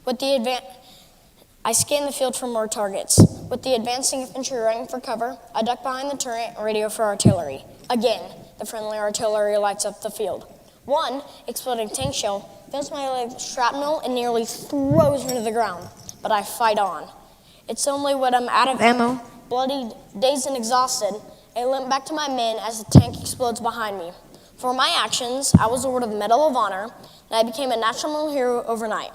I scanned the field for more targets. With the advancing infantry running for cover, I duck behind the turret and radio for artillery. Again, the friendly artillery lights up the field. One exploding tank shell fills my leg with shrapnel and nearly throws me to the ground, but I fight on. It's only when I'm out of ammo, bloody, dazed, and exhausted, I limp back to my men as the tank explodes behind me. For my actions, I was awarded the Medal of Honor, and I became a national hero overnight.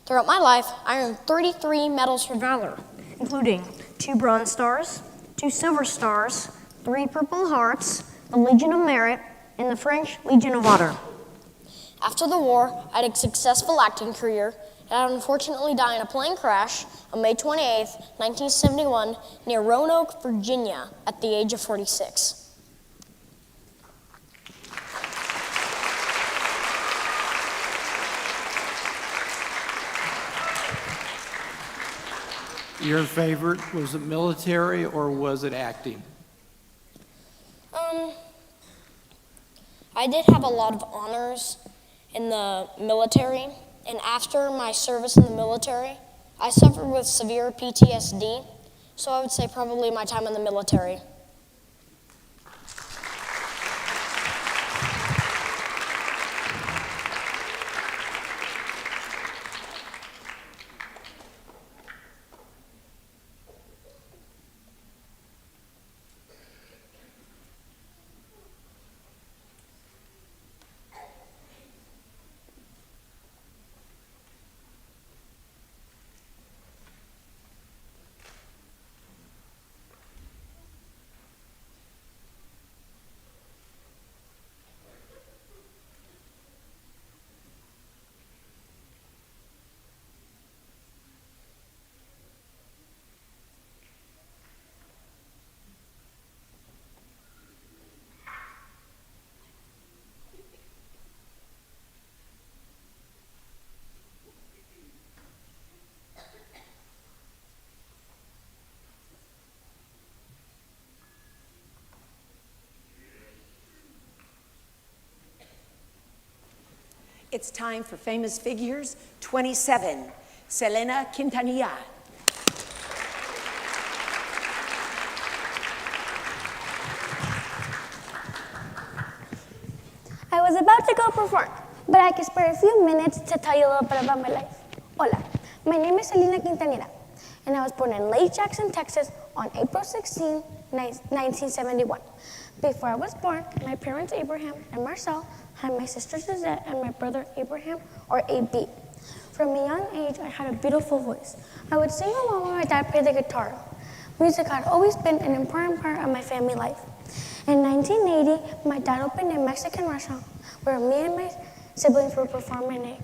Throughout my life, I earned 33 medals for valor, including 2 Bronze Stars, 2 Silver Stars, 3 Purple Hearts, the Legion of Merit, and the French Legion of Honor. After the war, I had a successful acting career, and I would unfortunately die in a plane crash on May 28, 1971, near Roanoke, Virginia, at the age of 46. Your favorite, was it military or was it acting? I did have a lot of honors in the military, and after my service in the military, I suffered with severe PTSD, so I would say probably my time in the military. It's time for Famous Figures 27, Selena Quintanilla. I was about to go perform, but I could spare a few minutes to tell you a little bit about my life. Hola, my name is Selena Quintanilla, and I was born in Lake Jackson, Texas on April 16, 1971. Before I was born, my parents Abraham and Marcel had my sister Suzette and my brother Abraham, or AB. From a young age, I had a beautiful voice. I would sing along while my dad played the guitar. Music had always been an important part of my family life. In 1980, my dad opened a Mexican restaurant where me and my siblings were performing a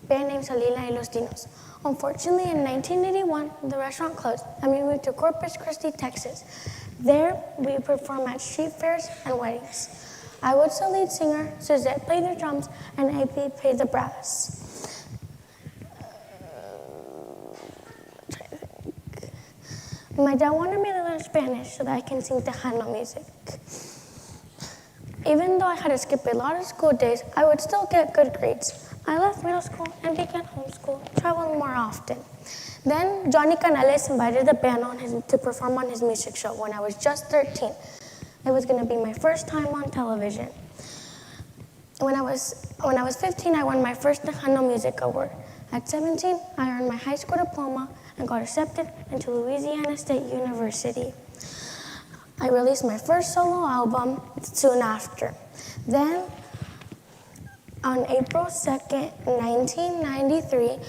band named Salila y los Dinos. Unfortunately, in 1981, the restaurant closed and we moved to Corpus Christi, Texas. There, we performed at street fairs and weddings. I was the lead singer, Suzette played the drums, and AP played the brass. My dad wanted me to learn Spanish so that I can sing Tejano music. Even though I had to skip a lot of school days, I would still get good grades. I left middle school and began homeschool, traveling more often. Then Johnny Canales invited the band to perform on his music show when I was just 13. It was going to be my first time on television. When I was 15, I won my first Tejano Music Award. At 17, I earned my high school diploma and got accepted into Louisiana State University. I released my first solo album soon after. Then, on April 2nd, 1993,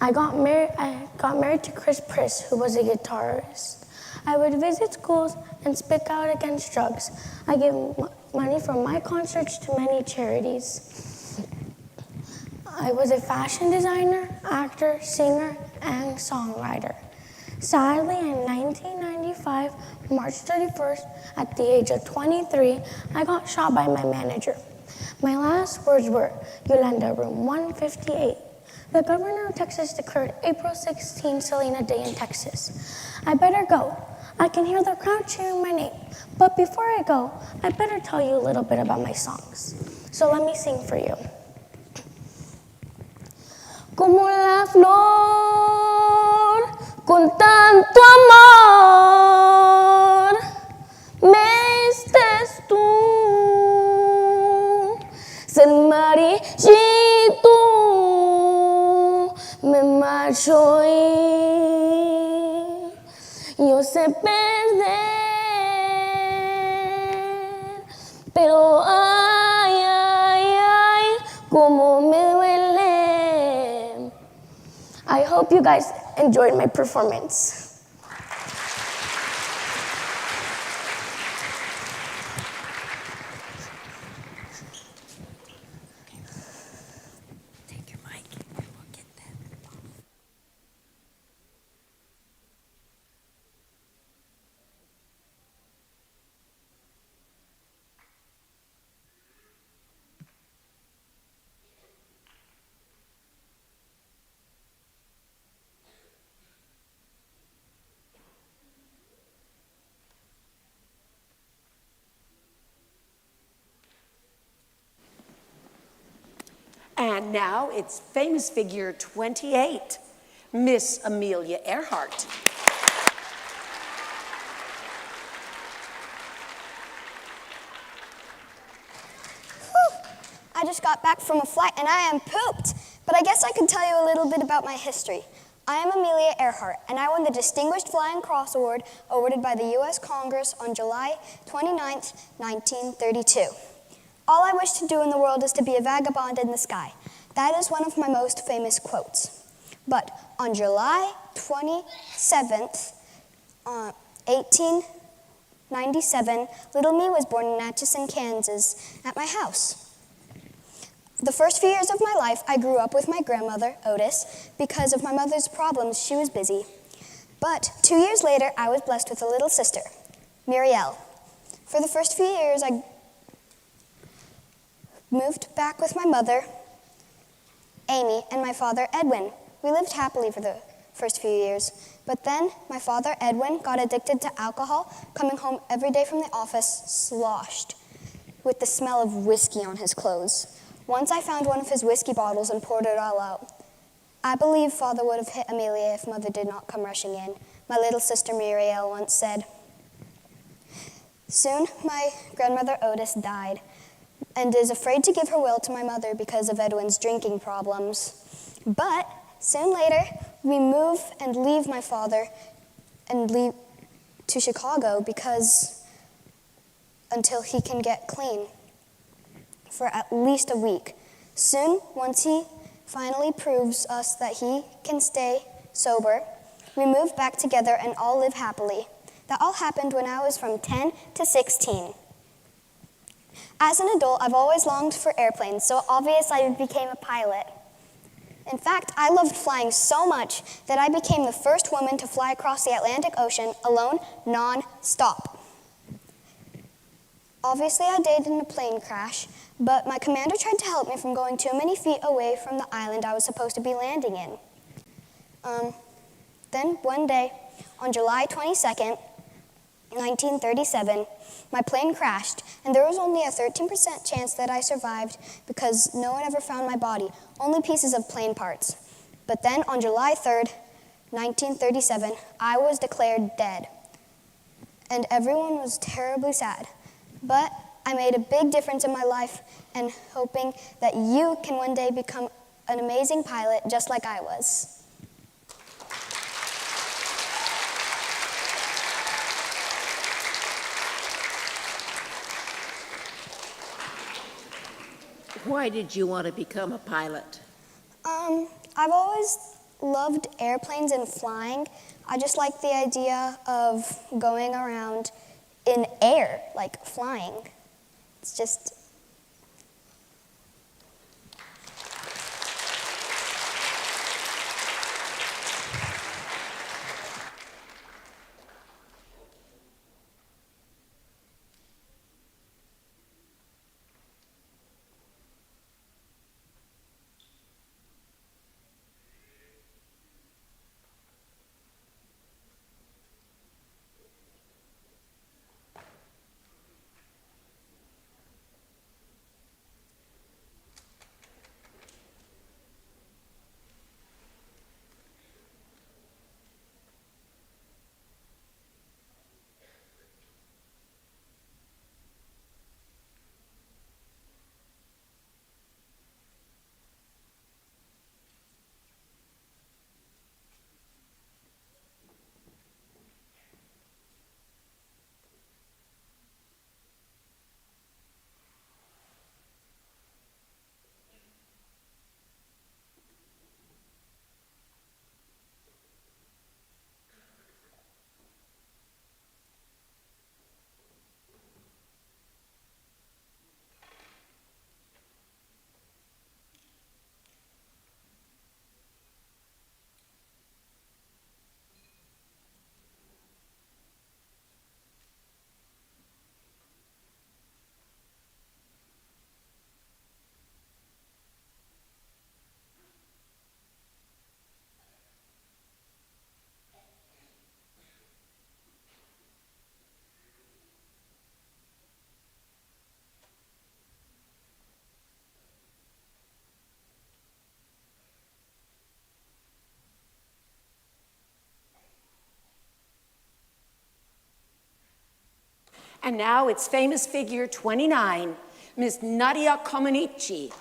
I got married to Chris Priss, who was a guitarist. I would visit schools and speak out against drugs. I gave money from my concerts to many charities. I was a fashion designer, actor, singer, and songwriter. Sadly, in 1995, March 31st, at the age of 23, I got shot by my manager. My last words were, Yolanda, room 158. The governor of Texas declared April 16 Selena Day in Texas. I better go. I can hear the crowd cheering my name. But before I go, I better tell you a little bit about my songs. So let me sing for you. Como la flor, con tanto amor, me estés tú, ser marchito, me marcho y yo sé perder, pero ay, ay, ay, como me duele. I hope you guys enjoyed my performance. Take your mic and we'll get that. And now it's famous figure 28, Miss Amelia Earhart. I just got back from a flight and I am pooped, but I guess I could tell you a little bit about my history. I am Amelia Earhart, and I won the Distinguished Flying Cross Award awarded by the U.S. Congress on July 29, 1932. All I wish to do in the world is to be a vagabond in the sky. That is one of my most famous quotes. But on July 27th, 1897, little me was born in Atchison, Kansas, at my house. The first few years of my life, I grew up with my grandmother, Otis. Because of my mother's problems, she was busy. But 2 years later, I was blessed with a little sister, Muriel. For the first few years, I moved back with my mother, Amy, and my father, Edwin. We lived happily for the first few years. But then my father, Edwin, got addicted to alcohol, coming home every day from the office sloshed with the smell of whiskey on his clothes. Once I found one of his whiskey bottles and poured it all out. I believe Father would have hit Amelia if Mother did not come rushing in. My little sister Muriel once said. Soon my grandmother Otis died and is afraid to give her will to my mother because of Edwin's drinking problems. But soon later, we move and leave my father and leave to Chicago because until he can get clean for at least a week. Soon, once he finally proves us that he can stay sober, we move back together and all live happily. That all happened when I was from 10 to 16. As an adult, I've always longed for airplanes, so obviously I became a pilot. In fact, I loved flying so much that I became the first woman to fly across the Atlantic Ocean alone, non-stop. Obviously, I died in a plane crash, but my commander tried to help me from going too many feet away from the island I was supposed to be landing in. Then, one day, on July 22nd, 1937, my plane crashed, and there was only a 13% chance that I survived because no one ever found my body, only pieces of plane parts. But then, on July 3rd, 1937, I was declared dead, and everyone was terribly sad. But I made a big difference in my life, and hoping that you can one day become an amazing pilot just like I was. Why did you want to become a pilot? I've always loved airplanes and flying. I just like the idea of going around in air, like flying. It's just... And now it's famous figure 29, Miss Nadia Comaneci.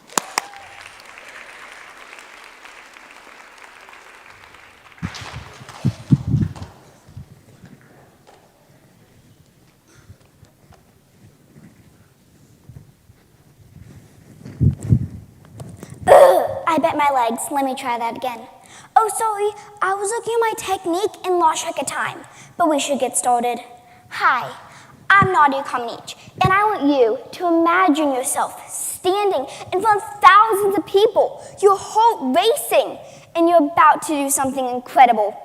I bet my legs. Let me try that again. Oh, sorry, I was looking at my technique and lost track of time, but we should get started. Hi, I'm Nadia Comaneci, and I want you to imagine yourself standing in front of thousands of people, your heart racing, and you're about to do something incredible.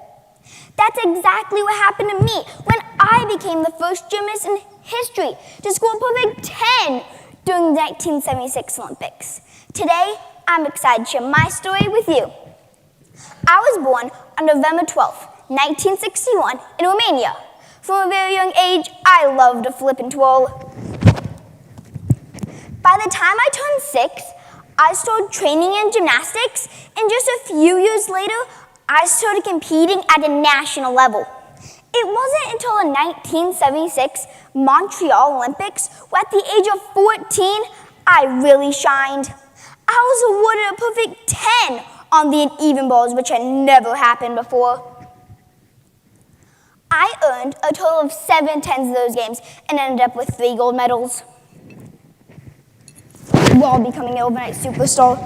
That's exactly what happened to me when I became the first gymnast in history to score a perfect 10 during the 1976 Olympics. Today, I'm excited to share my story with you. I was born on November 12, 1961, in Romania. From a very young age, I loved to flip and twirl. By the time I turned 6, I started training in gymnastics, and just a few years later, I started competing at a national level. It wasn't until the 1976 Montreal Olympics, where at the age of 14, I really shined. I was awarded a perfect 10 on the uneven bars, which had never happened before. I earned a total of 7 tens of those games and ended up with 3 gold medals, while becoming an overnight superstar.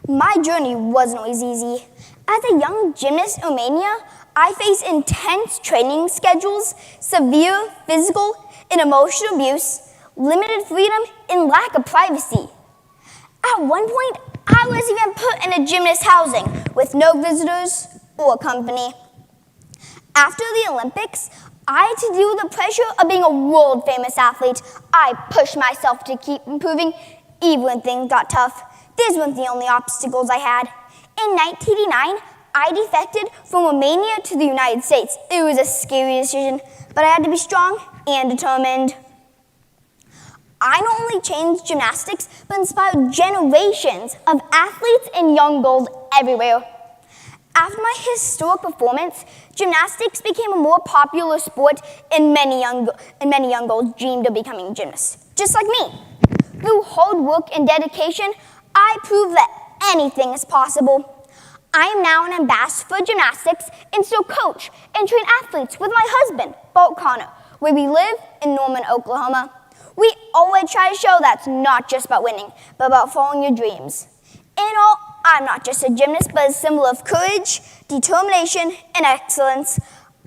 My journey wasn't always easy. As a young gymnast in Romania, I faced intense training schedules, severe physical and emotional abuse, limited freedom, and lack of privacy. At one point, I was even put in a gymnast housing with no visitors or company. After the Olympics, I had to deal with the pressure of being a world-famous athlete. I pushed myself to keep improving, even when things got tough. These weren't the only obstacles I had. In 1989, I defected from Romania to the United States. It was a scary decision, but I had to be strong and determined. I not only changed gymnastics, but inspired generations of athletes and young girls everywhere. After my historic performance, gymnastics became a more popular sport, and many young girls dreamed of becoming gymnasts, just like me. Through hard work and dedication, I proved that anything is possible. I am now an ambassador for gymnastics and still coach and train athletes with my husband, Bolt Connor, where we live in Norman, Oklahoma. We always try to show that's not just about winning, but about following your dreams. In all, I'm not just a gymnast, but a symbol of courage, determination, and excellence.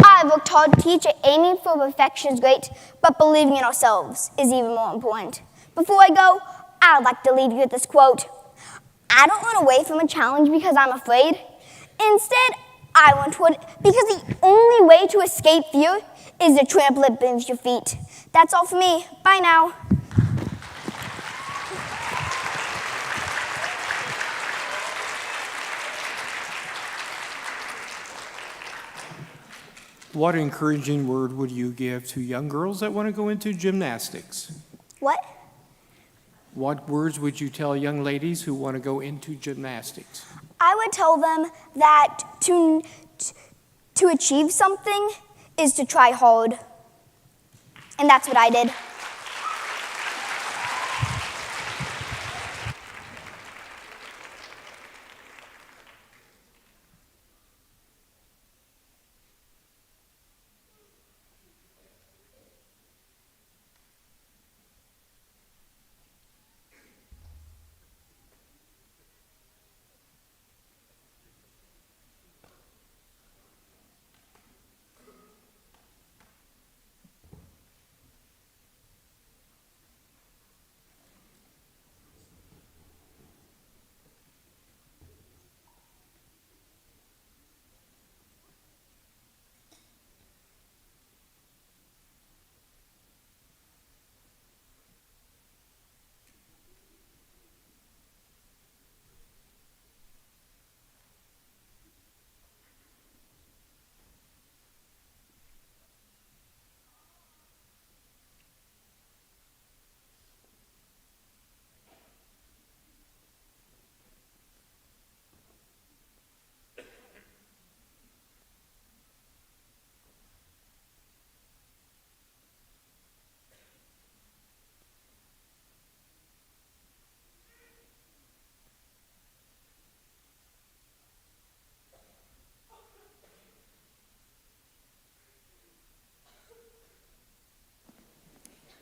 I've worked hard to teach that aiming for perfection is great, but believing in ourselves is even more important. Before I go, I'd like to leave you with this quote. I don't run away from a challenge because I'm afraid. Instead, I run toward it because the only way to escape fear is to trample it beneath your feet. That's all for me. Bye now. What encouraging word would you give to young girls that want to go into gymnastics? What? What words would you tell young ladies who want to go into gymnastics? I would tell them that to achieve something is to try hard. And that's what I did.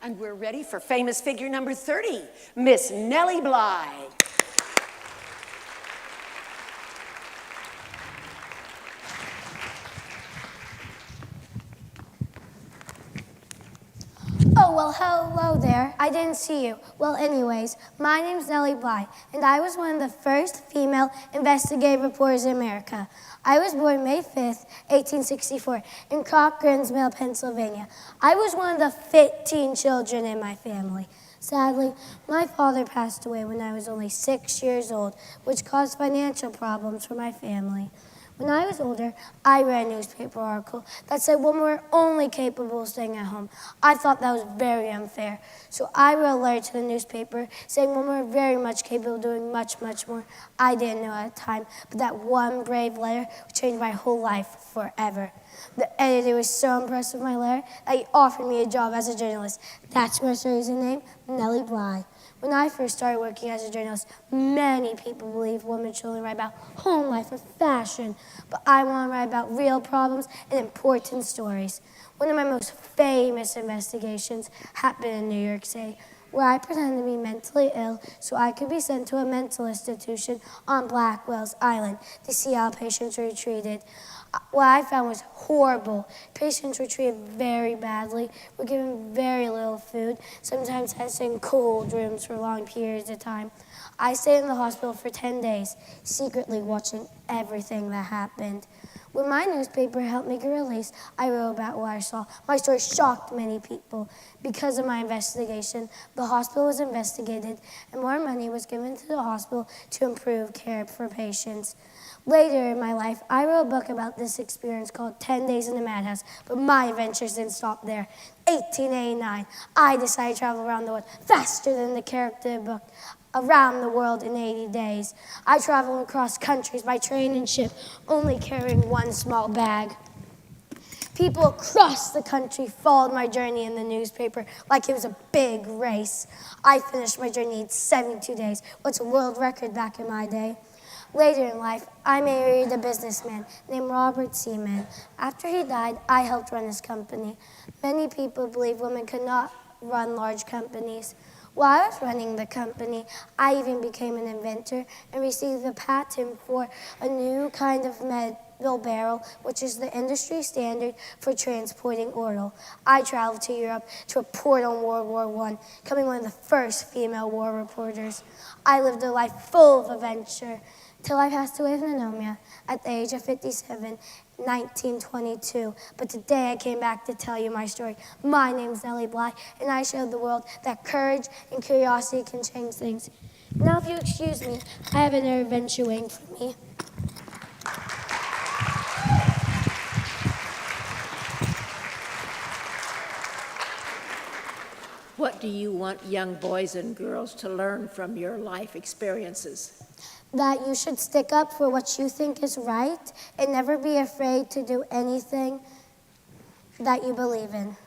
And we're ready for famous figure number 30, Miss Nellie Bly. Oh, well, hello there. I didn't see you. Well, anyways, my name's Nellie Bly, and I was one of the first female investigative reporters in America. I was born May 5th, 1864, in Cochransville, Pennsylvania. I was one of the 15 children in my family. Sadly, my father passed away when I was only 6 years old, which caused financial problems for my family. When I was older, I read a newspaper article that said women were only capable of staying at home. I thought that was very unfair. So I wrote a letter to the newspaper saying women were very much capable of doing much, much more. I didn't know at the time, but that one brave letter changed my whole life forever. The editor was so impressed with my letter that he offered me a job as a journalist. That's my reason name, Nellie Bly. When I first started working as a journalist, many people believe women should only write about home life and fashion, but I want to write about real problems and important stories. One of my most famous investigations happened in New York City, where I pretended to be mentally ill so I could be sent to a mental institution on Blackwell's Island to see how patients were treated. What I found was horrible. Patients were treated very badly, were given very little food, sometimes had to stay in cold rooms for long periods of time. I stayed in the hospital for 10 days, secretly watching everything that happened. When my newspaper helped make a release, I wrote about what I saw. My story shocked many people. Because of my investigation, the hospital was investigated and more money was given to the hospital to improve care for patients. Later in my life, I wrote a book about this experience called 10 Days in the Madhouse, but my adventures didn't stop there. 1889, I decided to travel around the world faster than the character book. Around the world in 80 days. I traveled across countries by train and ship, only carrying one small bag. People across the country followed my journey in the newspaper like it was a big race. I finished my journey in 72 days, what's a world record back in my day. Later in life, I married a businessman named Robert Seaman. After he died, I helped run his company. Many people believe women could not run large companies. While I was running the company, I even became an inventor and received a patent for a new kind of metal barrel, which is the industry standard for transporting oil. I traveled to Europe to report on World War I, becoming one of the first female war reporters. I lived a life full of adventure till I passed away from pneumonia at the age of 57 in 1922. But today I came back to tell you my story. My name is Nellie Bly, and I showed the world that courage and curiosity can change things. Now, if you excuse me, I have another adventure waiting for me. What do you want young boys and girls to learn from your life experiences? That you should stick up for what you think is right and never be afraid to do anything that you believe in.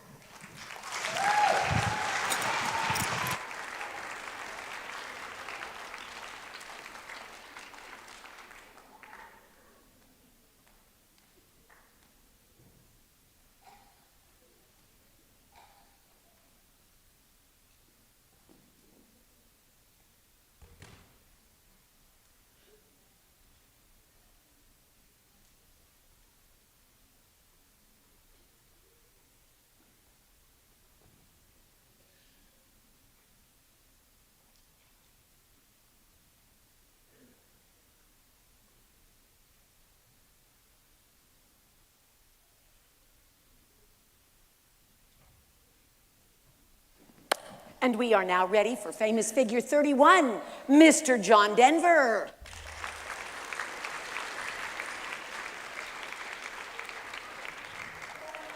And we are now ready for famous figure 31, Mr. John Denver.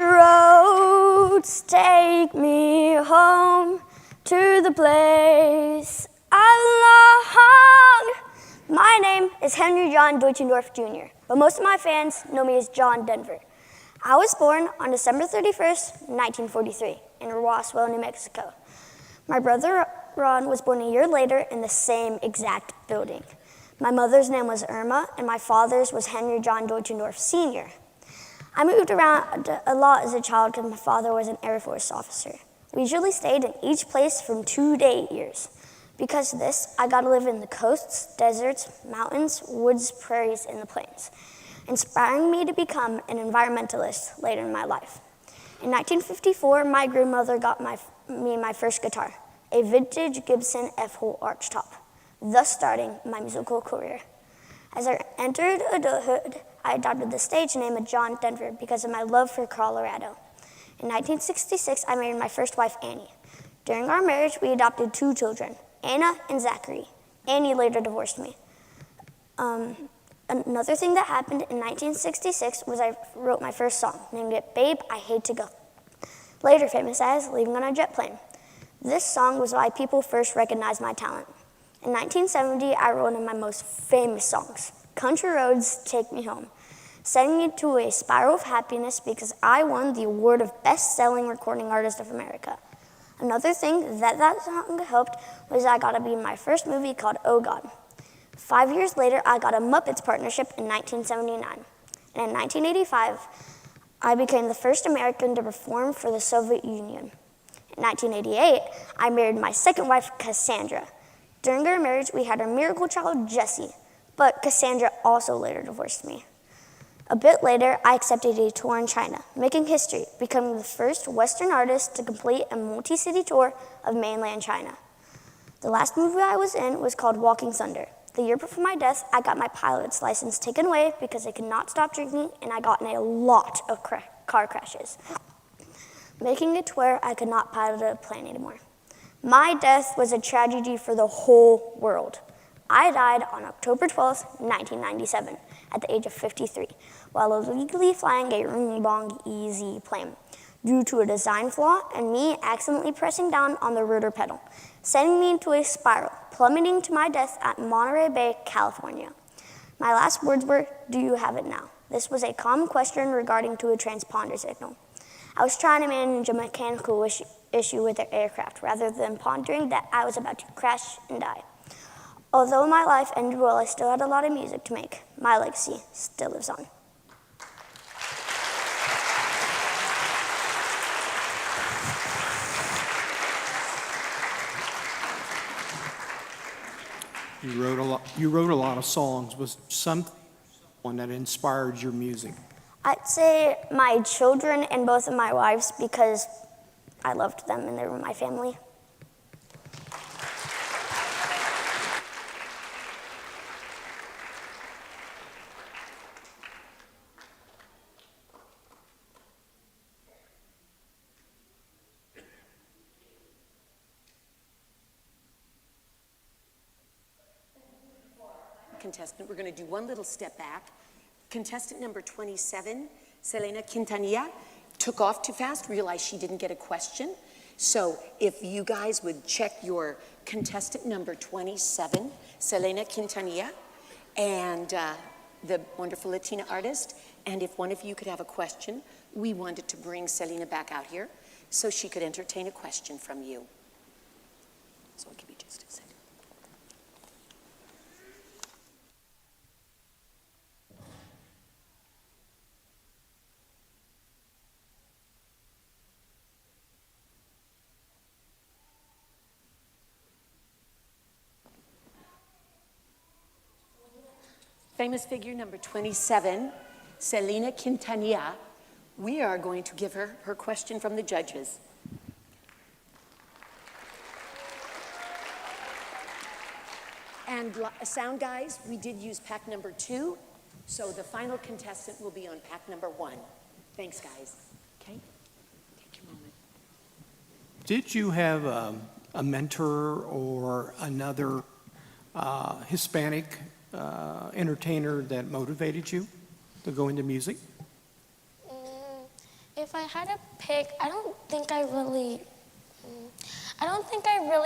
Roads take me home to the place I belong. My name is Henry John Deutschendorf Jr., but most of my fans know me as John Denver. I was born on December 31st, 1943, in Roswell, New Mexico. My brother Ron was born a year later in the same exact building. My mother's name was Irma, and my father's was Henry John Deutschendorf Sr. I moved around a lot as a child because my father was an Air Force officer. We usually stayed in each place from 2 to 8 years. Because of this, I got to live in the coasts, deserts, mountains, woods, prairies, and the plains, inspiring me to become an environmentalist later in my life. In 1954, my grandmother got me my first guitar, a vintage Gibson F-hole archtop, thus starting my musical career. As I entered adulthood, I adopted the stage name of John Denver because of my love for Colorado. In 1966, I married my first wife, Annie. During our marriage, we adopted 2 children, Anna and Zachary. Annie later divorced me. Another thing that happened in 1966 was I wrote my first song, named it Babe, I Hate to Go, later famous as Leaving on a Jet Plane. This song was why people first recognized my talent. In 1970, I wrote one of my most famous songs, Country Roads Take Me Home, sending me to a spiral of happiness because I won the award of Best-Selling Recording Artist of America. Another thing that song helped was I got to be in my first movie called Oh God. 5 years later, I got a Muppets partnership in 1979. And in 1985, I became the first American to perform for the Soviet Union. In 1988, I married my second wife, Cassandra. During our marriage, we had our miracle child, Jessie, but Cassandra also later divorced me. A bit later, I accepted a tour in China, making history, becoming the first Western artist to complete a multi-city tour of mainland China. The last movie I was in was called Walking Thunder. The year before my death, I got my pilot's license taken away because I could not stop drinking, and I got in a lot of car crashes, making it to where I could not pilot a plane anymore. My death was a tragedy for the whole world. I died on October 12th, 1997, at the age of 53, while illegally flying a Ring-Bong EZ plane due to a design flaw and me accidentally pressing down on the rudder pedal, sending me into a spiral, plummeting to my death at Monterey Bay, California. My last words were, "Do you have it now?" This was a common question regarding to a transponder signal. I was trying to manage a mechanical issue with the aircraft rather than pondering that I was about to crash and die. Although my life ended well, I still had a lot of music to make. My legacy still lives on. You wrote a lot of songs. Was someone that inspired your music? I'd say my children and both of my wives because I loved them and they were my family. Contestant, we're going to do one little step back. Contestant number 27, Selena Quintanilla, took off too fast, realized she didn't get a question. So if you guys would check your contestant number 27, Selena Quintanilla, and the wonderful Latina artist, and if one of you could have a question, we wanted to bring Selena back out here so she could entertain a question from you. So I'll give you just a second. Famous figure number 27, Selena Quintanilla. We are going to give her her question from the judges. And sound guys, we did use pack number 2, so the final contestant will be on pack number 1. Thanks, guys. Okay? Take your moment. Did you have a mentor or another Hispanic entertainer that motivated you to go into music? If I had to pick, I don't think I really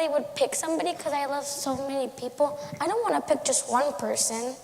would pick somebody because I love so many people. I don't want to pick just one person.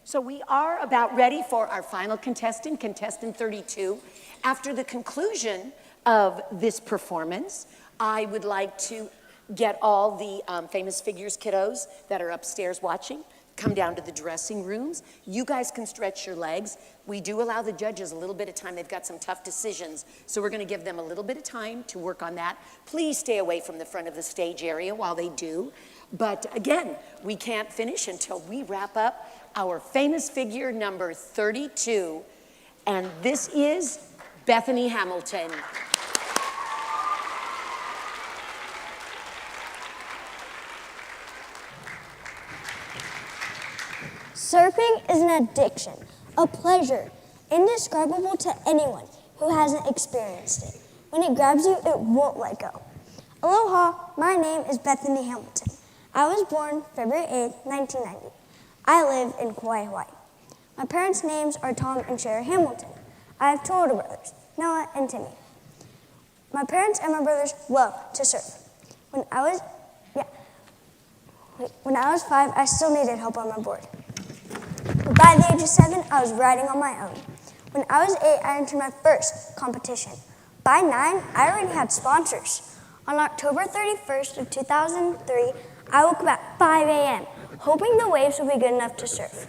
So we are about ready for our final contestant, contestant 32. After the conclusion of this performance, I would like to get all the Famous Figures kiddos that are upstairs watching, come down to the dressing rooms. You guys can stretch your legs. We do allow the judges a little bit of time. They've got some tough decisions, so we're going to give them a little bit of time to work on that. Please stay away from the front of the stage area while they do. But again, we can't finish until we wrap up our Famous Figure number 32, and this is Bethany Hamilton. Surfing is an addiction, a pleasure, indescribable to anyone who hasn't experienced it. When it grabs you, it won't let go. Aloha, my name is Bethany Hamilton. I was born February 8, 1990. I live in Kauai, Hawaii. My parents' names are Tom and Sherry Hamilton. I have two older brothers, Noah and Timmy. My parents and my brothers love to surf. When I was 5, I still needed help on my board. But by the age of 7, I was riding on my own. When I was 8, I entered my first competition. By 9, I already had sponsors. On October 31st of 2003, I woke up at 5 a.m., hoping the waves would be good enough to surf.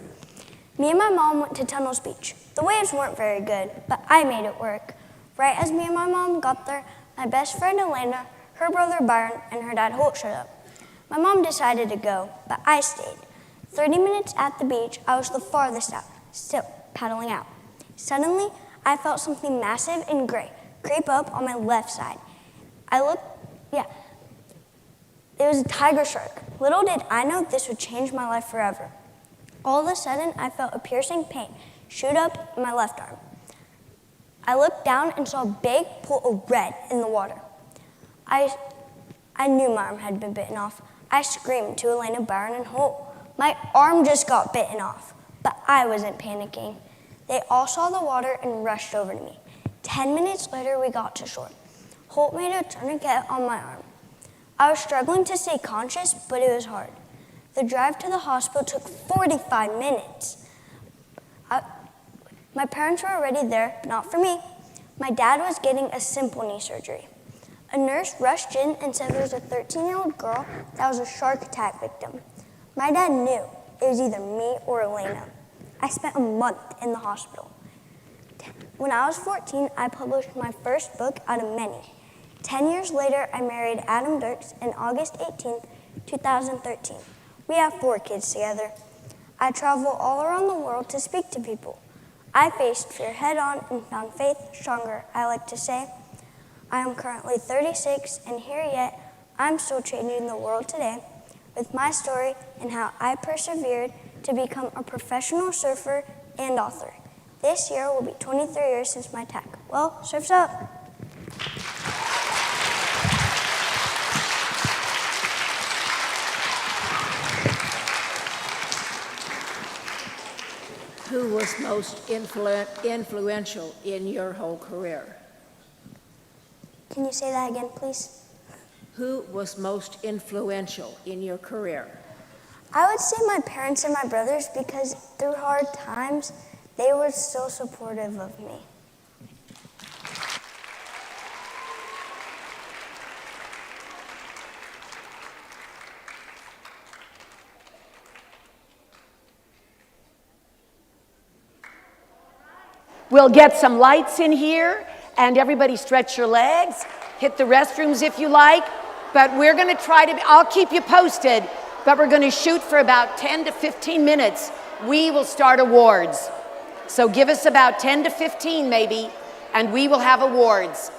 Me and my mom went to Tunnels Beach. The waves weren't very good, but I made it work. Right as me and my mom got there, my best friend Elena, her brother Byron, and her dad Holt showed up. My mom decided to go, but I stayed. 30 minutes at the beach, I was the farthest out, still paddling out. Suddenly, I felt something massive and gray creep up on my left side. I looked, it was a tiger shark. Little did I know this would change my life forever. All of a sudden, I felt a piercing pain shoot up in my left arm. I looked down and saw a big pool of red in the water. I knew my arm had been bitten off. I screamed to Elena, Byron, and Holt. My arm just got bitten off, but I wasn't panicking. They all saw the water and rushed over to me. 10 minutes later, we got to shore. Holt made a tourniquet on my arm. I was struggling to stay conscious, but it was hard. The drive to the hospital took 45 minutes. My parents were already there, but not for me. My dad was getting a simple knee surgery. A nurse rushed in and said there was a 13-year-old girl that was a shark attack victim. My dad knew it was either me or Elena. I spent a month in the hospital. When I was 14, I published my first book out of many. 10 years later, I married Adam Dirks on August 18, 2013. We have 4 kids together. I travel all around the world to speak to people. I faced fear head-on and found faith stronger, I like to say. I am currently 36, and here yet, I'm still changing the world today with my story and how I persevered to become a professional surfer and author. This year will be 23 years since my attack. Well, surf's up. Who was most influential in your whole career? Can you say that again, please? Who was most influential in your career? I would say my parents and my brothers, because through hard times, they were so supportive of me. We'll get some lights in here, and everybody stretch your legs, hit the restrooms if you like, but we're gonna I'll keep you posted, but we're gonna shoot for about 10 to 15 minutes. We will start awards. So give us about 10 to 15 maybe, and we will have awards.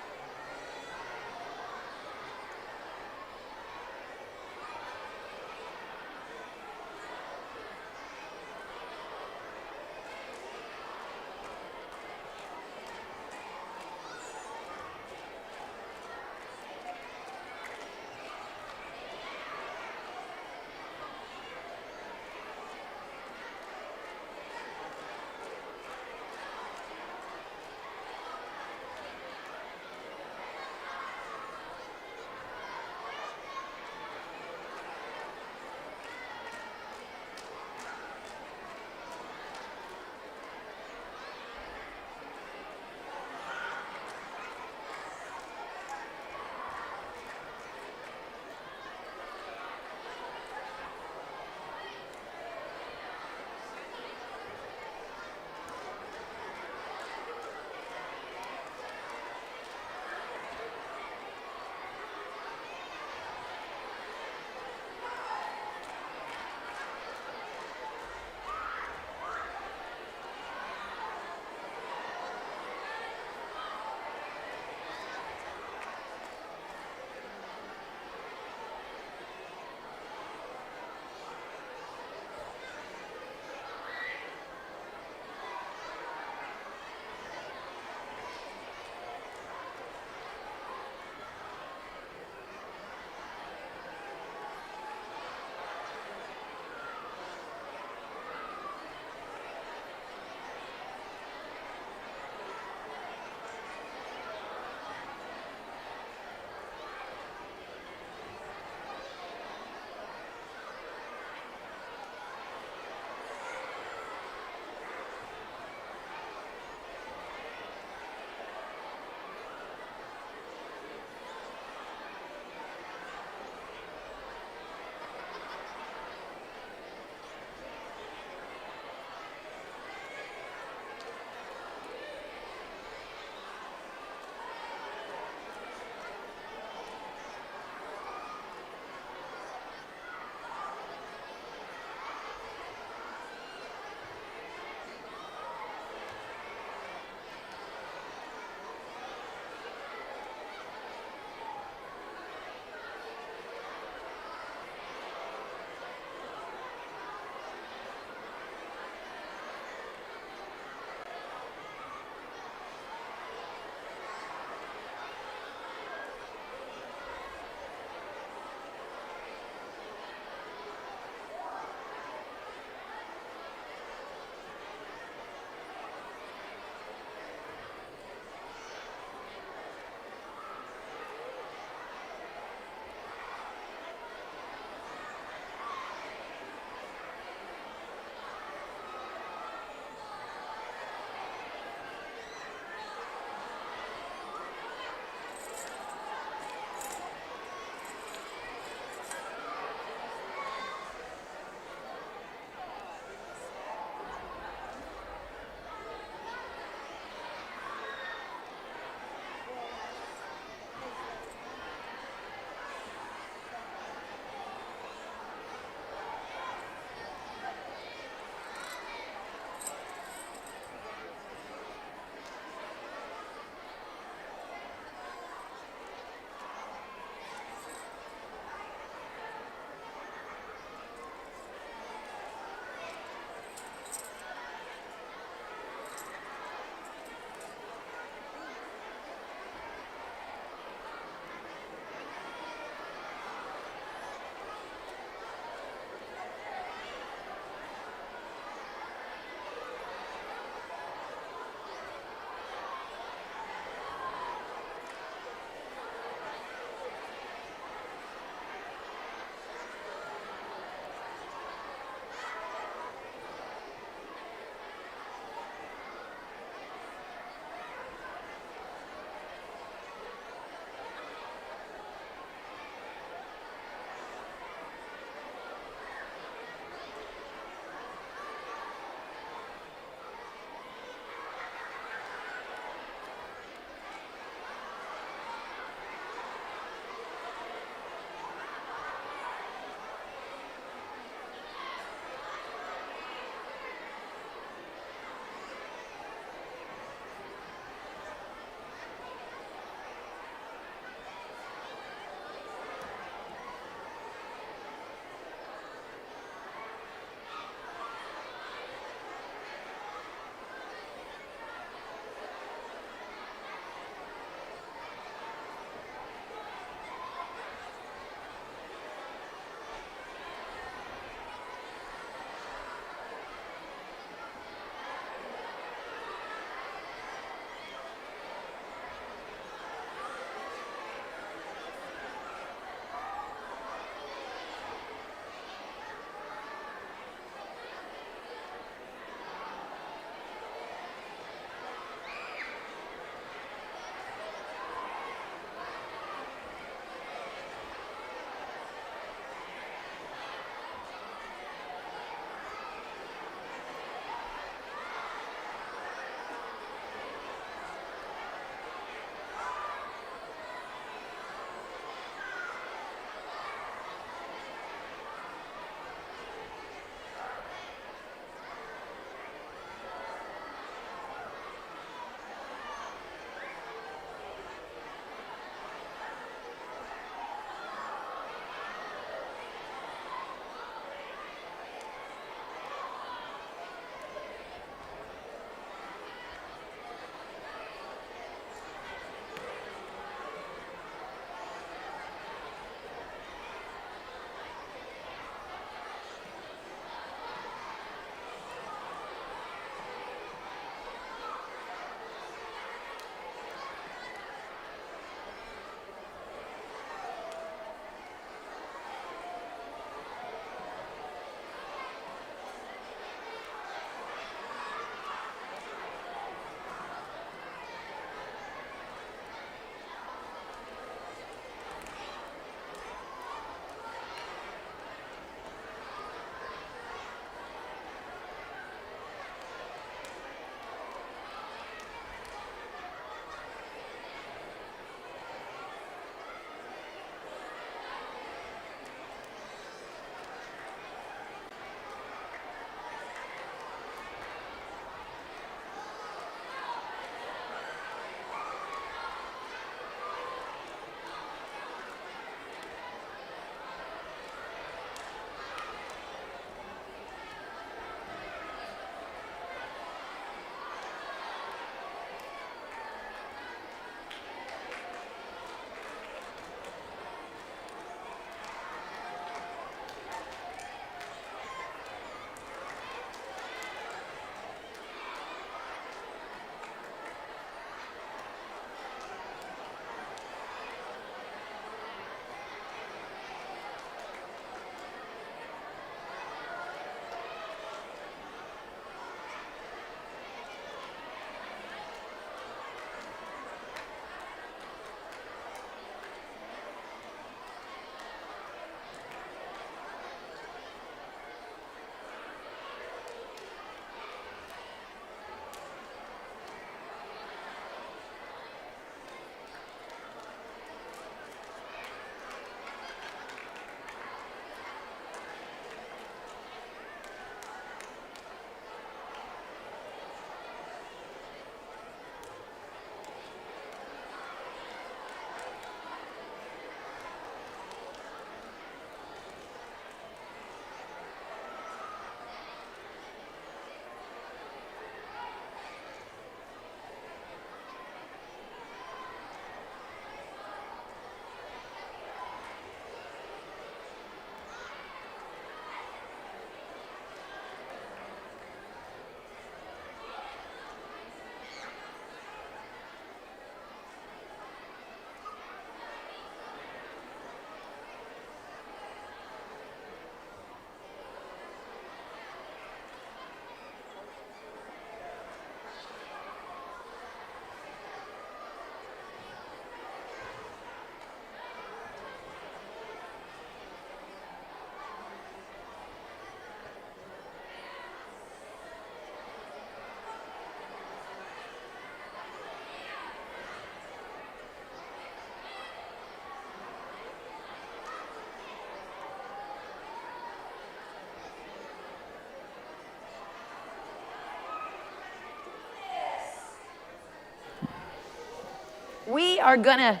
We are gonna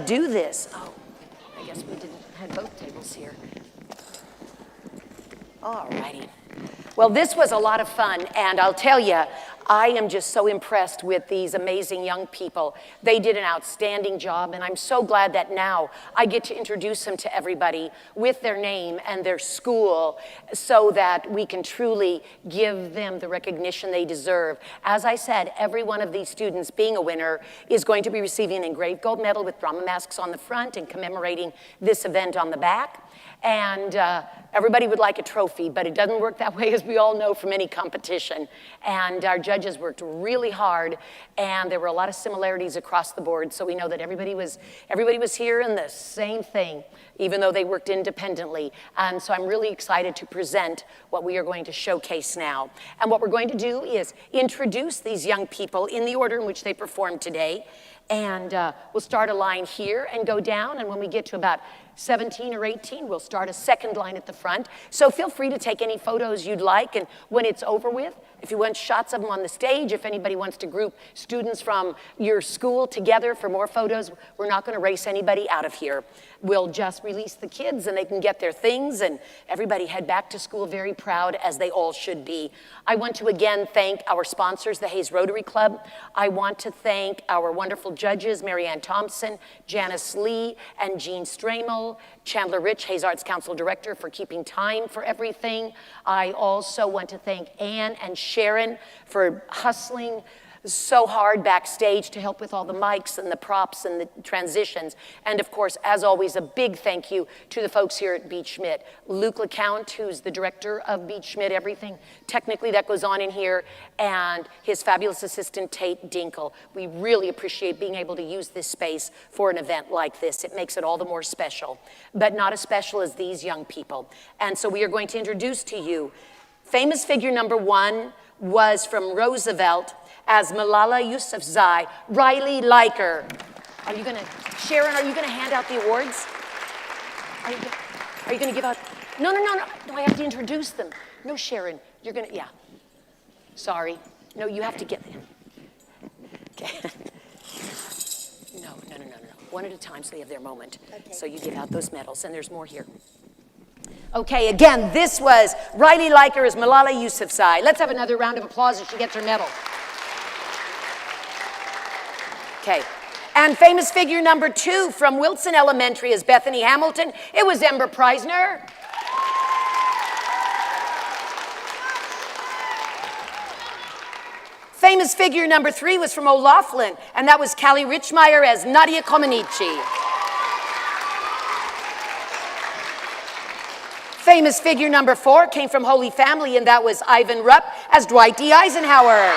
do this. Oh, I guess we didn't have both tables here. All righty. Well, this was a lot of fun, and I'll tell you, I am just so impressed with these amazing young people. They did an outstanding job, and I'm so glad that now I get to introduce them to everybody with their name and their school so that we can truly give them the recognition they deserve. As I said, every one of these students, being a winner, is going to be receiving an engraved gold medal with drama masks on the front and commemorating this event on the back. And everybody would like a trophy, but it doesn't work that way, as we all know, from any competition. And our judges worked really hard, and there were a lot of similarities across the board, so we know that everybody was here in the same thing, even though they worked independently. And so I'm really excited to present what we are going to showcase now. And what we're going to do is introduce these young people in the order in which they performed today. And we'll start a line here and go down, and when we get to about 17 or 18, we'll start a second line at the front. So feel free to take any photos you'd like, and when it's over with, if you want shots of them on the stage, if anybody wants to group students from your school together for more photos, we're not going to race anybody out of here. We'll just release the kids and they can get their things, and everybody head back to school very proud, as they all should be. I want to again thank our sponsors, the Hayes Rotary Club. I want to thank our wonderful judges, Mary Ann Thompson, Janice Lee, and Jean Stramel, Chandler Rich, Hayes Arts Council Director, for keeping time for everything. I also want to thank Ann and Sharon for hustling so hard backstage to help with all the mics and the props and the transitions. And of course, as always, a big thank you to the folks here at Beach Schmidt. Luke LeCount, who's the director of Beach Schmidt, everything technically that goes on in here, and his fabulous assistant, Tate Dinkle. We really appreciate being able to use this space for an event like this. It makes it all the more special, but not as special as these young people. And so we are going to introduce to you famous figure number 1 was from Roosevelt as Malala Yousafzai, Riley Liker. Are you gonna, Sharon, are you gonna hand out the awards? Are you gonna give out? No, I have to introduce them. No, Sharon, you're gonna, yeah. Sorry, no, you have to get them. Okay. No. One at a time so they have their moment. Okay. So you give out those medals, and there's more here. Okay, again, this was Riley Liker as Malala Yousafzai. Let's have another round of applause as she gets her medal. Okay, and famous figure number 2 from Wilson Elementary is Bethany Hamilton. It was Ember Preisner. Famous figure number 3 was from O'Laughlin, and that was Callie Richmeyer as Nadia Comenici. Famous figure number 4 came from Holy Family, and that was Ivan Rupp as Dwight D. Eisenhower.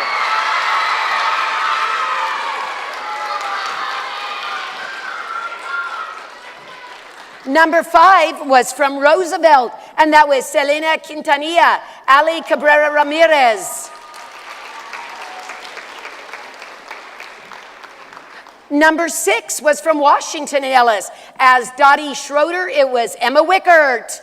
Number 5 was from Roosevelt, and that was Selena Quintanilla, Ali Cabrera Ramirez. Number 6 was from Washington and Ellis. As Dottie Schroeder, it was Emma Wickert.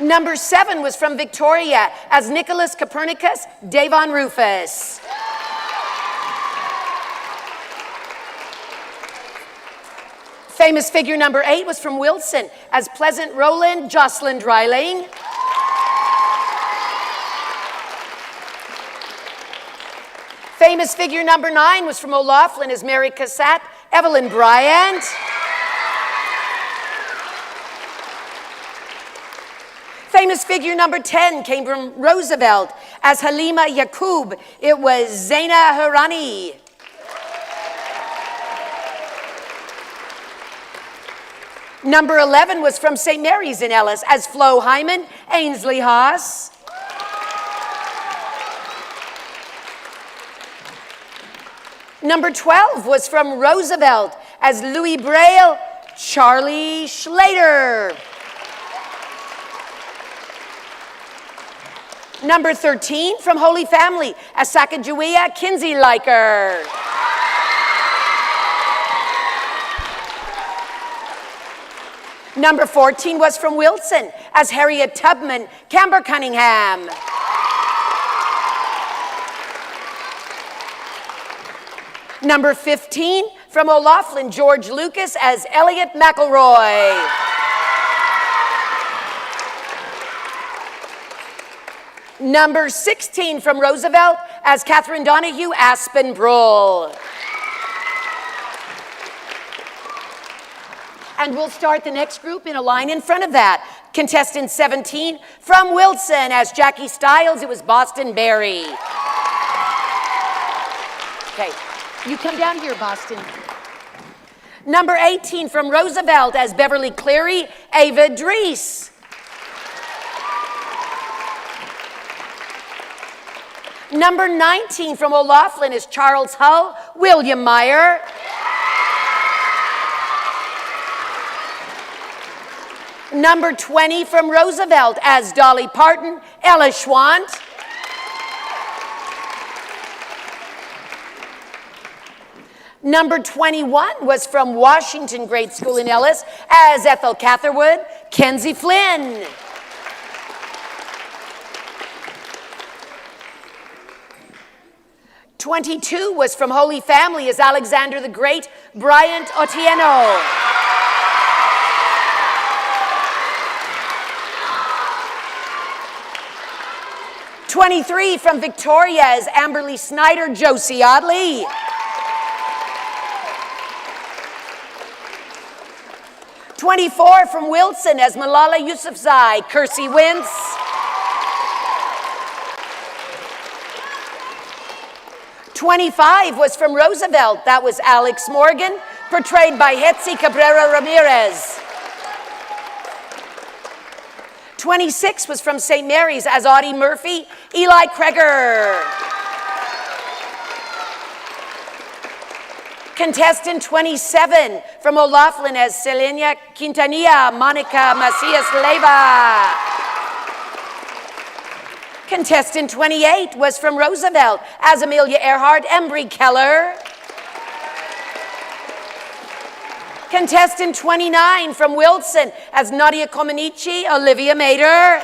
Number 7 was from Victoria. As Nicholas Copernicus, Davon Rufus. Famous figure number 8 was from Wilson. As Pleasant Rowland, Jocelyn Dreiling. Famous figure number 9 was from O'Laughlin as Mary Cassatt, Evelyn Bryant. Famous figure number 10 came from Roosevelt. As Halima Yaqub, it was Zaina Harani. Number 11 was from St. Mary's in Ellis as Flo Hyman, Ainsley Haas. Number 12 was from Roosevelt as Louis Braille, Charlie Schlater. Number 13 from Holy Family as Sacagawea, Kinsey Liker. Number 14 was from Wilson as Harriet Tubman, Camber Cunningham. Number 15, from O'Laughlin, George Lucas as Elliot McElroy. Number 16, from Roosevelt as Catherine Donahue, Aspen Brull. And we'll start the next group in a line in front of that. Contestant 17, from Wilson as Jackie Stiles, it was Boston Berry. Okay, you come down here, Boston. Number 18, from Roosevelt as Beverly Cleary, Ava Drees. Number 19, from O'Laughlin is Charles Hull, William Meyer. Number 20, from Roosevelt as Dolly Parton, Ella Schwant. Number 21 was from Washington Grade School in Ellis as Ethel Catherwood, Kenzie Flynn. '22 was from Holy Family as Alexander the Great, Bryant Otieno. '23 from Victoria as Amberly Snyder, Josie Oddly. '24 from Wilson as Malala Yousafzai, Kersey Wintz. '25 was from Roosevelt. That was Alex Morgan, portrayed by Hetzi Cabrera Ramirez. '26 was from St. Mary's as Audie Murphy, Eli Kreger. Contestant 27 from O'Laughlin as Selena Quintanilla, Monica Macias Leyva. Contestant 28 was from Roosevelt as Amelia Earhart, Embry Keller. Contestant 29 from Wilson as Nadia Comaneci, Olivia Mader.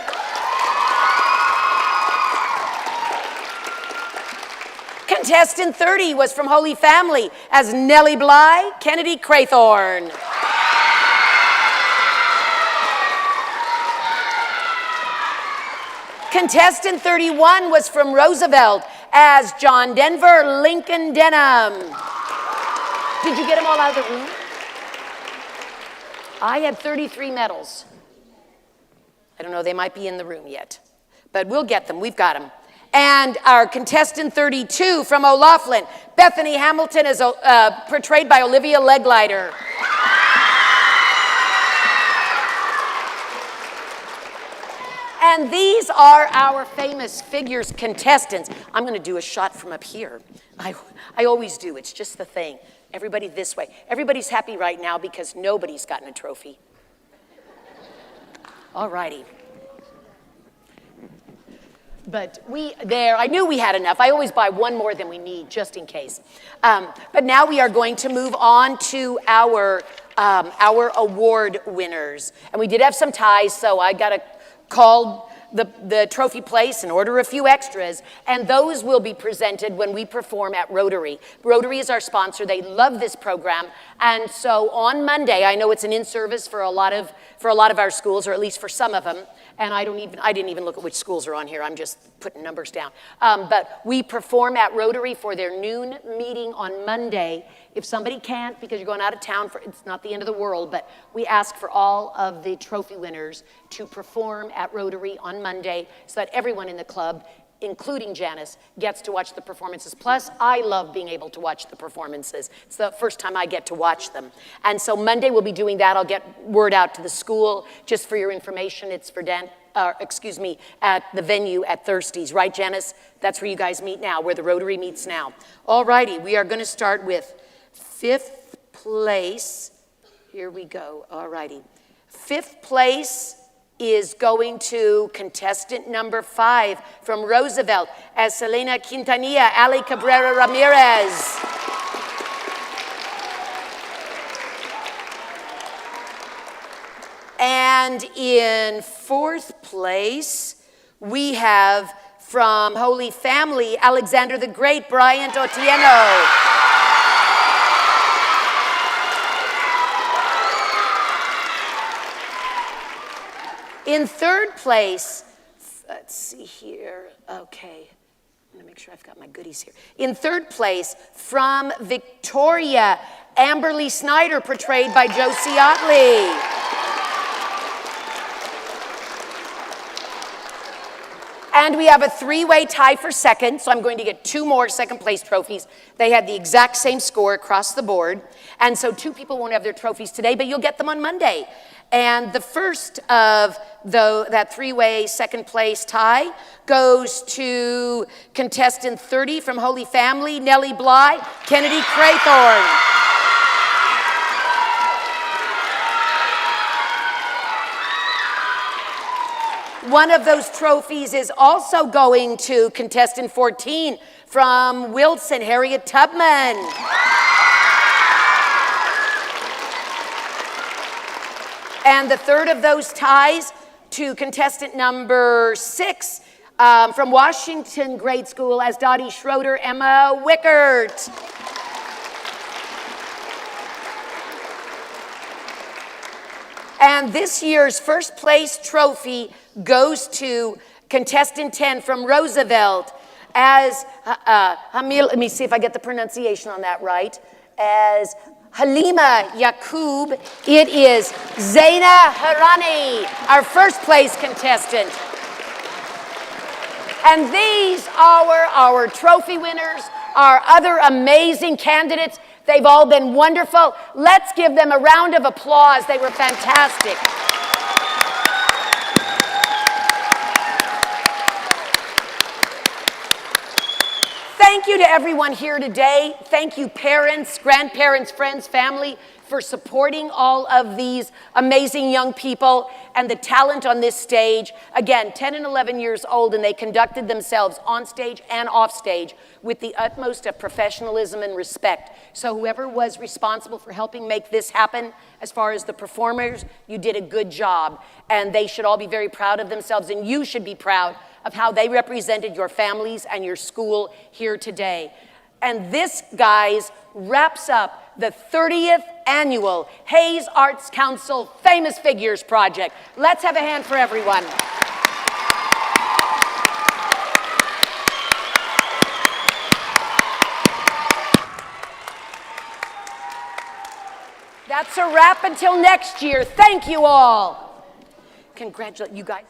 Contestant 30 was from Holy Family as Nellie Bly, Kennedy Craythorne. Contestant 31 was from Roosevelt as John Denver, Lincoln Denham. Did you get them all out of the room? I had 33 medals. I don't know, they might be in the room yet. But we'll get them, we've got them. And our contestant 32 from O'Laughlin, Bethany Hamilton, is portrayed by Olivia Leglider. And these are our famous figures contestants. I'm going to do a shot from up here. I always do, it's just the thing. Everybody this way. Everybody's happy right now because nobody's gotten a trophy. All righty. But I knew we had enough. I always buy one more than we need, just in case. But now we are going to move on to our award winners. And we did have some ties, so I got to call the trophy place and order a few extras, and those will be presented when we perform at Rotary. Rotary is our sponsor. They love this program, and so on Monday, I know it's an in-service for a lot of our schools, or at least for some of them, and I didn't even look at which schools are on here. I'm just putting numbers down. But we perform at Rotary for their noon meeting on Monday. If somebody can't because you're going out of town, it's not the end of the world, but we ask for all of the trophy winners to perform at Rotary on Monday so that everyone in the club, including Janice, gets to watch the performances. Plus, I love being able to watch the performances. It's the first time I get to watch them. And so Monday we'll be doing that. I'll get word out to the school. Just for your information, it's for at the venue at Thirsties. Right, Janice? That's where you guys meet now, where the Rotary meets now. All righty, we are going to start with 5th place. Here we go. All righty. 5th place is going to contestant number 5 from Roosevelt as Selena Quintanilla, Ali Cabrera Ramirez. And in 4th place, we have from Holy Family, Alexander the Great, Bryant Otieno. In third place, let's see here. Okay. I'm gonna make sure I've got my goodies here. In third place, from Victoria, Amberly Snyder, portrayed by Josie Otley. And we have a three-way tie for second, so I'm going to get 2 more second place trophies. They had the exact same score across the board. And so 2 people won't have their trophies today, but you'll get them on Monday. And the first of that three-way second place tie goes to contestant 30 from Holy Family, Nellie Bly, Kennedy Craythorne. One of those trophies is also going to contestant 14 from Wilson, Harriet Tubman. And the third of those ties to contestant number 6 from Washington Grade School as Dottie Schroeder, Emma Wickert. And this year's first place trophy goes to contestant 10 from Roosevelt as, let me see if I get the pronunciation on that right, as Halima Yaqub. It is Zaina Harani, our first place contestant. And these are our trophy winners, our other amazing candidates. They've all been wonderful. Let's give them a round of applause. They were fantastic. Thank you to everyone here today. Thank you, parents, grandparents, friends, family, for supporting all of these amazing young people and the talent on this stage. Again, 10 and 11 years old, and they conducted themselves on stage and off stage with the utmost of professionalism and respect. So whoever was responsible for helping make this happen, as far as the performers, you did a good job. And they should all be very proud of themselves, and you should be proud of how they represented your families and your school here today. And this, guys, wraps up the 30th annual Hayes Arts Council Famous Figures Project. Let's have a hand for everyone. That's a wrap until next year. Thank you all. Congratulations, you guys.